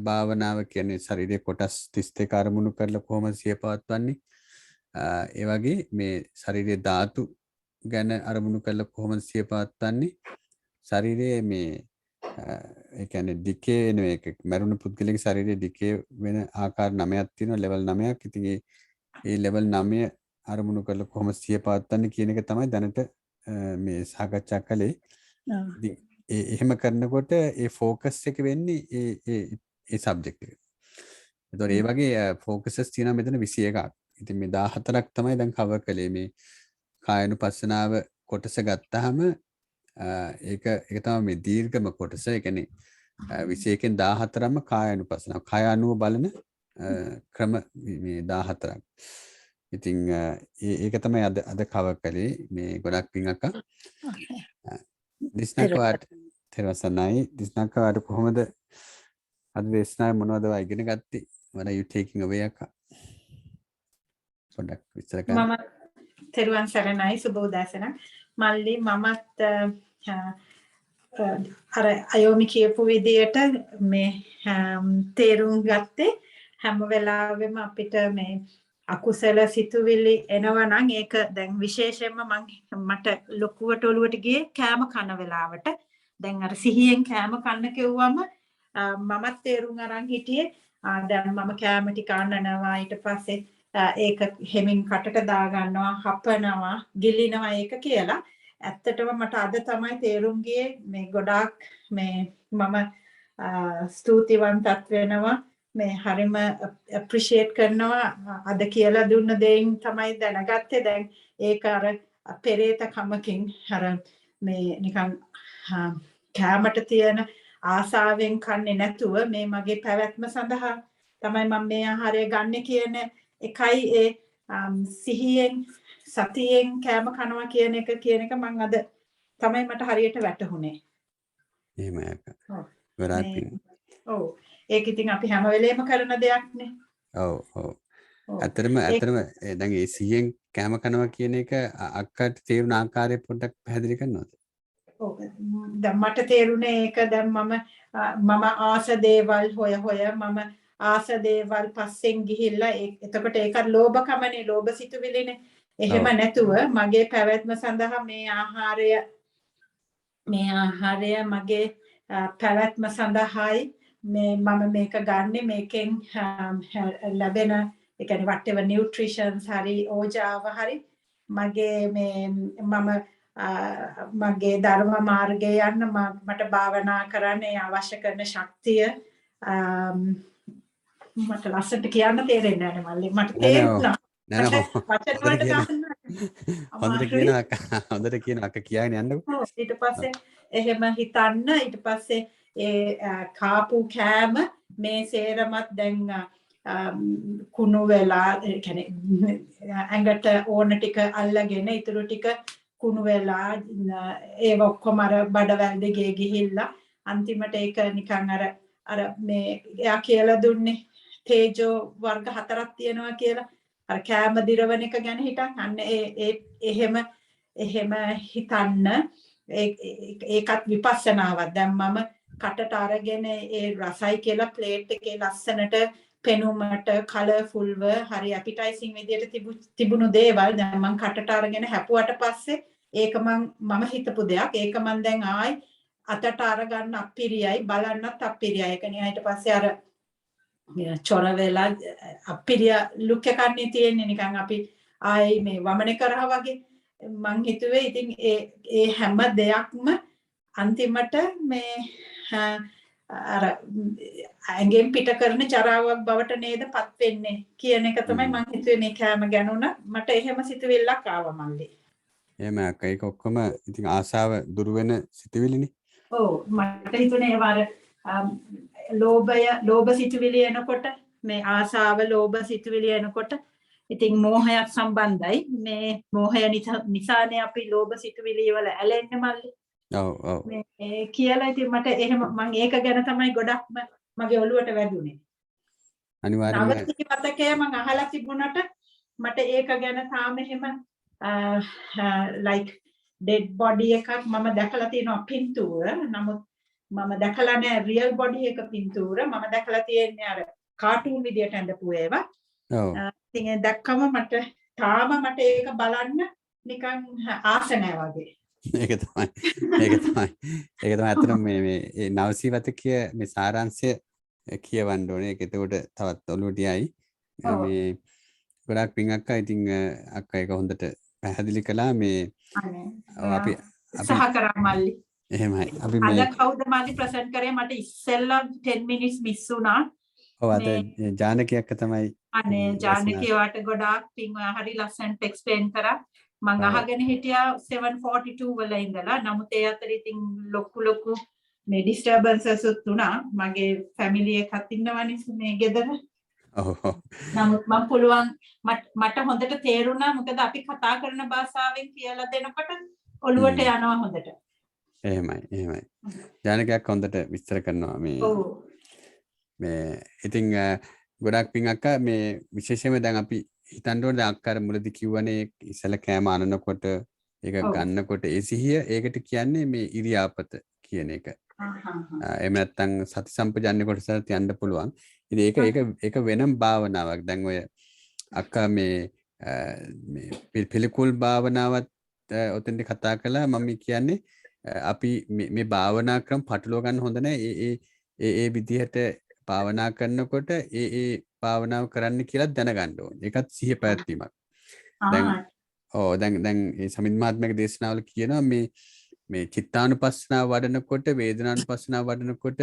Speaker 1: භාවනාව කියන්නේ ශරීරයේ කොටස් 32 අරමුණු කරලා කොහොමද සිහිය පවත්වන්නේ, ඒ වගේ මේ ශරීරයේ ධාතු ගැන අරමුණු කරලා කොහොමද සිහිය පවත්වන්නේ, ශරීරයේ මේ ඒ කියන්නේ ඩිකේ වෙන එක මරුණු පුද්ගලයාගේ ශරීරයේ ඩිකේ වෙන ආකාර 9ක් තියෙනවා ලෙවල් 9ක්. ඉතින් ඒ ලෙවල් 9 අරමුණු කරලා කොහොමද සිහිය පවත්වන්නේ කියන එක තමයි දැනට මේ සාකච්ඡා කළේ. ඉතින් එහෙම කරනකොට ඒ ફોකස් එක වෙන්නේ ඒ සබ්ජෙක්ට් එක. ඒතකොට ඒ වගේ ફોකසස් තියෙනවා මෙතන 21ක්. ඉතින් මේ 14ක් තමයි දැන් කවර් කළේ මේ කායනුපස්සනාව කොටස ගත්තාම ඒක තමයි මේ දීර්ඝම කොටස. ඒ කියන්නේ 21කින් 14ම කායනුපස්සනාව. කාය අනුව බලන ක්‍රම මේ 14ක්. ඉතින් ඒක තමයි අද කවර් කළේ මේ ගොඩක් පිං අක්කා. දිස්නකවාට තෙරවසනයි දිස්නකවාට කොහොමද අද දේශනාවේ මොනවද ඉගෙන ගත්තේ? what are you taking away අක්කා? පොඩ්ඩක් විස්තර කරන්න.
Speaker 5: මම තෙරුවන් සරණයි සුබ උදෑසන. මල්ලි මමත් අර අයෝමි කියපු විදියට මේ තේරුම් ගත්තේ හැම වෙලාවෙම අපිට මේ අකුසල සිතුවිලි එනවා නම් ඒක දැන් විශේෂයෙන්ම මට ලොකුවට ඔලුවට ගියේ කෑම කන වෙලාවට. දැන් අර සිහියෙන් කෑම කන්න කිව්වම මමත් තේරුම් අරන් හිටියේ දැන් මම කෑම ටික අන්නනවා ඊට පස්සේ ඒක හෙමින් කටට දා ගන්නවා හපනවා ගිලිනවා ඒක කියලා. ඇත්තටම මට අද තමයි තේරුම් ගියේ මේ ගොඩාක් මේ මම ස්තුතිවන්තත් වෙනවා මේ හරිම අප්‍රීෂিয়েට් කරනවා අද කියලා දුන්න දෙයින් තමයි දැනගත්තේ. දැන් ඒක අර පෙරේත කමකින් අර මේ නිකන් කැමට තියෙන ආසාවෙන් කන්නේ නැතුව මේ මගේ පැවැත්ම සඳහා තමයි මම මේ ආහාරය ගන්න කියන එකයි ඒ සිහියෙන් සතියෙන් කැම කනවා කියන එක මම අද තමයි මට හරියට වැටහුනේ.
Speaker 1: එහෙමයි අක්කා. ගොඩාක් පිං.
Speaker 5: ඔව්. ඒක ඉතින් අපි හැම වෙලේම කරන දෙයක් නේ.
Speaker 1: ඔව්. ඇත්තටම දැන් ඒ සිහියෙන් කැම කනවා කියන එක අක්කට තේරුණ ආකාරය පොඩ්ඩක් පැහැදිලි කරනවද?
Speaker 5: ඔව්. දැන් මට තේරුනේ ඒක දැන් මම ආස දේවල් හොය මම ආස දේවල් පස්සෙන් ගිහිල්ලා එතකොට ඒක ලෝභකමනේ ලෝභ සිතුවිලිනේ. එහෙම නැතුව මගේ පැවැත්ම සඳහා මේ ආහාරය මගේ පැවැත්ම සඳහායි මේ මම මේක ගන්නෙ මේකෙන් ලැබෙන ඒ කියන්නේ whatever nutritions හරි ඕජාව හරි මගේ මේ මගේ ධර්ම මාර්ගයේ යන්න මට භාවනා කරන්න අවශ්‍ය කරන ශක්තිය මට ලස්සට කියන්න තේරෙන්නේ නැහැ මල්ලි. මට
Speaker 1: නෑ
Speaker 5: තේරුණා.
Speaker 1: නෑ
Speaker 5: වචන වලට දාන්න
Speaker 1: හොඳට
Speaker 5: අමාරුයි.
Speaker 1: කියන අක්කා හොඳට කියන අක්කා කියාගෙන යන්නකෝ.
Speaker 5: ඔව් ඊට පස්සේ එහෙම හිතන්න ඊට පස්සේ ඒ කාපු කෑම මේ සේරමත් දැන් කුණු වෙලා ඒ කියන්නේ ඇඟට ඕන ටික අල්ලගෙන ඊටු ටික කුණු වෙලා ඒ ඔක්කොම අර බඩවැල් දෙකේ ගිහිල්ලා අන්තිමට ඒක නිකන් අර මේ එයා කියලා දුන්නේ තේජෝ වර්ග 4ක් තියෙනවා කියලා අර කෑම දිරවන එක ගැන හිතන් අන්න එහෙම හිතන්න ඒකත් විපස්සනාවක් දැන් මම කටට අරගෙන ඒ රසයි කියලා ප්ලේට් එකේ ලස්සනට පෙනුමට කලර්ෆුල්ව හරි ඇපිටයිසිං විදියට තිබුණු දේවල් දැන් මම කටට අරගෙන හැපුවට පස්සේ ඒක මම හිතපු දෙයක් ඒක මම දැන් ආයි අතට අරගන්න අපිරියයි බලන්නත් අපිරියයි ඒක නේ ඊට පස්සේ අර චොර වෙලා අපිරිය ලුක් එකක් තියෙන්නේ නිකන් අපි ආයි මේ වමනේ කරා වගේ මං හිතුවේ ඉතින් ඒ හැම දෙයක්ම අන්තිමට මේ අර ඇඟෙන් පිට කරන ජරාවක් බවට නේදපත් වෙන්නේ කියන එක තමයි මං හිතුවේ මේ කෑම ගැන උන මට එහෙම සිතුවිල්ලක් ආවා මල්ලි.
Speaker 1: එහෙම අක්කා ඒක ඔක්කොම ඉතින් ආසාව දුරු වෙන සිතුවිලිනේ.
Speaker 5: ඔව් මට හිතුනේ ඒවර ලෝභ සිතුවිලි එනකොට මේ ආසාව ලෝභ සිතුවිලි එනකොට ඉතින් මෝහයක් සම්බන්ධයි මේ මෝහය නිසානේ අපි ලෝභ සිතුවිලි වල ඇලෙන්නේ මල්ලි.
Speaker 1: ඔව්
Speaker 5: මේ කියලා ඉතින් මට එහෙම මම ඒක ගැන තමයි ගොඩක්ම මගේ ඔළුවට වැදුනේ.
Speaker 1: අනිවාර්යයෙන්ම
Speaker 5: නවතික මතකය මම අහලා තිබුණාට මට ඒක ගැන තාම එහෙම like dead body එකක් මම දැකලා තියෙනවා පින්තූර. නමුත් මම දැකලා නැහැ real body එක පින්තූර. මම දැකලා තියෙන්නේ අර කාටුන් විදියට ඇඳපු ඒවා.
Speaker 1: ඔව්.
Speaker 5: ඉතින් ඒ දැක්කම මට තාම මට ඒක බලන්න නිකන් ආස නැහැ වගේ.
Speaker 1: ඒක තමයි ඇත්තටම මේ නවසීවතකයේ මේ සාරාංශය කියවන්න ඕනේ. ඒක එතකොට තවත් ඔලුවට යයි. මේ ගොඩක් පිං අක්කා ඉතින් අක්කා ඒක හොඳට පැහැදිලි කළා මේ අපි
Speaker 5: සහ කරා මල්ලි.
Speaker 1: එහෙමයි. අපි මේ
Speaker 5: අද කවුද මල්ලි ප්‍රසන්ට් කරේ මට ඉස්සෙල්ලා 10 minutes miss වුණා.
Speaker 1: ඔව් අද ජානකී අක්කා තමයි
Speaker 5: අනේ ජානකී වාට ගොඩාක් පිං හරි ලස්සනට එක්ස්ප්ලেইন කරා. මං අහගෙන හිටියා 7:42 වල ඉඳලා. නමුත් ඒ අතර ඉතින් ලොකු මේ ඩිස්ටර්බන්සස් උනා. මගේ ෆැමිලි එකක් ඉන්නවනේ මේ ගෙදර. නමුත් මම පුළුවන් මට හොඳට තේරුණා මොකද අපි කතා කරන භාෂාවෙන් කියලා දෙනකොට ඔළුවට යනවා හොඳට.
Speaker 1: එහෙමයි. ජානකයක් හොඳට විස්තර කරනවා මේ. මේ ඉතින් ගොඩක් පිං අක්කා මේ විශේෂයෙන්ම දැන් අපි හිතන්න ඕනේ දැන් අක්කාර මුලදී කිව්වනේ ඉස්සල කෑම අනනකොට ඒක ගන්නකොට ඒ සිහිය ඒකට කියන්නේ මේ ඉරියාපත කියන එක. එහෙම නැත්නම් සති සම්පජන්‍ය කොටසට යන්න පුළුවන්. ඉතින් ඒක වෙනම භාවනාවක්. දැන් ඔය අක්කා මේ පිළිකුල් භාවනාවත් ඔතෙන්ද කතා කළා. මම කියන්නේ අපි මේ භාවනා ක්‍රම පටලවා ගන්න හොඳ නැහැ. ඒ විදිහට භාවනා කරනකොට ඒ භාවනාව කරන්න කියලා දැනගන්න ඕනේ. ඒකත් සිහිය පැවැත්වීමක්. දැන් මේ සමිත් මහත්මයාගේ දේශනාවල කියනවා මේ චිත්තානුපස්සනාව වඩනකොට වේදනානුපස්සනාව වඩනකොට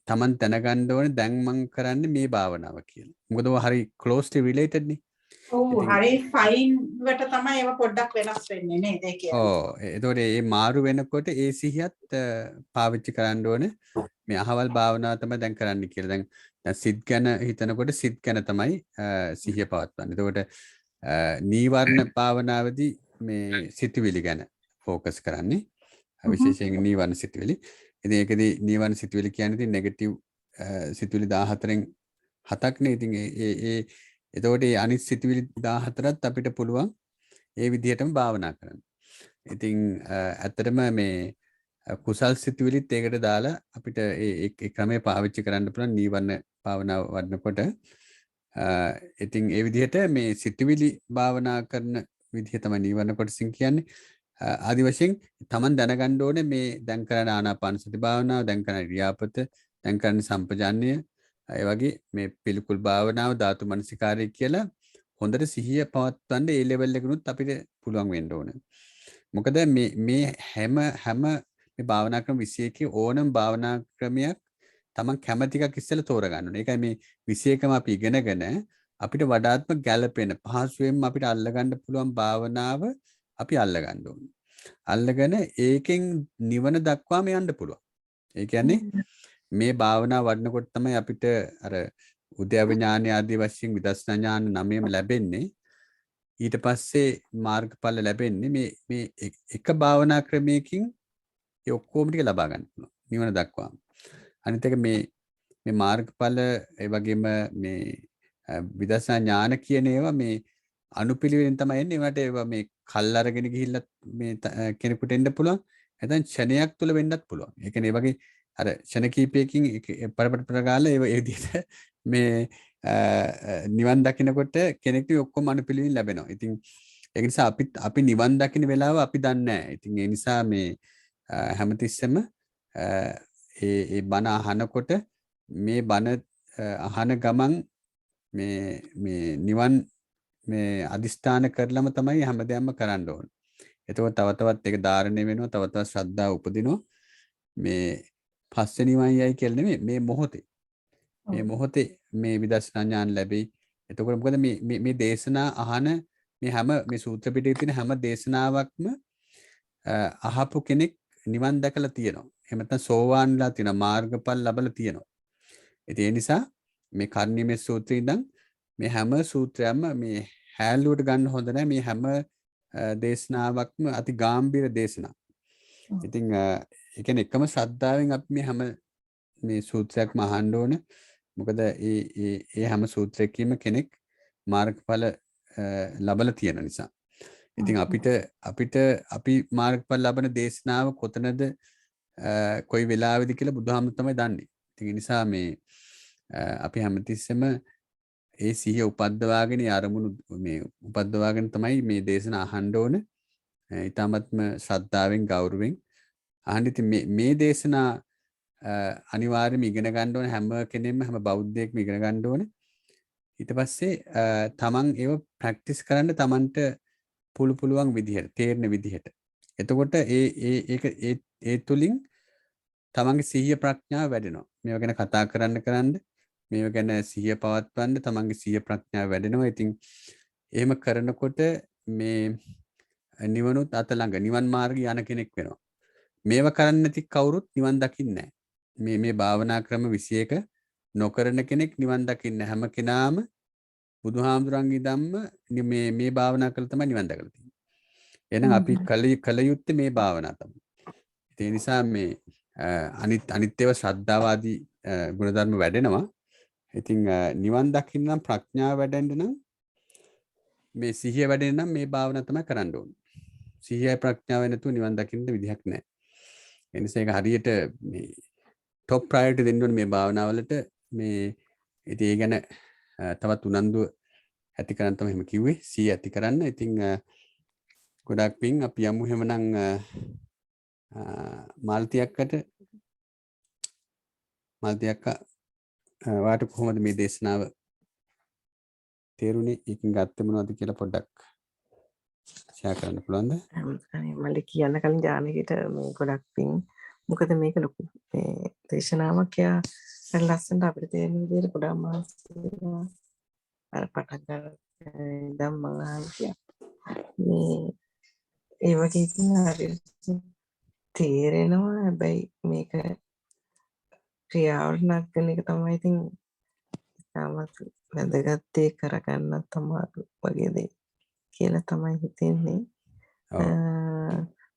Speaker 1: තමන් දැනගන්න ඕනේ දැන් මම කරන්නේ මේ භාවනාව කියලා. මොකද ඔය හරි closely related නේ.
Speaker 5: ඔව් හරි ෆයින් වට තමයි ඒව පොඩ්ඩක් වෙනස් වෙන්නේ නේද ඒ කියන්නේ.
Speaker 1: ඔව් ඒතකොට මේ මාරු වෙනකොට ඒ සිහියත් පාවිච්චි කරන්න ඕනේ. මේ අහවල් භාවනාව තමයි දැන් කරන්න කියලා. දැන් සිත් ගැන හිතනකොට සිත් ගැන තමයි සිහිය පවත්වන්නේ. එතකොට නීවරණ භාවනාවේදී මේ සිතුවිලි ගැන ફોකස් කරන්නේ. විශේෂයෙන් නීවරණ සිතුවිලි. ඉතින් ඒකදී නීවරණ සිතුවිලි කියන්නේ ඉතින් නෙගටිව් සිතුවිලි 14න් 7ක් නේ. ඉතින් එතකොට මේ අනිත් සිතුවිලි 14ත් අපිට පුළුවන් ඒ විදිහටම භාවනා කරන්න. ඉතින් ඇත්තටම මේ කුසල් සිතුවිලිත් ඒකට දාලා අපිට ඒ ක්‍රමය පාවිච්චි කරන්න පුළුවන් නීවරණ භාවනාව වඩනකොට. ඉතින් ඒ විදිහට මේ සිතුවිලි භාවනා කරන විදිහ තමයි නීවරණ කොටසින් කියන්නේ. ආදි වශයෙන් Taman දැනගන්න ඕනේ මේ දැන් කරන ආනාපාන සති භාවනාව, දැන් කරන ඉරියාපත, දැන් කරන සම්පජාන්‍ය, ඒ වගේ මේ පිළිකුල් භාවනාව, ධාතු මනසිකාරය කියලා හොඳට සිහිය පවත්වන්න ඒ ලෙවල් එකනොත් අපිට පුළුවන් වෙන්න ඕනේ. මොකද මේ හැම මේ භාවනා ක්‍රම 21 ඕනම භාවනා ක්‍රමයක් තමන් කැමති එකක් ඉස්සෙල්ලා තෝරගන්න ඕනේ. ඒකයි මේ 21ම අපි ඉගෙනගෙන අපිට වඩාත්ම ගැළපෙන පහසුවෙන්ම අපිට අල්ලගන්න පුළුවන් භාවනාව අපි අල්ලගන්න ඕනේ. අල්ලගෙන ඒකෙන් නිවන දක්වාම යන්න පුළුවන්. ඒ කියන්නේ මේ භාවනාව වඩනකොට තමයි අපිට අර උද්‍යව ඥාන ආදී වශයෙන් විදර්ශනා ඥාන 9ම ලැබෙන්නේ. ඊට පස්සේ මාර්ගඵල ලැබෙන්නේ මේ එක භාවනා ක්‍රමයකින් ඒ ඔක්කොම ටික ලබා ගන්න පුළුවන් නිවන දක්වාම. අනිත් එක මේ මාර්ගඵල ඒ වගේම මේ විදර්ශනා ඥාන කියන ඒවා මේ අනුපිළිවෙලින් තමයි එන්නේ. ඒවට ඒවා මේ කල් අරගෙන ගිහිල්ලා මේ කෙනෙකුට එන්න පුළුවන්. නැත්නම් ක්ෂණයක් තුල වෙන්නත් පුළුවන්. ඒ කියන්නේ ඒ වගේ අර ක්ෂණ කීපයකින් පරපරගාල ඒ විදිහට මේ නිවන් දකින්නකොට කෙනෙක්ට ඔක්කොම අනුපිළිවෙලින් ලැබෙනවා. ඉතින් ඒක නිසා අපි නිවන් දකින්න වෙලාව අපි දන්නේ නැහැ. ඉතින් ඒ නිසා මේ හැමතිස්සෙම ඒ බණ අහනකොට මේ බණ අහන ගමන් මේ නිවන් මේ අදිස්ථාන කරලම තමයි හැමදේම කරන්න ඕනේ. එතකොට තව තවත් ඒක ධාරණය වෙනවා, තව තවත් ශ්‍රද්ධාව උපදිනවා. මේ පස්සේ නිවන් යයි කියලා නෙමෙයි, මේ මොහොතේ. මේ මොහොතේ මේ විදර්ශනා ඥාන ලැබෙයි. එතකොට මොකද මේ දේශනා අහන මේ සූත්‍ර පිටකේ තියෙන හැම දේශනාවක්ම අහපු කෙනෙක් නිවන් දැකලා තියෙනවා. එහෙම නැත්නම් සෝවාන්ලා තියෙනවා, මාර්ගඵල ලැබලා තියෙනවා. ඒ නිසා මේ කර්ණීය සූත්‍රය ඉඳන් මේ හැම සූත්‍රයක්ම මේ හැලුවට ගන්න හොඳ නැහැ. මේ හැම දේශනාවක්ම අති ගැඹීර දේශනා. ඉතින් ඒ කියන්නේ එකම ශ්‍රද්ධාවෙන් අපි මේ හැම මේ සූත්‍රයක්ම අහන්න ඕන. මොකද ඒ හැම සූත්‍රයකින්ම කෙනෙක් මාර්ගඵල ලබලා තියෙන නිසා. ඉතින් අපි මාර්ගඵල ලබන දේශනාව කොතනද කොයි වෙලාවෙද කියලා බුදුහාමුදුරුවෝ තමයි දන්නේ. ඉතින් ඒ නිසා මේ අපි හැමතිස්සෙම ඒ සිහිය උපද්දවාගෙන අරමුණු මේ උපද්දවාගෙන තමයි මේ දේශන අහන්න ඕන. ඊටමත්ම ශ්‍රද්ධාවෙන් ගෞරවයෙන් අහන්න. ඉතින් මේ දේශනා අනිවාර්යයෙන්ම ඉගෙන ගන්න ඕන හැම කෙනෙක්ම හැම බෞද්ධයෙක්ම ඉගෙන ගන්න ඕන. ඊට පස්සේ තමන් ඒව ප්‍රැක්ටිස් කරන්න තමන්ට පුළුවන් විදිහට තේරෙන විදිහට. එතකොට ඒ තුලින් තමන්ගේ සිහිය ප්‍රඥාව වැඩෙනවා. මේවා ගැන කතා කරන්න මේවා ගැන සිහිය පවත්වන්න තමන්ගේ සිහිය ප්‍රඥාව වැඩෙනවා. ඉතින් එහෙම කරනකොට මේ නිවනුත් අත ළඟ නිවන් මාර්ගය යන කෙනෙක් වෙනවා. මේවා කරන්නේ නැති කවුරුත් නිවන් දකින්නේ නැහැ. මේ භාවනා ක්‍රම 21 නොකරන කෙනෙක් නිවන් දකින්නේ හැම කෙනාම බුදුහාමුදුරන්ගේ ධම්ම මේ භාවනා කළ තමයි නිවන් දැකලා තියෙන්නේ. එහෙනම් අපි කල යුත්තේ මේ භාවනාව තමයි. ඒ නිසා මේ අනිත් ඒවා ශ්‍රද්ධාවාදී ගුණධර්ම වැඩෙනවා. ඉතින් නිවන් දකින්න නම් ප්‍රඥාව වැඩෙන්න නම් මේ සිහිය වැඩෙන්න නම් මේ භාවනාව තමයි කරන්න ඕනේ. සිහියයි ප්‍රඥාව නැතුව නිවන් දකින්න විදිහක් නැහැ. ඒ නිසා ඒක හරියට මේ টොප් ප්‍රයොරිටි දෙන්න ඕනේ මේ භාවනාවලට. මේ ඉතින් ඒ ගැන තවත් උනන්දුව ඇති කරන්න තමයි එහෙම කිව්වේ. සිහිය ඇති කරන්න. ඉතින් ගොඩක් පිං අපි යමු එහෙමනම් මාල්ති අක්කා වාට කොහොමද මේ දේශනාව තේරුනේ? ඒකෙන් ගත්තේ මොනවද කියලා පොඩ්ඩක් ෂෙයා කරන්න පුළුවන්ද?
Speaker 6: මම කියන්න කලින් ජානකිට මේ ගොඩක් පිං. මොකද මේක ලොකු මේ දේශනාවක් යා ලස්සනට අපිට තේරෙන විදිහට ගොඩක් මාසෙලා අර පටන් ගන්න මම අහන්නේ මේ ඒ වගේ ඉතින් හරියට තේරෙනවා. හැබැයි මේක ක්‍රියාවට නගන එක තමයි ඉතින් තාමත් වැදගත් දේ කරගන්න තමයි වගේ දේ කියලා තමයි හිතෙන්නේ.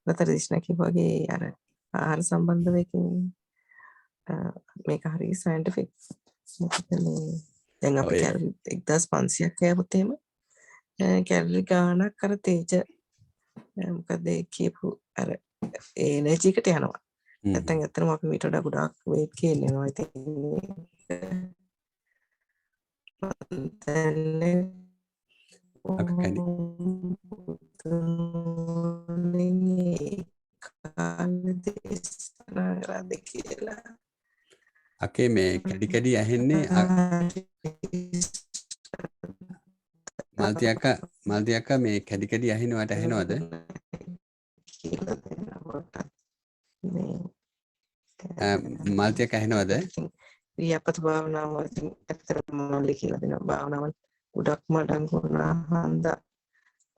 Speaker 6: නතර දිස්නා කිව්වාගේ අර ආහාර සම්බන්ධව මේක හරිය සයන්ටිෆික්. මොකද මේ දැන් අපි කැලරි 1500ක් කෑවොත් එහෙම කැලරි ගාණක් අර තේජ මොකද ඒ කියපු අර එනර්ජි එකට යනවා. නැත්නම් ඇත්තටම අපි මීට වඩා ගොඩාක් වේට් ගේන් වෙනවා. ඉතින්
Speaker 1: අකේ මේ කැඩි ඇහෙන්නේ මාල්ති අක්කා මේ කැඩි ඇහෙනවට ඇහෙනවද? මාල්ති අක්කා ඇහෙනවද?
Speaker 6: ව්‍යාපත භාවනාව වලින් ඇත්තටම මම කියලා දෙනවා භාවනාවල් ගොඩක්ම අඩංගුනා හන්ද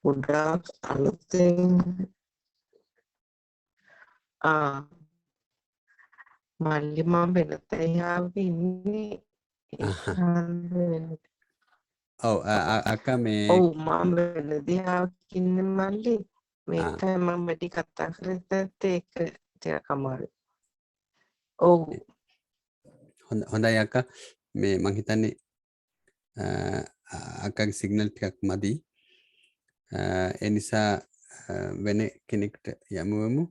Speaker 6: ගොඩක් අලුතෙන් මල්ලි මම වෙනතයාව ඉන්නේ
Speaker 1: ඔව් අක්කා මේ
Speaker 6: ඔව් මම වෙන දිහාවක් ඉන්නේ මල්ලි මේක මම වැඩි කතා කරද්දත් ඒක ටිකක් අමාරුයි ඔව්
Speaker 1: හොඳයි අක්කා මේ මං හිතන්නේ අක්කගේ සිග්නල් ටිකක් මදි ඒ නිසා වෙන කෙනෙක්ට යමුවමු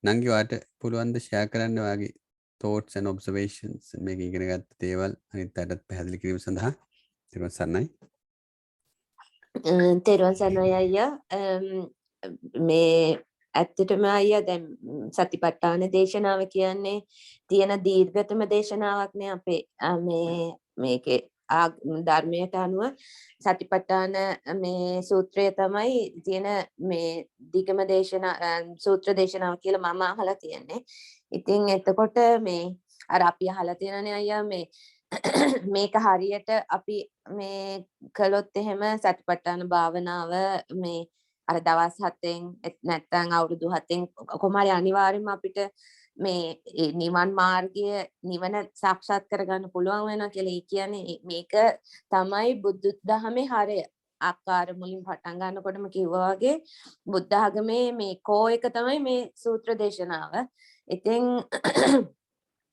Speaker 1: නංගි වාට පුළුවන් ද ෂෙයා කරන්න වාගේ thoughts and observations මේක ඉගෙන ගත්ත දේවල් අනිත් අයටත් පැහැදිලි කිරීම සඳහා ඊට සන්නයි
Speaker 2: තෙරුවන් සරණයි අයියා මේ ඇත්තටම අයියා දැන් සතිපට්ඨාන දේශනාව කියන්නේ තියෙන දීර්ඝතම දේශනාවක් නේ අපේ මේකේ ධර්මයට අනුව සතිපට්ඨාන මේ සූත්‍රය තමයි තියෙන මේ දිගම දේශනා සූත්‍ර දේශනාව කියලා මම අහලා තියෙන්නේ. ඉතින් එතකොට මේ අර අපි අහලා තියෙනනේ අයියා මේක හරියට අපි මේ කළොත් එහෙම සතිපට්ඨාන භාවනාව මේ අර දවස් 7න් නැත්නම් අවුරුදු 7න් කොහොම හරි අනිවාර්යයෙන්ම අපිට මේ නිවන් මාර්ගය නිවන සාක්ෂාත් කරගන්න පුළුවන් වෙනවා කියලා කියන්නේ මේක තමයි බුදු දහමේ හරය ආකාර මුලින් පටන් ගන්නකොටම කිව්වා වගේ බුද්ධ ආගමේ මේ කෝ එක තමයි මේ සූත්‍ර දේශනාව. ඉතින්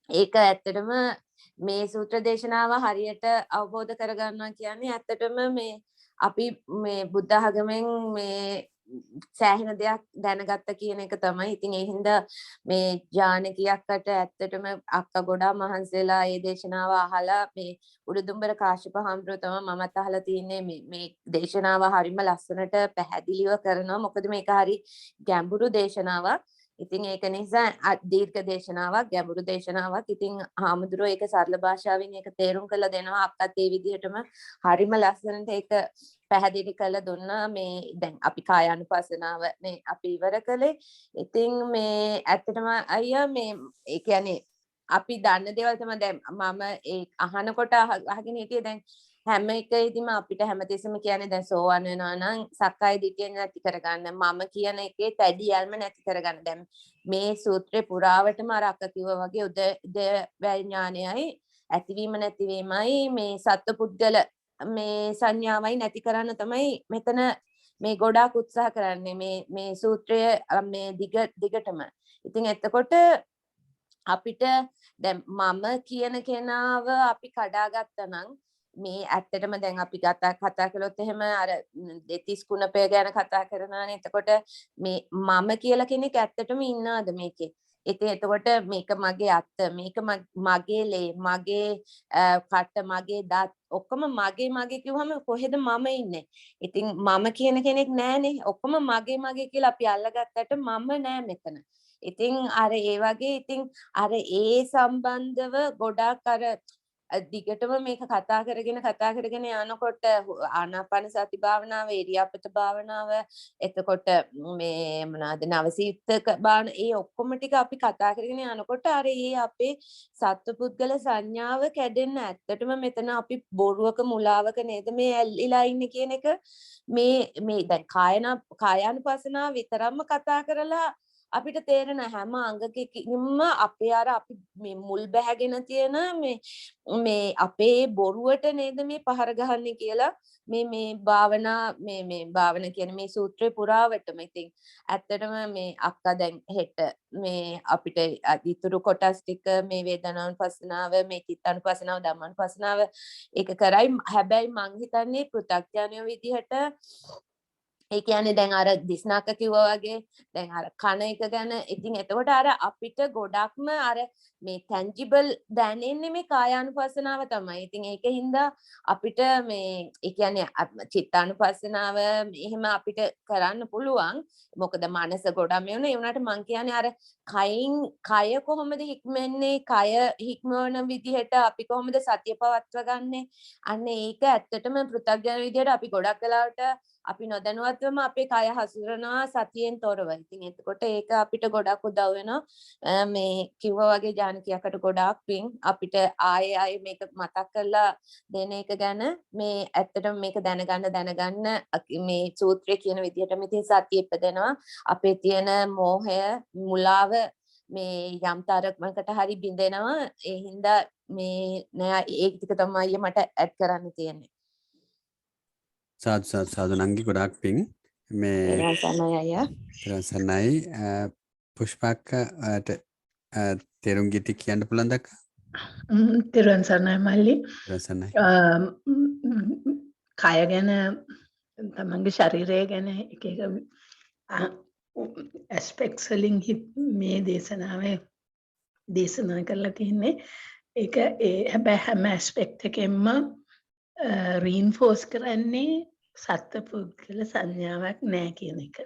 Speaker 2: ඒක ඇත්තටම මේ සූත්‍ර දේශනාව හරියට අවබෝධ කරගන්නවා කියන්නේ ඇත්තටම මේ අපි මේ බුද්ධ ආගමෙන් මේ සෑහෙන දෙයක් දැනගත්ත කියන එක තමයි. ඉතින් ඒ හින්දා මේ ජානකියක්කට ඇත්තටම අක්කා ගොඩාක් මහන්සිලා මේ දේශනාව අහලා මේ උඩුදුම්බර කාශ්‍යප හාමුදුරුවෝ තමයි මමත් අහලා තින්නේ මේ දේශනාව හරිම ලස්සනට පැහැදිලිව කරනවා. මොකද මේක හරි ගැඹුරු දේශනාවක්. ඉතින් ඒක නිසා දීර්ඝ දේශනාවක් ගැඹුරු දේශනාවක්. ඉතින් හාමුදුරුවෝ ඒක සරල භාෂාවෙන් ඒක තේරුම් කරලා දෙනවා. අක්කත් ඒ විදිහටම හරිම ලස්සනට ඒක පැහැදිලි කරලා දුන්නා. මේ දැන් අපි කායානුපස්සනාව මේ අපි ඉවර කළේ. ඉතින් මේ ඇත්තටම අයියා මේ ඒ කියන්නේ අපි දන්න දේවල් තමයි දැන් මම ඒ අහනකොට අහගෙන හිටියේ දැන් හැම එකෙදිම අපිට හැමතිස්සෙම කියන්නේ දැන් සෝවන් වෙනවා නම් සක්කාය දිට්ඨිය නැති කරගන්න මම කියන එකේ තැඩි යල්ම නැති කරගන්න. දැන් මේ සූත්‍රේ පුරාවටම අර අක්ක කිව්වා වගේ උදේ ඥානයයි ඇතිවීම නැතිවීමයි මේ සත්පුද්ගල මේ සංඥාවයි නැති කරන්න තමයි මෙතන මේ ගොඩාක් උත්සාහ කරන්නේ මේ සූත්‍රය මේ දිගටම. ඉතින් එතකොට අපිට දැන් මම කියන කෙනාව අපි කඩාගත්තා නම් මේ ඇත්තටම දැන් අපි කතා කළොත් එහෙම අර දෙතිස් කුණපය ගැන කතා කරනවානේ. එතකොට මේ මම කියලා කෙනෙක් ඇත්තටම ඉන්නවද මේකේ? ඉතින් එතකොට මේක මගේ අත්ත, මේක මගේ ලේ, මගේ කට, මගේ දත් ඔක්කොම මගේ කිව්වම කොහෙද මම ඉන්නේ? ඉතින් මම කියන කෙනෙක් නෑනේ. ඔක්කොම මගේ කියලා අපි අල්ලගත්තට මම නෑ මෙතන. ඉතින් අර ඒ වගේ ඉතින් අර ඒ සම්බන්ධව ගොඩාක් අර දිගටම මේක කතා කරගෙන යනකොට ආනාපාන සති භාවනාව, ඉරියාපත භාවනාව, එතකොට මේ මොනවාද නවසීතක බාන ඒ ඔක්කොම ටික අපි කතා කරගෙන යනකොට අර ඒ අපේ සත්පුද්ගල සංඥාව කැඩෙන්න ඇත්තටම මෙතන අපි බොරුවක මුලාවක නේද මේ ඇල්ලිලා ඉන්නේ කියන එක මේ දැන් කායානුපස්සනාව විතරක්ම කතා කරලා අපිට තේරෙන හැම අංගකකින්ම අපේ අර අපි මේ මුල් බැහැගෙන තියෙන මේ අපේ බොරුවට නේද මේ පහර ගහන්නේ කියලා මේ භාවනා මේ භාවන කියන මේ සූත්‍රේ පුරාවටම. ඉතින් ඇත්තටම මේ අක්කා දැන් හෙට මේ අපිට ඉතුරු කොටස් ටික මේ වේදනානුපස්සනාව, මේ චිත්තානුපස්සනාව, ධම්මානුපස්සනාව ඒක කරයි. හැබැයි මං හිතන්නේ පෘථග්ජනය විදිහට ඒ කියන්නේ දැන් අර දිස්නාක කිව්වා වගේ දැන් අර කන එක ගැන ඉතින් එතකොට අර අපිට ගොඩක්ම අර මේ tangible දැනෙන්නේ මේ කායානුපස්සනාව තමයි. ඉතින් ඒකින්ද අපිට මේ ඒ කියන්නේ චිත්තානුපස්සනාව එහෙම අපිට කරන්න පුළුවන්. මොකද මනස ගොඩක් මේ වුණා. ඒ වුණාට මං කියන්නේ අර කය කොහොමද හික්මන්නේ? කය හික්මවන විදිහට අපි කොහොමද සතිය පවත්ව ගන්නෙ? අන්න ඒක ඇත්තටම පෘථග්ජන විදිහට අපි ගොඩක් වෙලාවට අපි නොදැනුවත්වම අපේ කය හසුරනවා සතියෙන් තොරව. ඉතින් එතකොට ඒක අපිට ගොඩක් උදව් වෙනවා. මේ කිව්වා වගේ ජානකියකට ගොඩාක් පිං අපිට ආයේ මේක මතක් කරලා දෙන එක ගැන මේ ඇත්තටම මේක දැනගන්න මේ සූත්‍රය කියන විදිහටම ඉතින් සතිය ඉපදෙනවා. අපේ තියෙන මෝහය මුලාව මේ යම් තරමකට හරි බිඳෙනවා. ඒ හින්දා මේ නෑ ඒක ටික තමයි මට ඇඩ් කරන්න තියෙන්නේ.
Speaker 1: සාදු නංගි ගොඩාක් පිං මේ
Speaker 2: රසනයි අයියා.
Speaker 1: රසනයි පුෂ්පක්කට තෙරුම් ගිටි කියන්න පුළුවන් දක්ක
Speaker 4: තෙරුවන් සරණයි මල්ලි.
Speaker 1: රසනයි
Speaker 4: කය ගැන තමන්ගේ ශරීරය ගැන එක ඇස්පෙක්ට්ස් වලින් මේ දේශනාවේ දේශනා කරලා තියන්නේ ඒක හැබැයි හැම ඇස්පෙක්ට් එකෙන්ම රීන්ෆෝස් කරන්නේ සත්ව පුද්ගල සංඥාවක් නෑ කියන එක.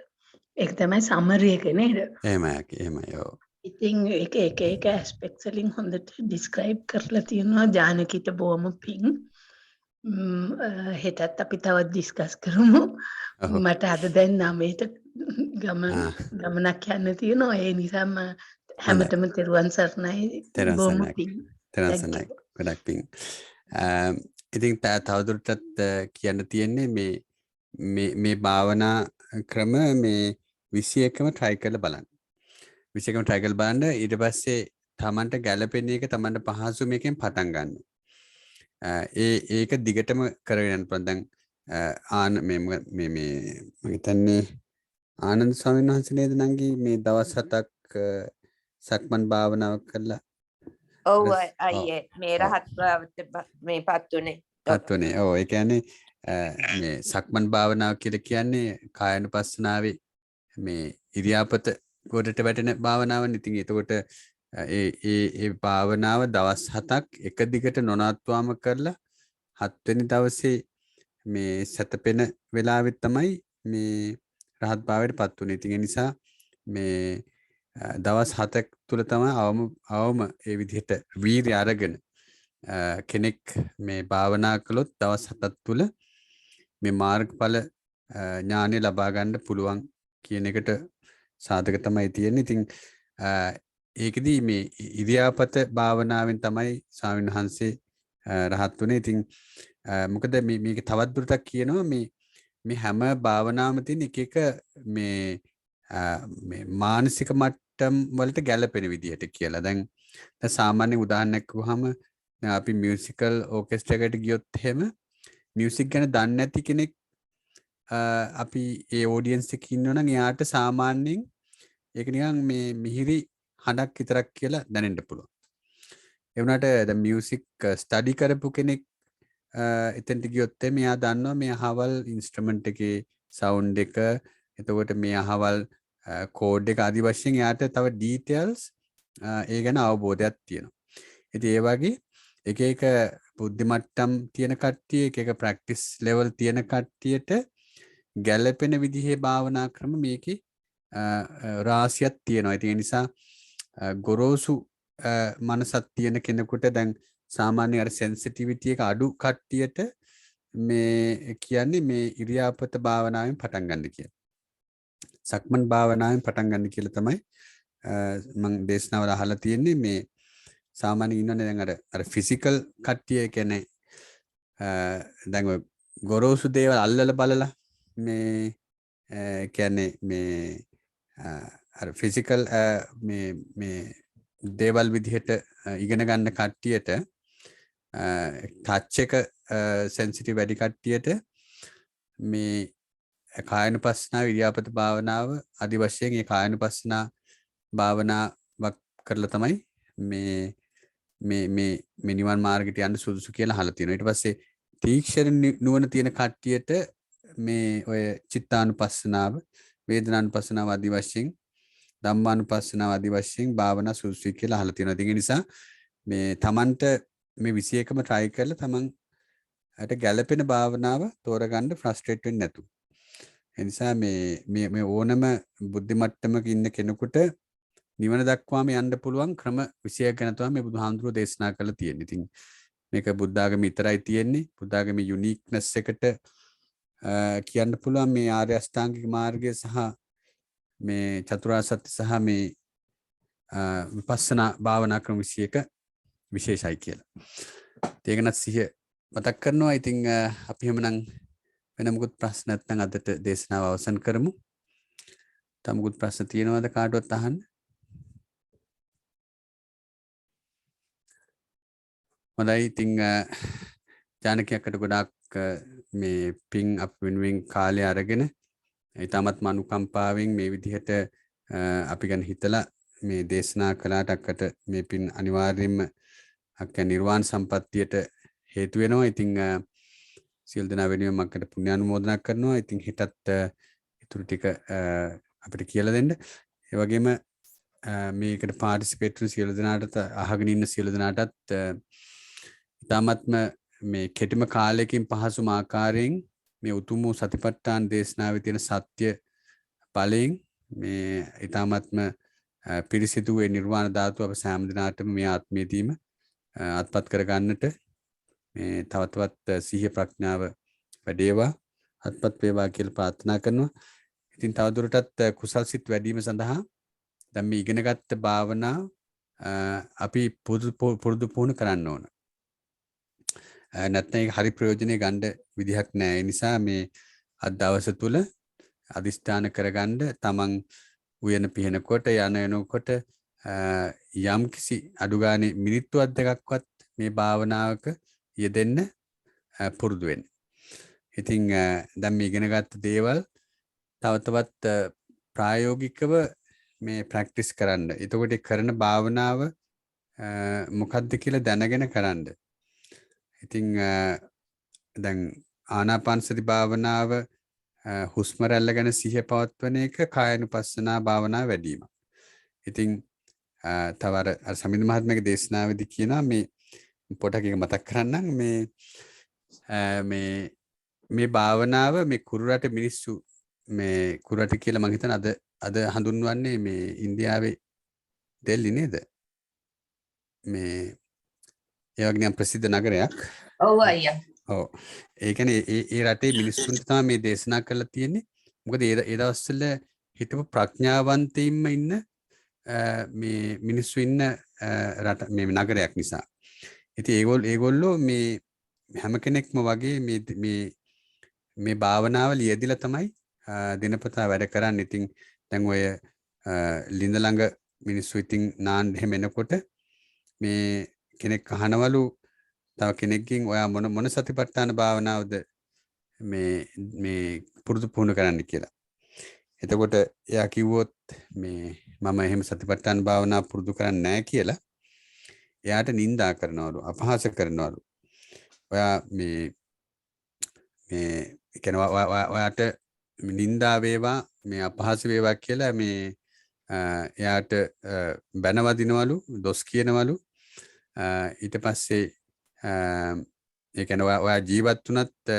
Speaker 4: ඒක තමයි සමරි එක නේද?
Speaker 1: එහෙමයි ඔව්.
Speaker 4: ඉතින් ඒක ඇස්පෙක්ට්ස් වලින් හොඳට ඩිස්ක්‍රයිබ් කරලා තියෙනවා ජානකිට බොහොම පිං. හෙටත් අපි තවත් ඩිස්කස් කරමු. මට අද දැන් 9ට ගමනක් යන්න තියෙනවා. ඒ නිසාම හැමතෙම තෙරුවන් සරණයි. බොහොම පිං.
Speaker 1: තෙරුවන් සරණයි. ගොඩක් පිං. ඉතින් තවදුරටත් කියන්න තියෙන්නේ මේ භාවනා ක්‍රම මේ 21ම try කරලා බලන්න. 21ම try කරලා බලන්න ඊට පස්සේ තමන්ට ගැළපෙන එක තමන්ට පහසු මේකෙන් පටන් ගන්න. ඒක දිගටම කරගෙන යන්න පුළුවන්. දැන් මම හිතන්නේ ආනන්ද ස්වාමීන් වහන්සේ නේද නංගි මේ දවස් 7ක් සක්මන් භාවනාව කළා.
Speaker 2: ඔව් අයියේ මේ රහත් මේ පත්තුනේ.
Speaker 1: ඔව් ඒ කියන්නේ මේ සක්මන් භාවනාව කියලා කියන්නේ කායानुපස්සනාවේ මේ ඉරියාපත ගොඩට වැටෙන භාවනාවක්. ඉතින් එතකොට ඒ භාවනාව දවස් 7ක් එක දිගට නොනවත්වාම කරලා 7 වෙනි දවසේ මේ සැතපෙන වෙලාවෙත් තමයි මේ රහත් භාවයට පත් වුනේ. ඉතින් ඒ නිසා මේ දවස් 7ක් තුල තමයි අවම ඒ විදිහට වීර්ය අරගෙන කෙනෙක් මේ භාවනා කළොත් දවස් 7ක් තුල මේ මාර්ගඵල ඥානය ලබා ගන්න පුළුවන් කියන එකට සාධක තමයි තියෙන්නේ. ඉතින් ඒකෙදී මේ ඉරියාපත භාවනාවෙන් තමයි ස්වාමීන් වහන්සේ රහත් වුනේ. ඉතින් මොකද මේක තවත් දුරටක් කියනවා මේ හැම භාවනාවම තියෙන එක මේ මානසික මට්ටම් වලට ගැලපෙන විදිහට කියලා. දැන් සාමාන්‍ය උදාහරණයක් වුවහම දැන් අපි මියුසිකල් ඕකෙස්ට්‍රා එකට ගියොත් එහෙම මියුසික් ගැන දන්නේ නැති කෙනෙක් අපි ඒ ඔඩියන්ස් එකේ ඉන්නවනම් එයාට සාමාන්‍යයෙන් ඒක නිකන් මේ මිහිරි හඬක් විතරක් කියලා දැනෙන්න පුළුවන්. ඒ වුණාට දැන් මියුසික් ස්ටඩි කරපු කෙනෙක් එතෙන්ට ගියොත් එයා දන්නවා මේ අහවල් ඉන්ස්ට්‍රුමන්ට් එකේ සවුන්ඩ් එක, එතකොට මේ අහවල් කෝඩ් එක ආදි වශයෙන් එයාට තව ඩීටේල්ස් ඒ ගැන අවබෝධයක් තියෙනවා. ඉතින් ඒ වගේ එක බුද්ධි මට්ටම් තියෙන කට්ටිය, එක ප්‍රැක්ටිස් ලෙවල් තියෙන කට්ටියට ගැළපෙන විදිහේ භාවනා ක්‍රම මේකේ රාශියක් තියෙනවා. ඒ නිසා ගොරෝසු මනසක් තියෙන කෙනෙකුට දැන් සාමාන්‍ය අර සෙන්සිටිවිටි එක අඩු කට්ටියට මේ කියන්නේ මේ ඉරියාපත භාවනාවෙන් පටන් ගන්න කියලා. සක්මන් භාවනාවෙන් පටන් ගන්න කියලා තමයි මම දේශනාවල අහලා තියෙන්නේ. මේ සාමාන්‍යයෙන් ඉන්නනේ දැන් අර ෆිසිකල් කට්ටිය කියන්නේ දැන් ඔය ගොරෝසු දේවල් අල්ලලා බලලා මේ කියන්නේ මේ අර ෆිසිකල් මේ දේවල් විදිහට ඉගෙන ගන්න කට්ටියට ටච් එක සෙන්සිටිව් වැඩි කට්ටියට මේ කායानुපස්සනා ඉරියාපත භාවනාව আদি වශයෙන් ඒ කායानुපස්සනා භාවනාවක් කරලා තමයි මේ නිවන් මාර්ගයට යන්න සුදුසු කියලා අහලා තියෙනවා. ඊට පස්සේ තීක්ෂණ නුවණ තියෙන කට්ටියට මේ ඔය චිත්තානුපස්සනාව, වේදනානුපස්සනාව আদি වශයෙන්, ධම්මානුපස්සනාව ආදී වශයෙන් භාවනා සුසුයි කියලා අහලා තියෙනවා. ඒ නිසා මේ Tamanට මේ 21ම try කරලා Tamanට ගැළපෙන භාවනාව තෝරගන්න ෆ්‍රස්ට්‍රේට් වෙන්නේ නැතුව. ඒ නිසා මේ ඕනම බුද්ධි මට්ටමක ඉන්න කෙනෙකුට නිවන දක්වාම යන්න පුළුවන් ක්‍රම 20ක් ගැන තමයි මේ බුදුහාමුදුරුවෝ දේශනා කරලා තියෙන්නේ. ඉතින් මේක බුද්ධ ආගමේ විතරයි තියෙන්නේ. බුද්ධ ආගමේ යුනික්නස් එකට කියන්න පුළුවන් මේ ආර්ය අෂ්ටාංගික මාර්ගය සහ මේ චතුරාර්ය සත්‍ය සහ මේ විපස්සනා භාවනා ක්‍රම 21 විශේෂයි කියලා. ඒකනත් සිහිය මතක් කරනවා. ඉතින් අපි එහෙමනම් වෙන මොකුත් ප්‍රශ්න නැත්නම් අදට දේශනාව අවසන් කරමු. තව මොකුත් ප්‍රශ්න තියෙනවද කාටවත් අහන්න? හොඳයි. ඉතින් ජානකයකට ගොඩාක් මේ පින් අප වෙනුවෙන් කාලය අරගෙන ඊටමත් අනුකම්පාවෙන් මේ විදිහට අපි ගැන හිතලා මේ දේශනා කළාට අක්කට මේ පින් අනිවාර්යයෙන්ම අක්ක නිර්වාණ සම්පත්තියට හේතු වෙනවා. ඉතින් සියලු දෙනා වෙනුවෙන් මක්කට පුණ්‍ය අනුමෝදනා කරනවා. ඉතින් හිතත් ඊටු ටික අපිට කියලා දෙන්න. ඒ වගේම මේකට පාටිසිපේට් කරන සියලු දෙනාට අහගෙන ඉන්න සියලු දෙනාටත් ඊටමත්ම මේ කෙටිම කාලයකින් පහසුම ආකාරයෙන් මේ උතුම් වූ සතිපට්ඨාන දේශනාවේ තියෙන සත්‍ය ඵලයෙන් මේ ඊටමත්ම පිරිසිදු වේ නිර්වාණ ධාතුව අප සෑම දිනාටම මේ ආත්මයේදීම අත්පත් කර ගන්නට මේ තවතවත් සිහිය ප්‍රඥාව වැඩේවා අත්පත් වේවා කියලා ප්‍රාර්ථනා කරනවා. ඉතින් තවදුරටත් කුසල් සිත් වැඩිම සඳහා දැන් මේ ඉගෙනගත්ත භාවනාව අපි පුරුදු පුහුණු කරන්න ඕන. නැත්නම් ඒක හරි ප්‍රයෝජනෙ ගන්න විදිහක් නැහැ. ඒ නිසා මේ අද දවස තුල අදිෂ්ඨාන කරගන්න තමන් උයන පිහනකොට යන එනකොට යම් කිසි අඩු ගානේ මිනිත්තුවක් දෙකක්වත් මේ භාවනාවක යෙදෙන්න පුරුදු වෙන්න. ඉතින් දැන් මේ ඉගෙනගත්ත දේවල් තව තවත් ප්‍රායෝගිකව මේ ප්‍රැක්ටිස් කරන්න. එතකොට කරන භාවනාව මොකක්ද කියලා දැනගෙන කරන්න. ඉතින් දැන් ආනාපාන සති භාවනාව හුස්ම රැල්ල ගැන සිහිය පවත්වන එක කායानुපස්සනා භාවනාව වැඩිම. ඉතින් තව අර සමිඳ මහත්මයාගේ දේශනාවේදී කියනවා මේ පොඩක් එක මතක් කරන්නම් මේ භාවනාව මේ කුරුරට මිනිස්සු මේ කුරුරට කියලා මම හිතන අද හඳුන්වන්නේ මේ ඉන්දියාවේ දෙල්ලි නේද? මේ ඒ වගේ නම් ප්‍රසිද්ධ නගරයක්.
Speaker 2: ඔව් අයියා.
Speaker 1: ඔව්. ඒ කියන්නේ ඒ රටේ මිනිස්සුන්ට තමයි මේ දේශනා කරලා තියෙන්නේ. මොකද ඒ දවස්වල හිටපු ප්‍රඥාවන්තයින්ම ඉන්න මේ මිනිස්සු ඉන්න රට මේ නගරයක් නිසා. ඉතින් ඒගොල්ලෝ මේ හැම කෙනෙක්ම වගේ මේ භාවනාවල යෙදিলা තමයි දිනපතා වැඩ කරන්නේ. ඉතින් දැන් ඔය ලිඳ ළඟ මිනිස්සු ඉතින් නාන්න එහෙම එනකොට මේ කෙනෙක් අහනවලු තව කෙනෙක්ගෙන් ඔයා මොන සතිපට්ඨාන භාවනාවද මේ පුරුදු පුහුණු කරන්න කියලා. එතකොට එයා කිව්වොත් මේ මම එහෙම සතිපට්ඨාන භාවනාව පුරුදු කරන්නේ නැහැ කියලා එයාට නිඳා කරනවලු, අපහාස කරනවලු. ඔයා මේ කියන්නේ ඔයාට නිඳා වේවා, මේ අපහාස වේවා කියලා මේ එයාට බැනවදිනවලු, දොස් කියනවලු. ඊට පස්සේ ඒ කියන්නේ ඔයා ජීවත් වුණත්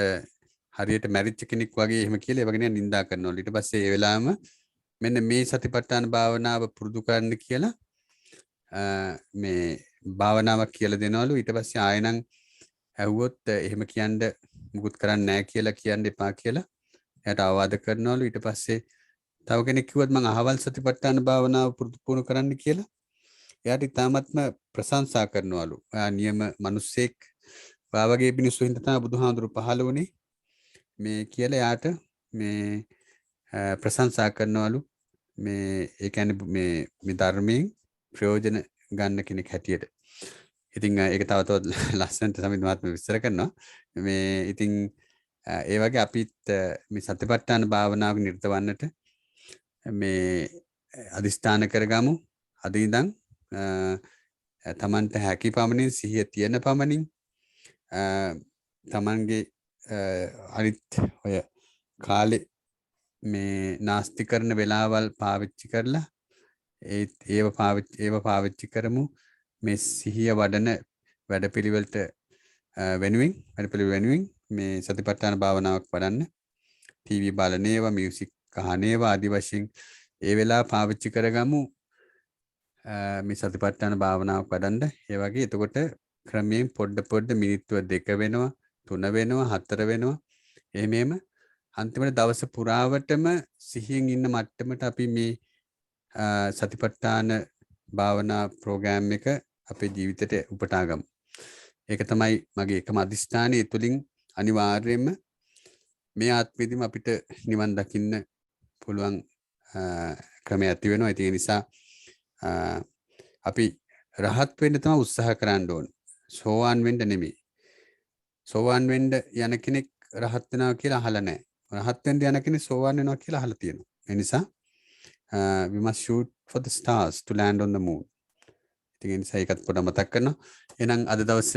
Speaker 1: හරියට මැරිච්ච කෙනෙක් වගේ එහෙම කියලා ඒ වගේ නිඳා කරනවලු. ඊට පස්සේ ඒ වෙලාවම මෙන්න මේ සතිපට්ඨාන භාවනාව පුරුදු කරන්න කියලා මේ භාවනාවක් කියලා දෙනවලු. ඊට පස්සේ ආයෙනම් ඇහුවොත් එහෙම කියන්න මුකුත් කරන්නේ නැහැ කියලා කියන්න එපා කියලා එයාට අවවාද කරනවලු. ඊට පස්සේ තව කෙනෙක් කිව්වත් මම අහවල් සතිපට්ඨාන භාවනාව පුරුදු පුහුණු කරන්න කියලා එයාට ඉතාමත්ම ප්‍රශංසා කරනවලු. ඔයා නියම මිනිස්සෙක්, ඔයා වගේ මිනිස්සු හින්දා තමයි බුදුහාඳුරු පහළ වුණේ මේ කියලා එයාට මේ ප්‍රශංසා කරනවලු. මේ ඒ කියන්නේ මේ ධර්මයෙන් ප්‍රයෝජන ගන්න කෙනෙක් හැටියට. ඉතින් ඒක තව ලස්සනට සමිඳ මහත්මයා විස්තර කරනවා. මේ ඉතින් ඒ වගේ අපිත් මේ සතිපට්ඨාන භාවනාවක නිරත වන්නට මේ අදිස්ථාන කරගමු. අද ඉඳන් තමන්ට හැකි පමණින් සිහිය තියෙන පමණින් තමන්ගේ අනිත් ඔය කාලේ මේ නාස්ති කරන වෙලාවල් පාවිච්චි කරලා ඒව පාවිච්චි කරමු මේ සිහිය වඩන වැඩපිළිවෙලට වෙනුවෙන් මේ සතිපට්ඨාන භාවනාවක් වඩන්න. ටීවී බලන ඒවා, මියුසික් අහන ඒවා ආදි වශයෙන් ඒ වෙලාව පාවිච්චි කරගමු මේ සතිපට්ඨාන භාවනාවක් වඩන්න. ඒ වගේ එතකොට ක්‍රමයෙන් පොඩ මිනිත්තුව 2 වෙනවා, 3 වෙනවා, 4 වෙනවා. එහෙමම අන්තිමට දවස පුරාවටම සිහියෙන් ඉන්න මට්ටමට අපි මේ සතිපට්ඨාන භාවනා ප්‍රෝග්‍රෑම් එක අපේ ජීවිතයට උපටා ගමු. ඒක තමයි මගේ එකම අදිස්ථානය. ඒ තුළින් අනිවාර්යයෙන්ම මේ ආත්මෙදිම අපිට නිවන් දකින්න පුළුවන් ක්‍රමයක් ඇති වෙනවා. ඒ නිසා අපි රහත් වෙන්න තමයි උත්සාහ කරන්න ඕන. සෝවාන් වෙන්න නෙමෙයි. සෝවාන් වෙන්න යන කෙනෙක් රහත් වෙනවා කියලා අහලා නැහැ. රහත් වෙන්න යන කෙනෙක් සෝවාන් වෙනවා කියලා අහලා තියෙනවා. ඒ නිසා we must shoot for the stars to land on the moon. ඉතින් ඒ නිසා ඒකත් පොඩ්ඩක් මතක් කරනවා. එහෙනම් අද දවස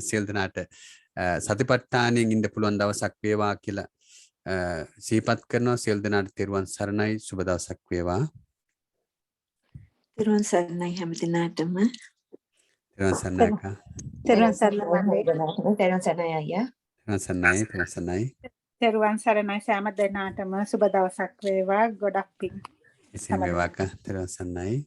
Speaker 1: සියලු දෙනාට සතිපට්ඨානයෙන් ඉන්න පුළුවන් දවසක් වේවා කියලා සිහිපත් කරනවා. සියලු දෙනාට තෙරුවන් සරණයි. සුබ දවසක් වේවා.
Speaker 3: තෙරුවන් සරණයි හැම දිනාටම.
Speaker 1: තෙරුවන් සරණයි අක්කා.
Speaker 4: තෙරුවන් සරණයි.
Speaker 2: තෙරුවන් සරණයි අයියා.
Speaker 1: තෙරුවන් සරණයි. තෙරුවන් සරණයි.
Speaker 4: තෙරුවන් සරණයි සෑම දෙනාටම සුබ දවසක් වේවා. ගොඩක් පිං.
Speaker 1: එසේම වේවා අක්කා. තෙරුවන් සරණයි.